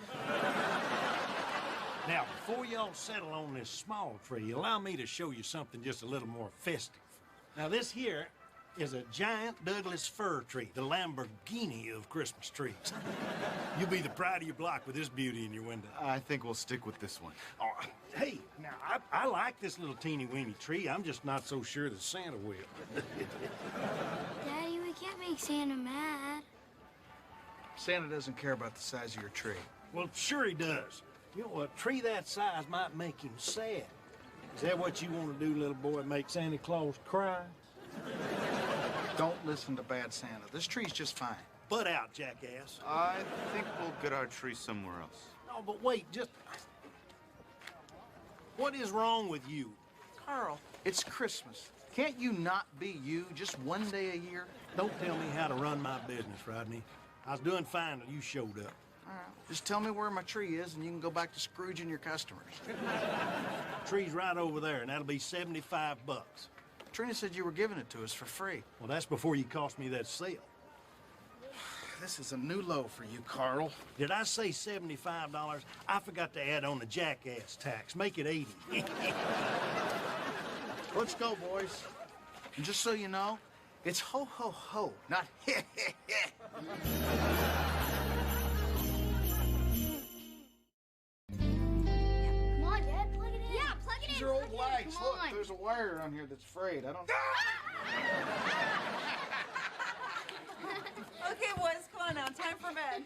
Now, before y'all settle on this small tree, allow me to show you something just a little more festive. Now, this here is a giant Douglas fir tree, the Lamborghini of Christmas trees. You'll be the pride of your block with this beauty in your window. I think we'll stick with this one. Oh, hey, now, I like this little teeny-weeny tree. I'm just not so sure that Santa will. Daddy, we can't make Santa mad. Santa doesn't care about the size of your tree. Well, sure he does. You know, a tree that size might make him sad. Is that what you want to do, little boy, make Santa Claus cry? Don't listen to bad Santa. This tree's just fine. Butt out, jackass. I think we'll get our tree somewhere else. No, but wait, just... What is wrong with you? Carl, it's Christmas. Can't you not be you just one day a year? Don't tell me how to run my business, Rodney. I was doing fine till you showed up. All right. Just tell me where my tree is, and you can go back to Scrooging your customers. Tree's right over there, and that'll be $75. Trina said you were giving it to us for free. Well, that's before you cost me that sale. This is a new low for you, Carl. Did I say $75? I forgot to add on the jackass tax. Make it $80. Let's go, boys. And just so you know, it's ho, ho, ho, not heh, heh, heh. Come on, Dad, plug it in. Yeah, plug it in. These are old lights. Come Look, on. there's a wire on here that's frayed. I don't... Okay, boys, come on now. Time for bed.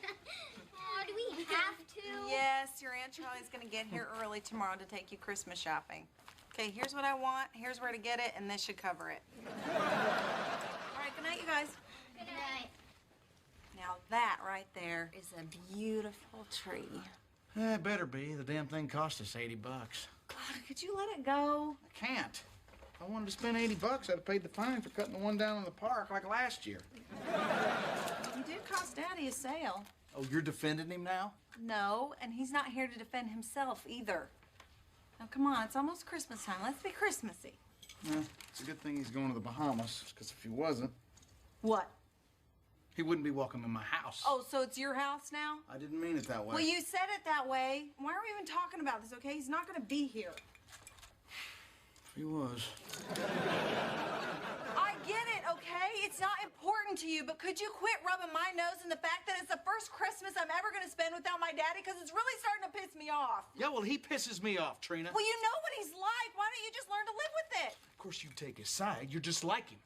Oh, do we have to? Yes, your Aunt Charlie's gonna get here early tomorrow to take you Christmas shopping. Okay, here's what I want, here's where to get it, and this should cover it. All right, good night, you guys. Good night. Now that right there is a beautiful tree. Yeah, it better be. The damn thing cost us $80. God, could you let it go? I can't. If I wanted to spend $80, I'd have paid the fine for cutting the one down in the park like last year. You did cost Daddy a sale. Oh, you're defending him now? No, and he's not here to defend himself either. Now, come on, it's almost Christmas time. Let's be Christmassy. Yeah, it's a good thing he's going to the Bahamas, because if he wasn't, What? he wouldn't be welcome in my house. Oh, so it's your house now? I didn't mean it that way. Well, you said it that way. Why are we even talking about this, okay? He's not going to be here. If he was. I get it, okay? It's not important to you, but could you quit rubbing my nose in the fact that it's the first Christmas I'm ever going to spend without my daddy? Because it's really starting to piss me off. Yeah, well, he pisses me off, Trina. Well, you know what he's like. Why don't you just learn to live with it? Of course, you take his side. You're just like him.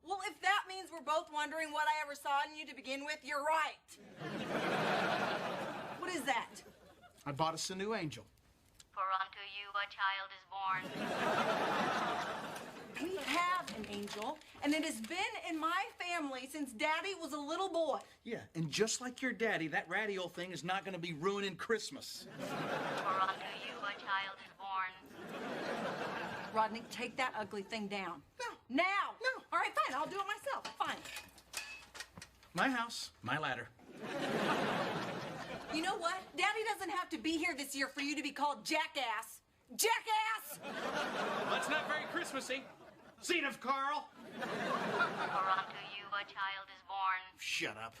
Well, if that means we're both wondering what I ever saw in you to begin with, you're right. What is that? I bought us a new angel. For unto you a child is born. We have an angel, and it has been in my family since Daddy was a little boy. Yeah, and just like your daddy, that ratty old thing is not going to be ruining Christmas. For unto you a child is born. Rodney, take that ugly thing down. No. Now. No. All right, fine. I'll do it myself. Fine. My house, my ladder. You know what? Daddy doesn't have to be here this year for you to be called jackass. Jackass! That's not very Christmassy. Seat of Carl. For unto you a child is born. Shut up.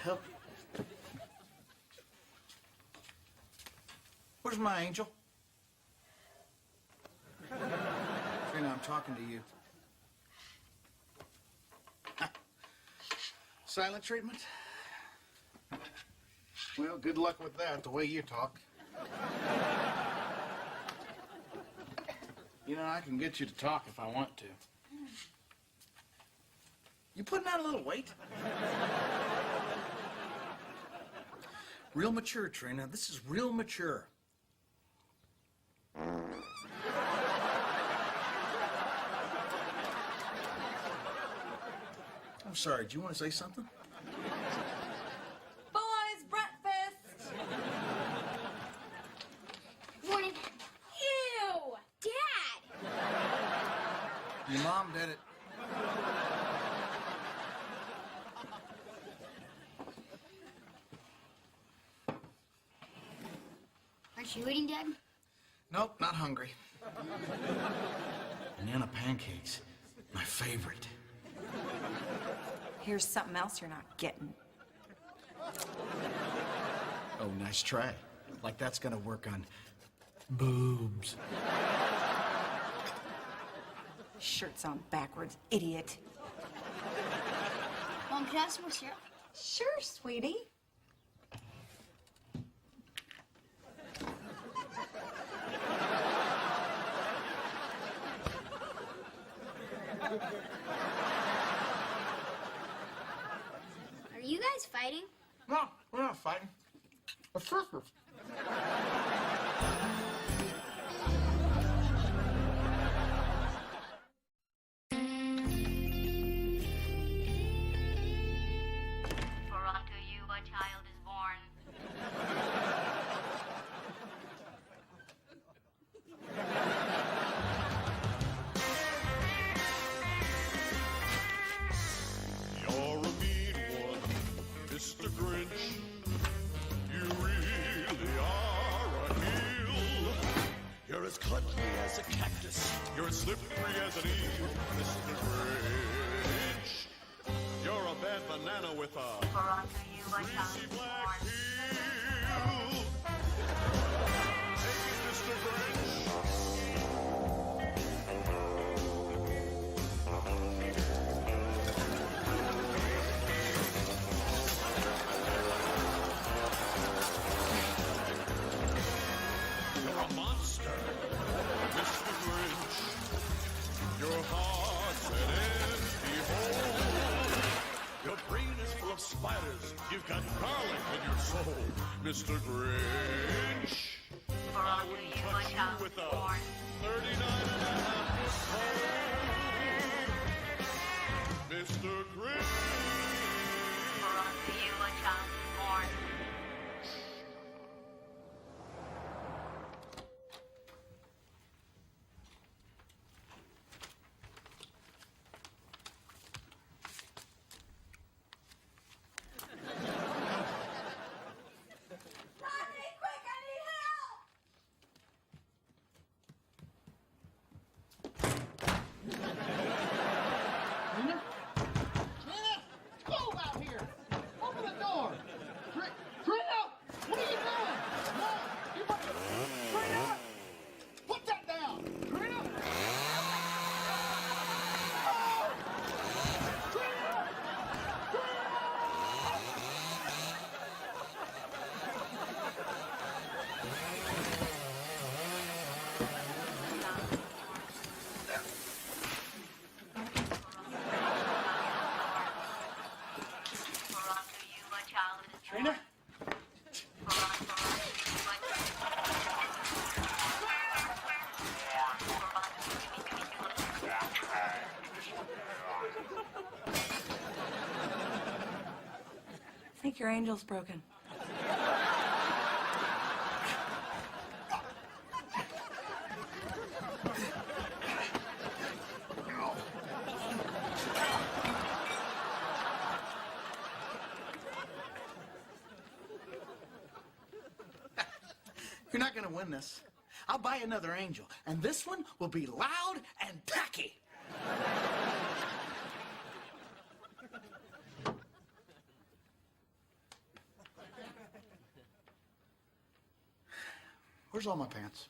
Hell? Where's my angel? Trina, I'm talking to you. Silent treatment? Well, good luck with that, the way you talk. You know, I can get you to talk if I want to. You putting on a little weight? Real mature, Trina. This is real mature. I'm sorry, do you want to say something? Boys, breakfast! Your mom did it. Aren't you eating, Dad? Nope, not hungry. Banana pancakes, my favorite. Here's something else you're not getting. Oh, nice try. Like that's gonna work on boobs. Shirt's on backwards, idiot. Mom, can I have some more syrup? Sure, sweetie. Are you guys fighting? No, we're not fighting. We're sisters. For unto you a child is born. You're a mean one, Mr. Grinch. You really are a heel. You're as cuddly as a cactus. You're as slippery as an eel, Mr. Grinch. You're a bad banana with a For unto you a child is black born. peel. Hey, Mr. Grinch. You're a monster, Mr. Grinch. Your heart's an empty hole. Your brain is full of spiders. You've got garlic in your soul, Mr. Grinch. For unto you a child With is a born. 39 and a half foot Mr. Grinch. For unto you a child is born. Rodney, quick, I need help! Trina? Trina? It's cold out here. Open the door. Trina? What are you doing? No, you Trina? Put that down. Trina? For unto you a child is born. Trina? I think your angel's broken. You're not gonna win this. I'll buy another angel, and this one will be loud and tacky. Where's all my pants?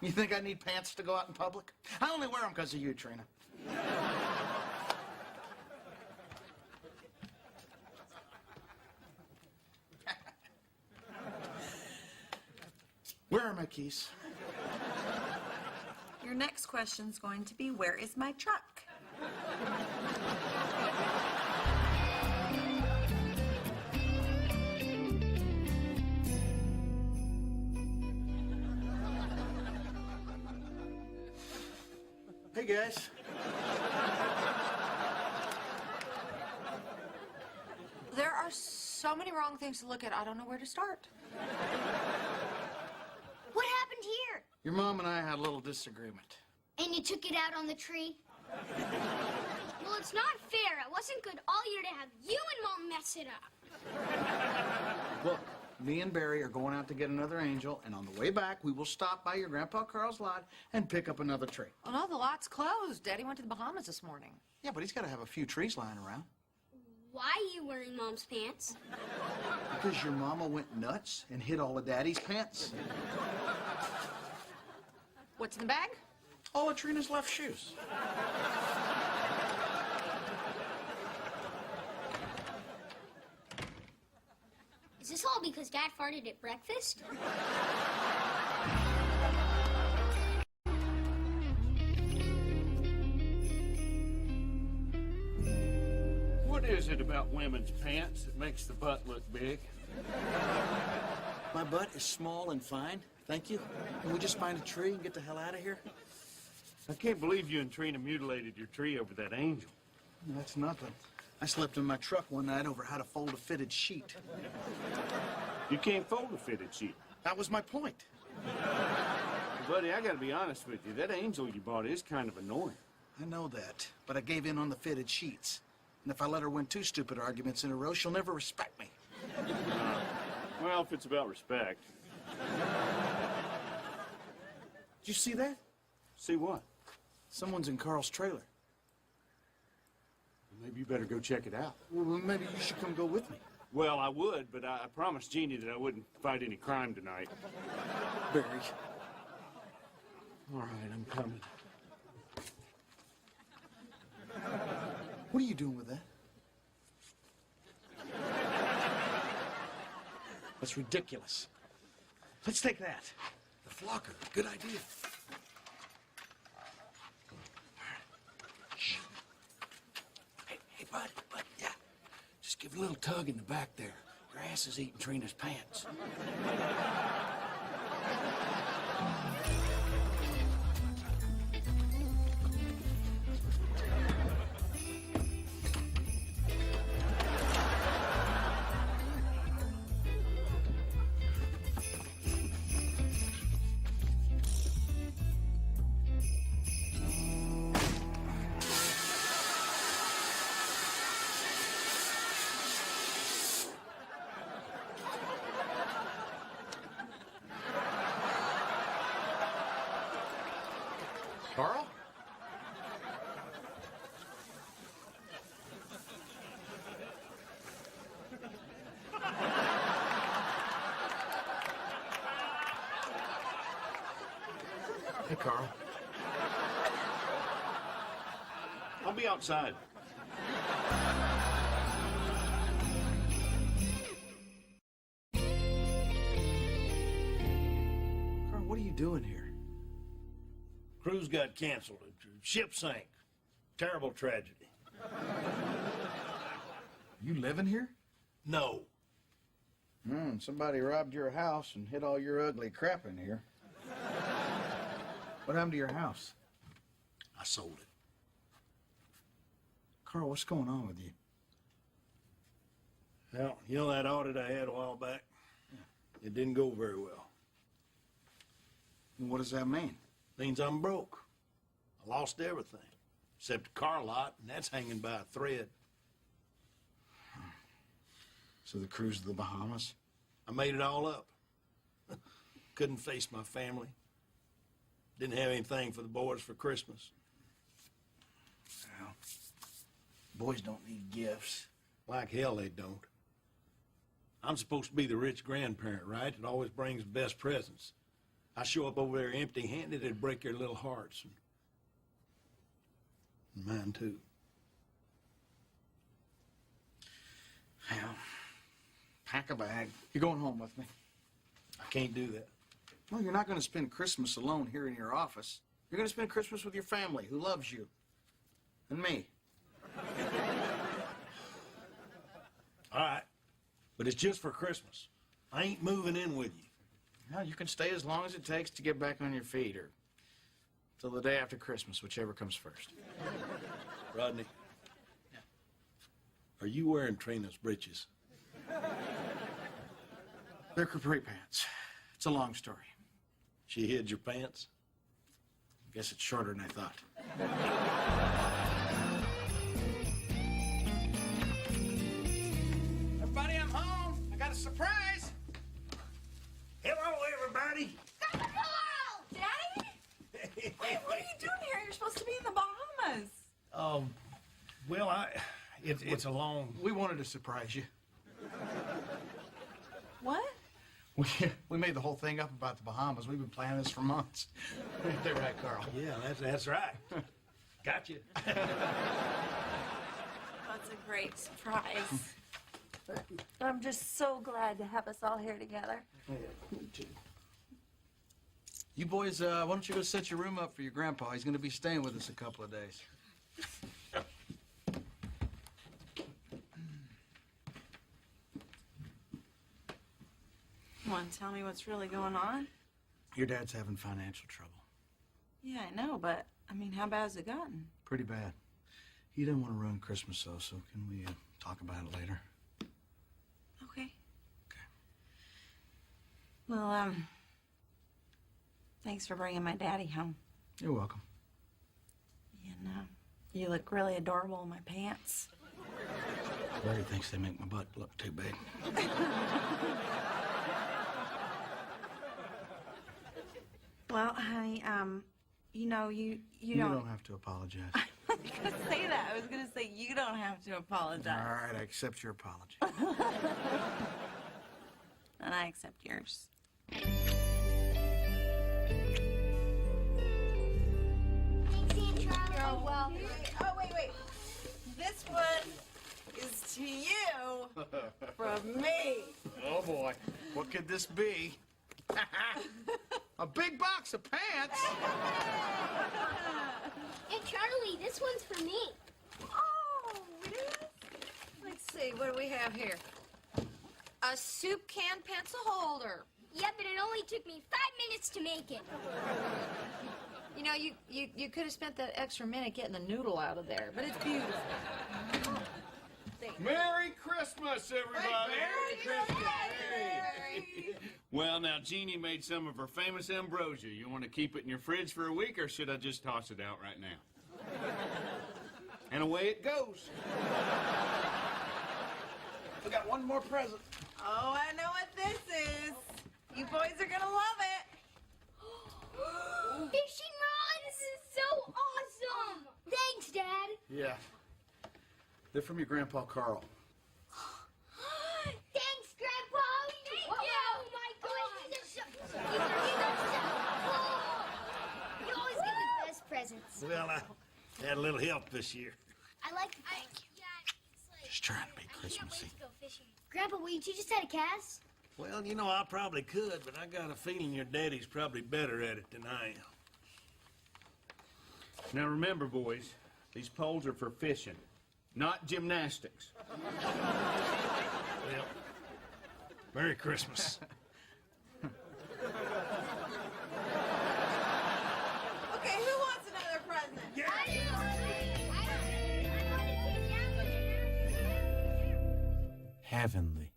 You think I need pants to go out in public? I only wear them because of you, Trina. Where are my keys? Your next question's going to be, where is my truck? Hey, guys. There are so many wrong things to look at, I don't know where to start. What happened here? Your mom and I had a little disagreement. And you took it out on the tree? Well, it's not fair. It wasn't good all year to have you and Mom mess it up. Look, me and Barry are going out to get another angel, and on the way back, we will stop by your Grandpa Carl's lot and pick up another tree. Oh, no, the lot's closed. Daddy went to the Bahamas this morning. Yeah, but he's got to have a few trees lying around. Why are you wearing Mom's pants? Because your mama went nuts and hid all of Daddy's pants. What's in the bag? All of Trina's left shoes. Is this all because Dad farted at breakfast? What is it about women's pants that makes the butt look big? My butt is small and fine, thank you. Can we just find a tree and get the hell out of here? I can't believe you and Trina mutilated your tree over that angel. That's nothing. I slept in my truck one night over how to fold a fitted sheet. You can't fold a fitted sheet. That was my point. Buddy, I gotta be honest with you. That angel you bought is kind of annoying. I know that, but I gave in on the fitted sheets. And if I let her win 2 stupid arguments in a row, she'll never respect me. Well, if it's about respect. Did you see that? See what? Someone's in Carl's trailer. Maybe you better go check it out. Well, maybe you should come go with me. Well, I would, but I promised Jeannie that I wouldn't fight any crime tonight. Barry. All right, I'm coming. What are you doing with that? That's ridiculous. Let's take that. The flocker. Good idea. Shh. Hey, bud, yeah. Just give a little tug in the back there. Your ass is eating Trina's pants. Carl? Hey, Carl. I'll be outside. Carl, what are you doing here? Cruise got canceled. Ship sank. Terrible tragedy. You living here? No. Somebody robbed your house and hid all your ugly crap in here. What happened to your house? I sold it. Carl, what's going on with you? Well, you know that audit I had a while back? Yeah. It didn't go very well. What does that mean? Means I'm broke. I lost everything, except a car lot, and that's hanging by a thread. So the cruise to the Bahamas? I made it all up. Couldn't face my family. Didn't have anything for the boys for Christmas. Well, boys don't need gifts. Like hell they don't. I'm supposed to be the rich grandparent, right? That always brings the best presents. I show up over there empty-handed, it'd break their little hearts. And mine, too. Well, pack a bag. You're going home with me. I can't do that. No, you're not going to spend Christmas alone here in your office. You're going to spend Christmas with your family, who loves you. And me. All right. But it's just for Christmas. I ain't moving in with you. Well, you can stay as long as it takes to get back on your feet, or till the day after Christmas, whichever comes first. Rodney. Yeah. Are you wearing Trina's breeches? They're capri pants. It's a long story. She hid your pants? Guess it's shorter than I thought. Everybody, I'm home. I got a surprise. Hello, everybody. Daddy? Wait, what are you doing here? You're supposed to be in the Bahamas. Well, it's a long. We wanted to surprise you. What? We made the whole thing up about the Bahamas. We've been planning this for months. Ain't that right, Carl? Yeah, that's right. Gotcha. That's a great surprise. I'm just so glad to have us all here together. You boys, why don't you go set your room up for your grandpa? He's going to be staying with us a couple of days. Come on, tell me what's really going on. Your dad's having financial trouble. Yeah, I know, but, I mean, how bad has it gotten? Pretty bad. He didn't want to ruin Christmas, though, so can we talk about it later? Okay. Well, thanks for bringing my daddy home. You're welcome. And, you look really adorable in my pants. Larry thinks they make my butt look too big. Well, honey, you know, you You don't have to apologize. I was gonna say that. I was gonna say you don't have to apologize. All right, I accept your apology. And I accept yours. You're welcome. Oh, wait. This one is to you from me. Oh, boy. What could this be? A big box of pants? And Charlie, this one's for me. Oh, it is? Let's see, what do we have here? A soup can pencil holder. Yeah, but it only took me 5 minutes to make it. You know, you could have spent that extra minute getting the noodle out of there, but it's beautiful. Merry Christmas, everybody! Merry Christmas! Well, now, Jeannie made some of her famous ambrosia. You want to keep it in your fridge for a week, or should I just toss it out right now? And away it goes. We got one more present. Oh, I know what this is. You boys are gonna love it. Fishing rod! This is so awesome! Thanks, Dad. Yeah. They're from your Grandpa Carl. Thanks, Grandpa. Thank you. Oh my gosh, these are so cool. You always get the best presents. Well, I had a little help this year. I like the thank you. Just trying to be Christmassy. Go fishing. Grandpa, will you teach us how to cast? Well, you know, I probably could, but I got a feeling your daddy's probably better at it than I am. Now, remember, boys, these poles are for fishing, not gymnastics. Well, Merry Christmas. Okay, who wants another present? Heavenly.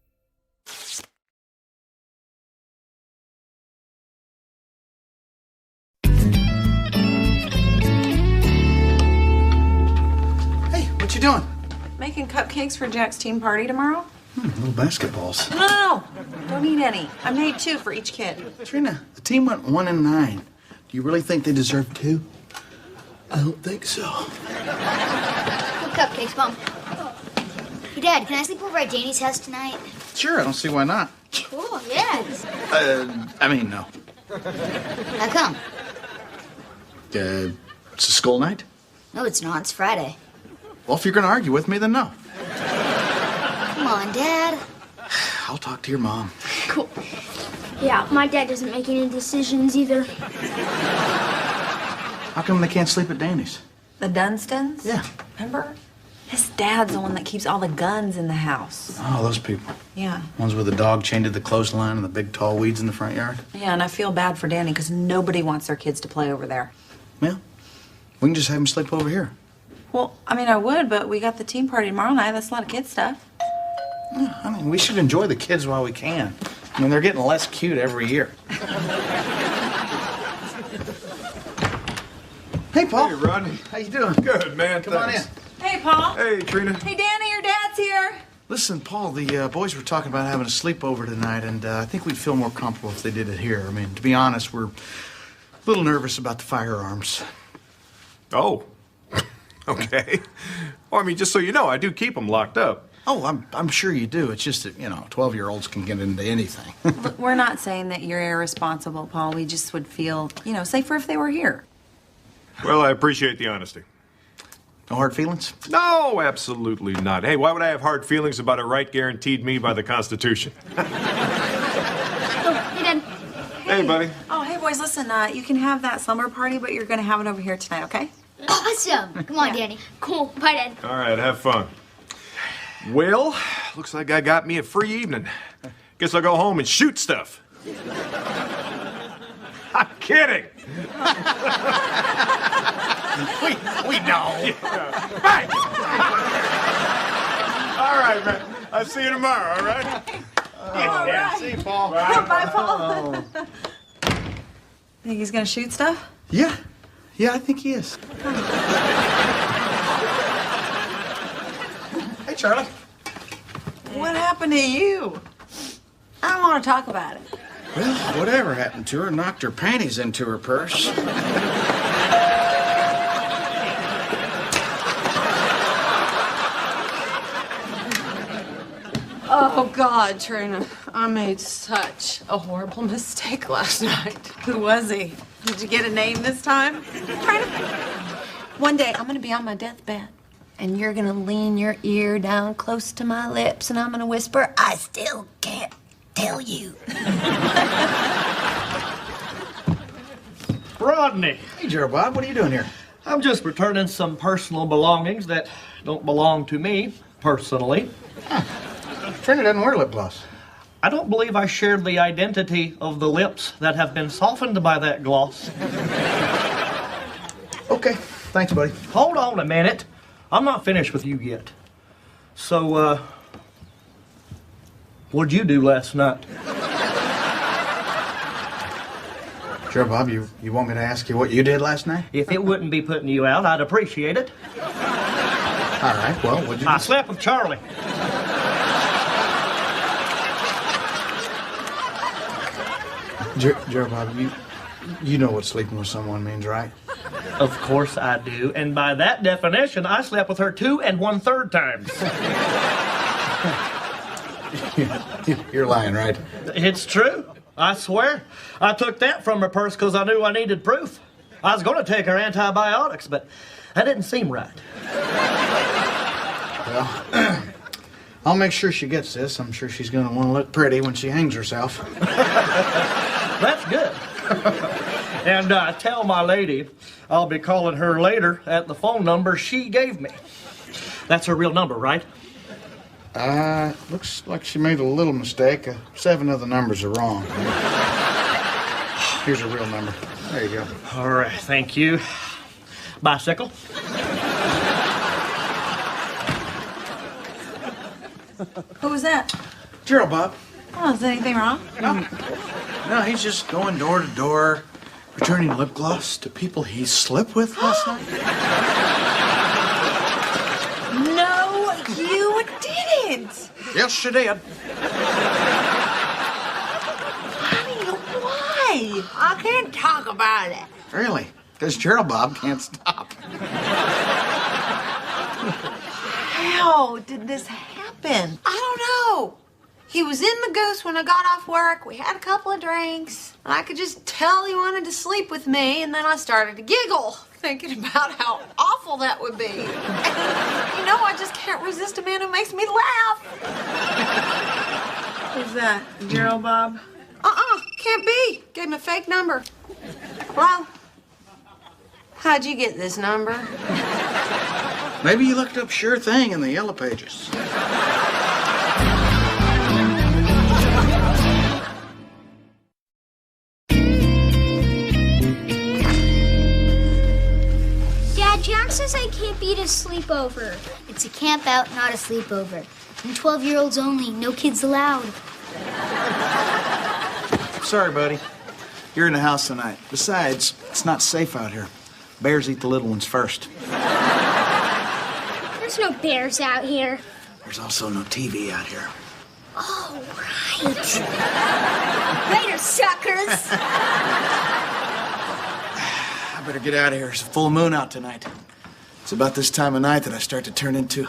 Hey, what you doing? Making cupcakes for Jack's team party tomorrow? Little basketballs. No. Don't eat any. I made 2 for each kid. Trina, the team went 1-9. Do you really think they deserve 2? I don't think so. Cool cupcakes, Mom. Hey, Dad, can I sleep over at Janie's house tonight? Sure, I don't see why not. Cool, yes. I mean, no. How come? It's a school night? No, it's not. It's Friday. Well, if you're going to argue with me, then no. Come on, Dad. I'll talk to your mom. Cool. Yeah, my dad doesn't make any decisions either. How come they can't sleep at Danny's? The Dunstons? Yeah. Remember? His dad's the one that keeps all the guns in the house. Oh, those people. Yeah. Ones with the dog chained to the clothesline and the big tall weeds in the front yard. Yeah, and I feel bad for Danny because nobody wants their kids to play over there. Well, we can just have them sleep over here. Well, I mean, I would, but we got the team party tomorrow night. That's a lot of kid stuff. Yeah, I mean, we should enjoy the kids while we can. I mean, they're getting less cute every year. Hey, Paul. Hey, Rodney. How you doing? Good, man. Come on in. Hey, Paul. Hey, Trina. Hey, Danny, your dad's here. Listen, Paul, the boys were talking about having a sleepover tonight, and I think we'd feel more comfortable if they did it here. I mean, to be honest, we're a little nervous about the firearms. Oh. Okay. Well, I mean, just so you know, I do keep them locked up. Oh, I'm sure you do. It's just that, 12-year-olds can get into anything. Look, we're not saying that you're irresponsible, Paul. We just would feel, safer if they were here. Well, I appreciate the honesty. No hard feelings? No, absolutely not. Hey, why would I have hard feelings about a right guaranteed me by the Constitution? Hey, buddy. Oh, hey, boys, listen, you can have that slumber party, but you're going to have it over here tonight, okay? Awesome. Come on, Danny. Cool. Bye, Dad. All right, have fun. Well, looks like I got me a free evening. Guess I'll go home and shoot stuff. I'm kidding. we know. Right. All right, man. I'll see you tomorrow, all right? All right. See you, Paul. Bye, Paul. Think he's going to shoot stuff? Yeah, I think he is. Hey, Charlie. What happened to you? I don't want to talk about it. Well, whatever happened to her knocked her panties into her purse. Oh, God, Trina. I made such a horrible mistake last night. Who was he? Did you get a name this time? One day, I'm gonna be on my deathbed, and you're gonna lean your ear down close to my lips, and I'm gonna whisper, I still can't tell you. Rodney. Hey, Gerald Bob, what are you doing here? I'm just returning some personal belongings that don't belong to me, personally. Trina doesn't wear lip gloss. I don't believe I shared the identity of the lips that have been softened by that gloss. Okay, thanks, buddy. Hold on a minute. I'm not finished with you yet. So, what'd you do last night? Sure, Bob, you want me to ask you what you did last night? If it wouldn't be putting you out, I'd appreciate it. All right, well, what'd you do? I slept with Charlie. Gerald Bob, you know what sleeping with someone means, right? Of course I do, and by that definition, I slept with her 2 1/3 times. You're lying, right? It's true. I swear. I took that from her purse because I knew I needed proof. I was going to take her antibiotics, but that didn't seem right. Well, I'll make sure she gets this. I'm sure she's going to want to look pretty when she hangs herself. That's good. And tell my lady I'll be calling her later at the phone number she gave me. That's her real number, right? Looks like she made a little mistake. 7 of the numbers are wrong. Here's her real number. There you go. All right, thank you. Bicycle. Who was that? Gerald Bob. Oh, is anything wrong? No, he's just going door to door, returning lip gloss to people he slept with last night. No, you didn't. Yes, she did. Honey, why? I can't talk about it. Really? Because Gerald Bob can't stop. How did this happen? I don't know. He was in the goose when I got off work. We had a couple of drinks. And I could just tell he wanted to sleep with me, and then I started to giggle, thinking about how awful that would be. And, I just can't resist a man who makes me laugh. Who's that? Gerald Bob? Can't be. Gave him a fake number. Hello? How'd you get this number? Maybe you looked up Sure Thing in the Yellow Pages. Dad, Jack says I can't be at a sleepover. It's a camp out, not a sleepover. And 12-year-olds only, no kids allowed. Sorry, buddy. You're in the house tonight. Besides, it's not safe out here. Bears eat the little ones first. There's no bears out here. There's also no TV out here. Oh, right. Later, suckers. I better get out of here. There's a full moon out tonight. It's about this time of night that I start to turn into...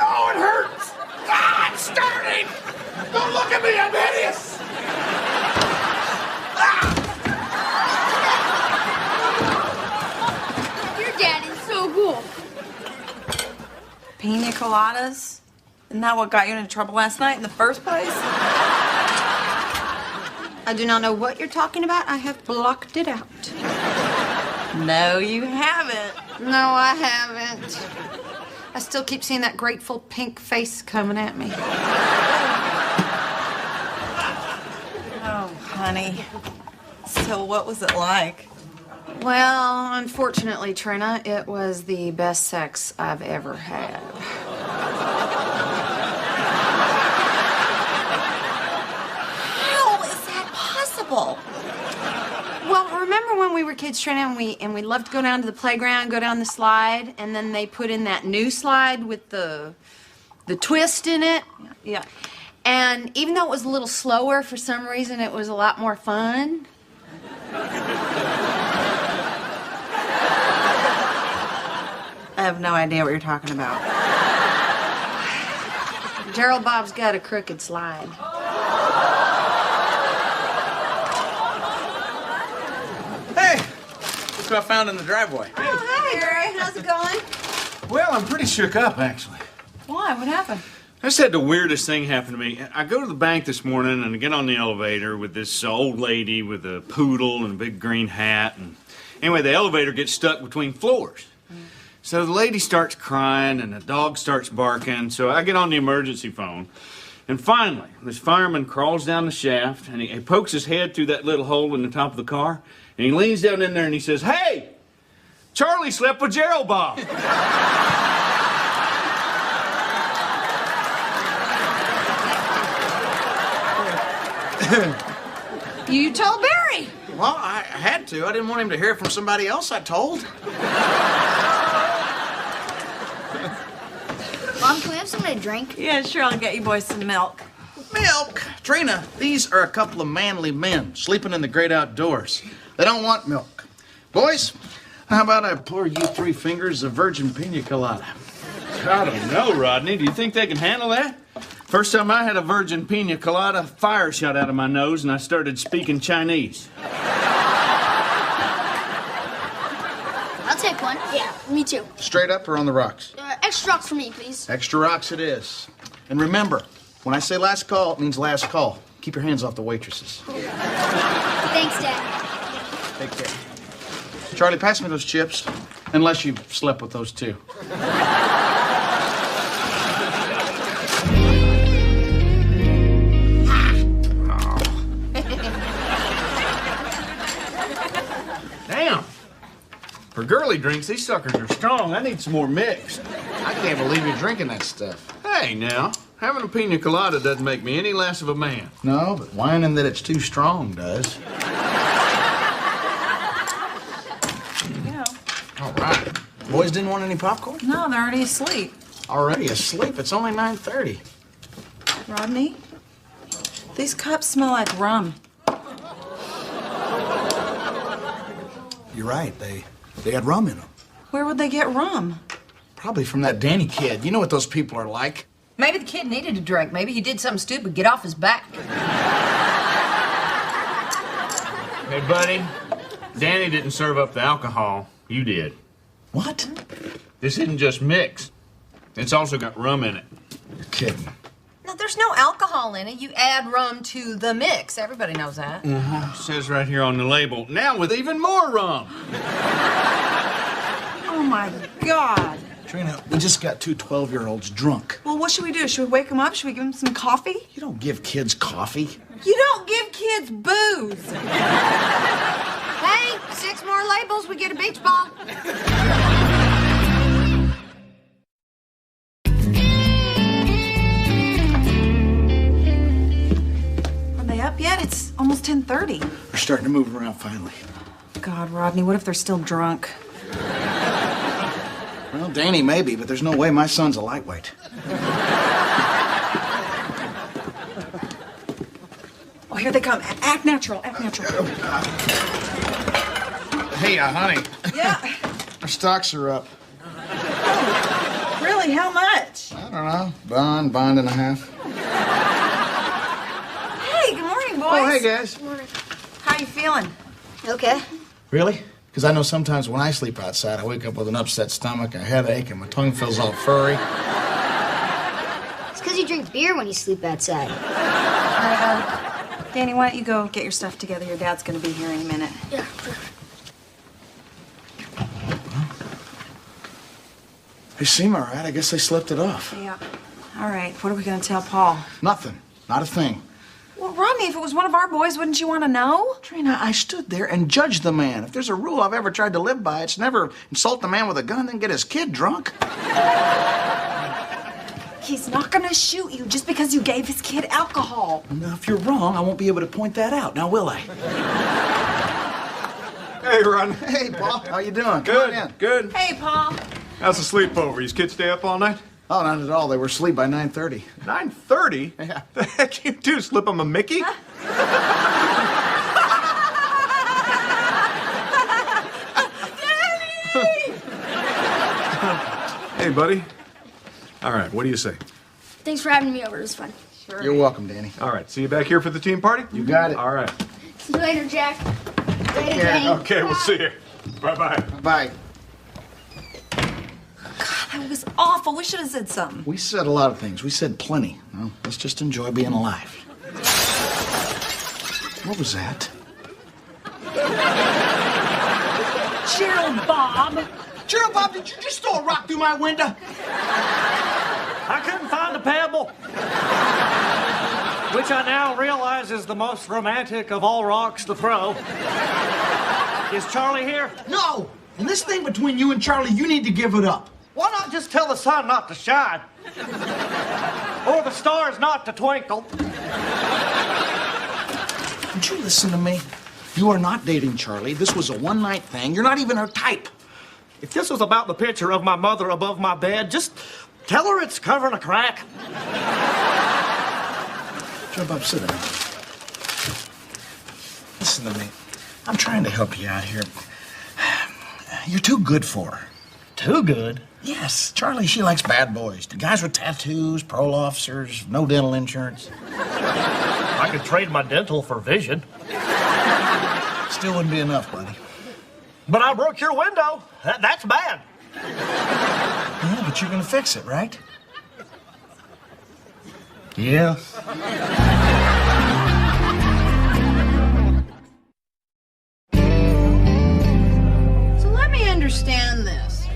Oh, it hurts! Ah, it's starting! Don't look at me, I'm hideous! Your dad is so cool. Pina coladas? Isn't that what got you into trouble last night in the first place? I do not know what you're talking about. I have blocked it out. No, you haven't. No, I haven't. I still keep seeing that grateful pink face coming at me. Oh, honey. So what was it like? Well, unfortunately, Trina, it was the best sex I've ever had. How is that possible? Well, remember when we were kids, Trina, and we loved to go down to the playground, go down the slide, and then they put in that new slide with the twist in it? Yeah. And even though it was a little slower, for some reason, it was a lot more fun. I have no idea what you're talking about. Gerald Bob's got a crooked slide. Hey, look what I found in the driveway. Oh, hi, Gary. How's it going? Well, I'm pretty shook up, actually. Why? What happened? I just had the weirdest thing happen to me. I go to the bank this morning and I get on the elevator with this old lady with a poodle and a big green hat. And anyway, the elevator gets stuck between floors. So the lady starts crying and the dog starts barking. So I get on the emergency phone. And finally, this fireman crawls down the shaft and he pokes his head through that little hole in the top of the car. And he leans down in there and he says, "Hey, Charlie slept with Gerald Bob." You told Barry. Well, I had to. I didn't want him to hear it from somebody else I told. Mom, can we have something to drink? Yeah, sure. I'll get you boys some milk. Milk? Trina, these are a couple of manly men sleeping in the great outdoors. They don't want milk. Boys, how about I pour you 3 fingers of virgin pina colada? I don't know, Rodney. Do you think they can handle that? First time I had a virgin pina colada, fire shot out of my nose and I started speaking Chinese. I'll take one. Yeah, me too. Straight up or on the rocks? Extra rocks for me, please. Extra rocks it is. And remember, when I say last call, it means last call. Keep your hands off the waitresses. Thanks, Dad. Take care. Charlie, pass me those chips. Unless you've slept with those two. Damn. For girly drinks, these suckers are strong. I need some more mix. I can't believe you're drinking that stuff. Hey, now, having a pina colada doesn't make me any less of a man. No, but whining that it's too strong does. Yeah. All right. Boys didn't want any popcorn? No, they're already asleep. Already asleep? It's only 9:30. Rodney, these cups smell like rum. You're right. They had rum in them. Where would they get rum? Probably from that Danny kid. You know what those people are like. Maybe the kid needed a drink. Maybe he did something stupid. Get off his back. Hey, buddy, Danny didn't serve up the alcohol. You did. What? This isn't just mix. It's also got rum in it. You're kidding. No, there's no alcohol in it. You add rum to the mix. Everybody knows that. It says right here on the label, now with even more rum. Oh, my God. Trina, we just got 2 12-year-olds drunk. Well, what should we do? Should we wake them up? Should we give them some coffee? You don't give kids coffee. You don't give kids booze. Hey, 6 more labels, we get a beach ball. Are they up yet? It's almost 10:30. They're starting to move around finally. God, Rodney, what if they're still drunk? Well, Danny maybe, but there's no way my son's a lightweight. Oh, here they come. Act natural, act natural. Hey, honey. Yeah. Our stocks are up. Really? How much? I don't know. Bond and a half. Hey, good morning, boys. Oh, hey, guys. How you feeling? Okay. Really? Because I know sometimes when I sleep outside, I wake up with an upset stomach, a headache, and my tongue feels all furry. It's because you drink beer when you sleep outside. Danny, why don't you go get your stuff together? Your dad's going to be here in a minute. Yeah, sure. They seem all right. I guess they slept it off. Yeah. All right. What are we going to tell Paul? Nothing. Not a thing. Well, Rodney, if it was one of our boys, wouldn't you want to know? Trina, I stood there and judged the man. If there's a rule I've ever tried to live by, it's never insult the man with a gun and get his kid drunk. He's not going to shoot you just because you gave his kid alcohol. Now, if you're wrong, I won't be able to point that out. Now, will I? Hey, Ron. Hey, Paul. How you doing? Good. Come on in. Good. Hey, Paul. How's the sleepover? These kids stay up all night? Oh, not at all. They were asleep by 9:30. 9:30? Yeah. The heck you do? Slip them a Mickey? Hey, buddy. All right, what do you say? Thanks for having me over. It was fun. Sure. You're welcome, Danny. All right, see you back here for the team party? You got it. All right. See you later, Jack. Later, Yeah, Danny. Okay, we'll see you. Bye-bye. Bye. That was awful. We should have said something. We said a lot of things. We said plenty. Well, let's just enjoy being alive. What was that? Gerald Bob. Gerald Bob, did you just throw a rock through my window? I couldn't find a pebble. Which I now realize is the most romantic of all rocks to throw. Is Charlie here? No! And this thing between you and Charlie, you need to give it up. Why not just tell the sun not to shine? Or the stars not to twinkle? Would you listen to me? You are not dating Charlie. This was a one-night thing. You're not even her type. If this was about the picture of my mother above my bed, just tell her it's covering a crack. Jump up, sit down. Listen to me. I'm trying to help you out here. You're too good for her. Too good? Yes, Charlie, she likes bad boys. The guys with tattoos, parole officers, no dental insurance. I could trade my dental for vision. Still wouldn't be enough, buddy. But I broke your window. That's bad. Yeah, but you're gonna fix it, right? Yeah. So let me understand this.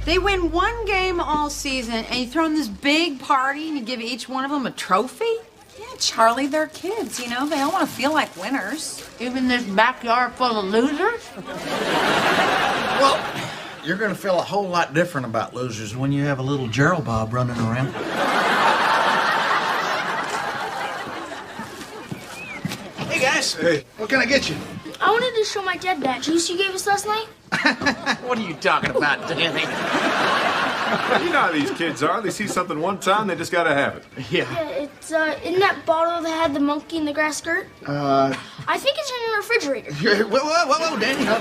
They win one game all season, and you throw them this big party, and you give each one of them a trophy? Yeah, Charlie, they're kids, you know? They all want to feel like winners. Even this backyard full of losers? Well, you're gonna feel a whole lot different about losers when you have a little Gerald Bob running around. Hey, guys. Hey. What can I get you? I wanted to show my dad that juice you gave us last night. What are you talking about, Danny? You know how these kids are. They see something one time, they just gotta have it. Yeah. Yeah, it's in that bottle that had the monkey in the grass skirt. I think it's in the refrigerator. Whoa, Danny. No.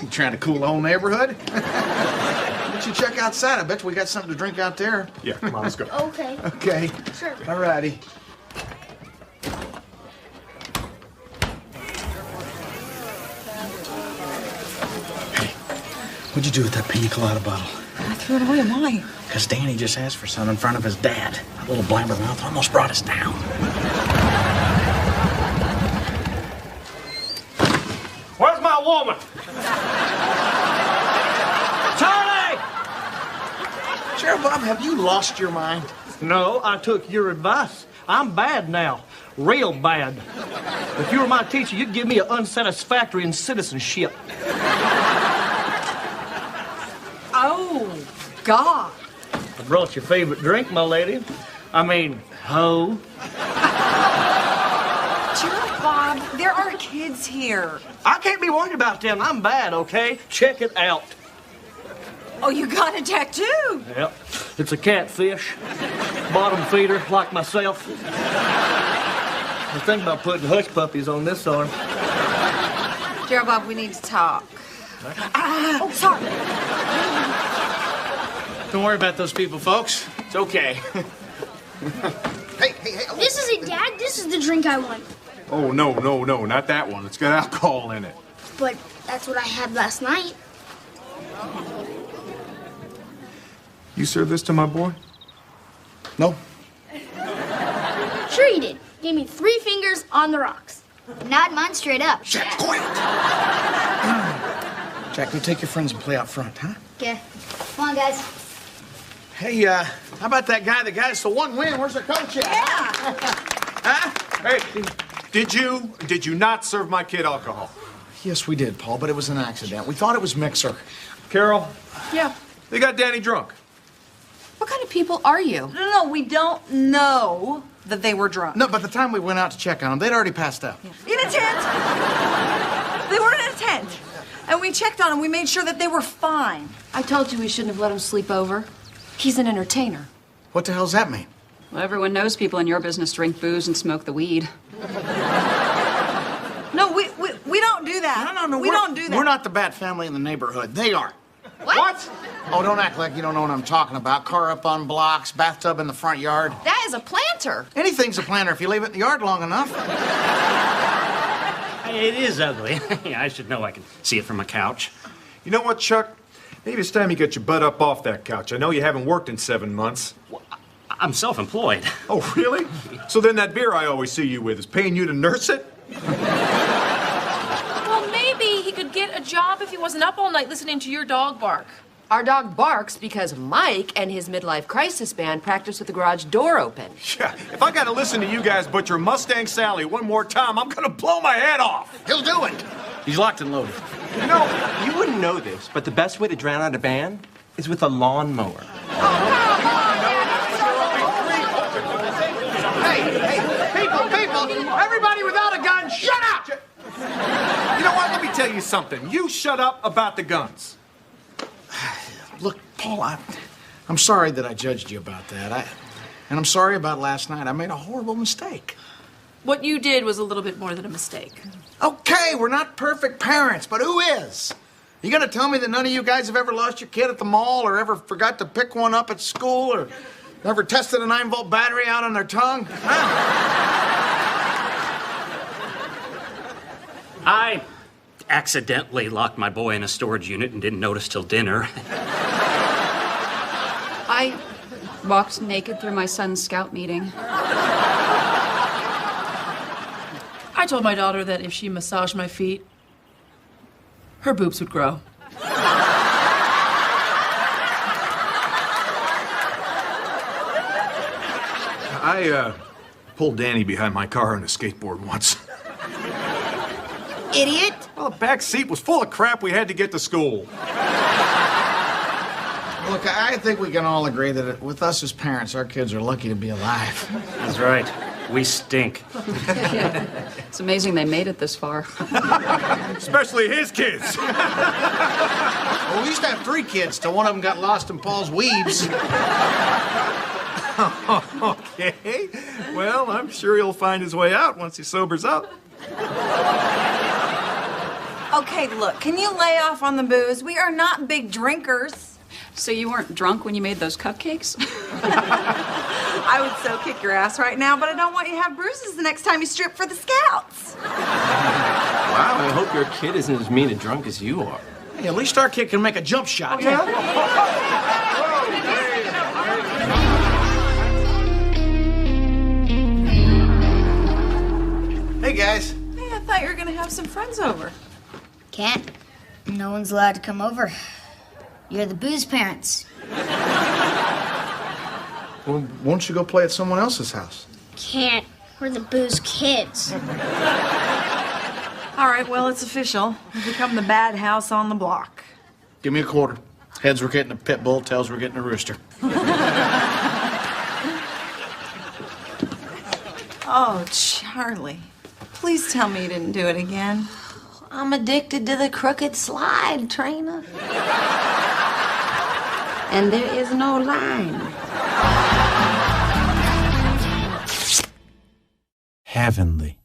You trying to cool the whole neighborhood? Why don't you check outside? I bet we got something to drink out there. Yeah, come on, let's go. Okay. Okay. Sure. All righty. What'd you do with that pina colada bottle? I threw it away. Why? Because Danny just asked for some in front of his dad. That little blabbermouth almost brought us down. Where's my woman? Charlie! Gerald Bob, have you lost your mind? No, I took your advice. I'm bad now. Real bad. If you were my teacher, you'd give me an unsatisfactory in citizenship. Oh, God. I brought your favorite drink, my lady. I mean, hoe. Bob, there are kids here. I can't be worried about them. I'm bad, okay? Check it out. Oh, you got a tattoo? Yep. It's a catfish. Bottom feeder, like myself. I was thinking about putting hush puppies on this arm. Gerald, Bob, we need to talk. Oh, sorry. Don't worry about those people, folks. It's okay. Hey. This isn't Dad. This is the drink I want. Oh, no, not that one. It's got alcohol in it. But that's what I had last night. You served this to my boy? No. Sure you did. Gave me 3 fingers on the rocks. Nod mine straight up. Jack, quiet. Jack, you take your friends and play out front, huh? Okay. Come on, guys. Hey, how about that guy that got us the 1 win? Where's the coach at? Yeah. Huh? Hey, did you not serve my kid alcohol? Yes, we did, Paul, but it was an accident. We thought it was mixer. Carol, Yeah. they got Danny drunk. What kind of people are you? No, we don't know that they were drunk. No, but the time we went out to check on them, they'd already passed out. In a tent. They were in a tent. And we checked on them. We made sure that they were fine. I told you we shouldn't have let him sleep over. He's an entertainer. What the hell does that mean? Well, everyone knows people in your business drink booze and smoke the weed. No, we don't do that. No, we don't do that. We're not the bad family in the neighborhood. They are. What? Oh, don't act like you don't know what I'm talking about. Car up on blocks, bathtub in the front yard. That is a planter. Anything's a planter if you leave it in the yard long enough. It is ugly. I should know. I can see it from a couch. You know what, Chuck? Maybe it's time you get your butt up off that couch. I know you haven't worked in 7 months. I'm self-employed. Oh, really? So then that beer I always see you with is paying you to nurse it? Well, maybe he could get a job if he wasn't up all night listening to your dog bark. Our dog barks because Mike and his midlife crisis band practice with the garage door open. Yeah, if I gotta listen to you guys butcher Mustang Sally one more time, I'm gonna blow my head off. He'll do it. He's locked and loaded. You know, you wouldn't know this, but the best way to drown out a band is with a lawnmower. Hey, people, everybody without a gun, shut up! You know what? Let me tell you something. You shut up about the guns. Look, Paul, I'm sorry that I judged you about that. And I'm sorry about last night. I made a horrible mistake. What you did was a little bit more than a mistake. Okay, we're not perfect parents, but who is? You gonna tell me that none of you guys have ever lost your kid at the mall or ever forgot to pick one up at school or ever tested a 9-volt battery out on their tongue? I accidentally locked my boy in a storage unit and didn't notice till dinner. I walked naked through my son's scout meeting. I told my daughter that if she massaged my feet, her boobs would grow. I pulled Danny behind my car on a skateboard once. Idiot. Well, the back seat was full of crap we had to get to school. Look, I think we can all agree that with us as parents, our kids are lucky to be alive. That's right. We stink. It's amazing they made it this far. Especially his kids. Well, we used to have 3 kids till one of them got lost in Paul's weeds. Okay. Well, I'm sure he'll find his way out once he sobers up. Okay, look, can you lay off on the booze? We are not big drinkers. So you weren't drunk when you made those cupcakes? I would so kick your ass right now, but I don't want you to have bruises the next time you strip for the Scouts. Wow, I hope your kid isn't as mean and drunk as you are. Hey, at least our kid can make a jump shot. Hey, guys. Hey, I thought you were going to have some friends over. Can't. No one's allowed to come over. You're the booze parents. Well, won't you go play at someone else's house? Can't. We're the booze kids. All right, well, it's official. We've become the bad house on the block. Give me a quarter. Heads we're getting a pit bull, tails we're getting a rooster. Oh, Charlie. Please tell me you didn't do it again. I'm addicted to the crooked slide, Trina. And there is no line. Heavenly.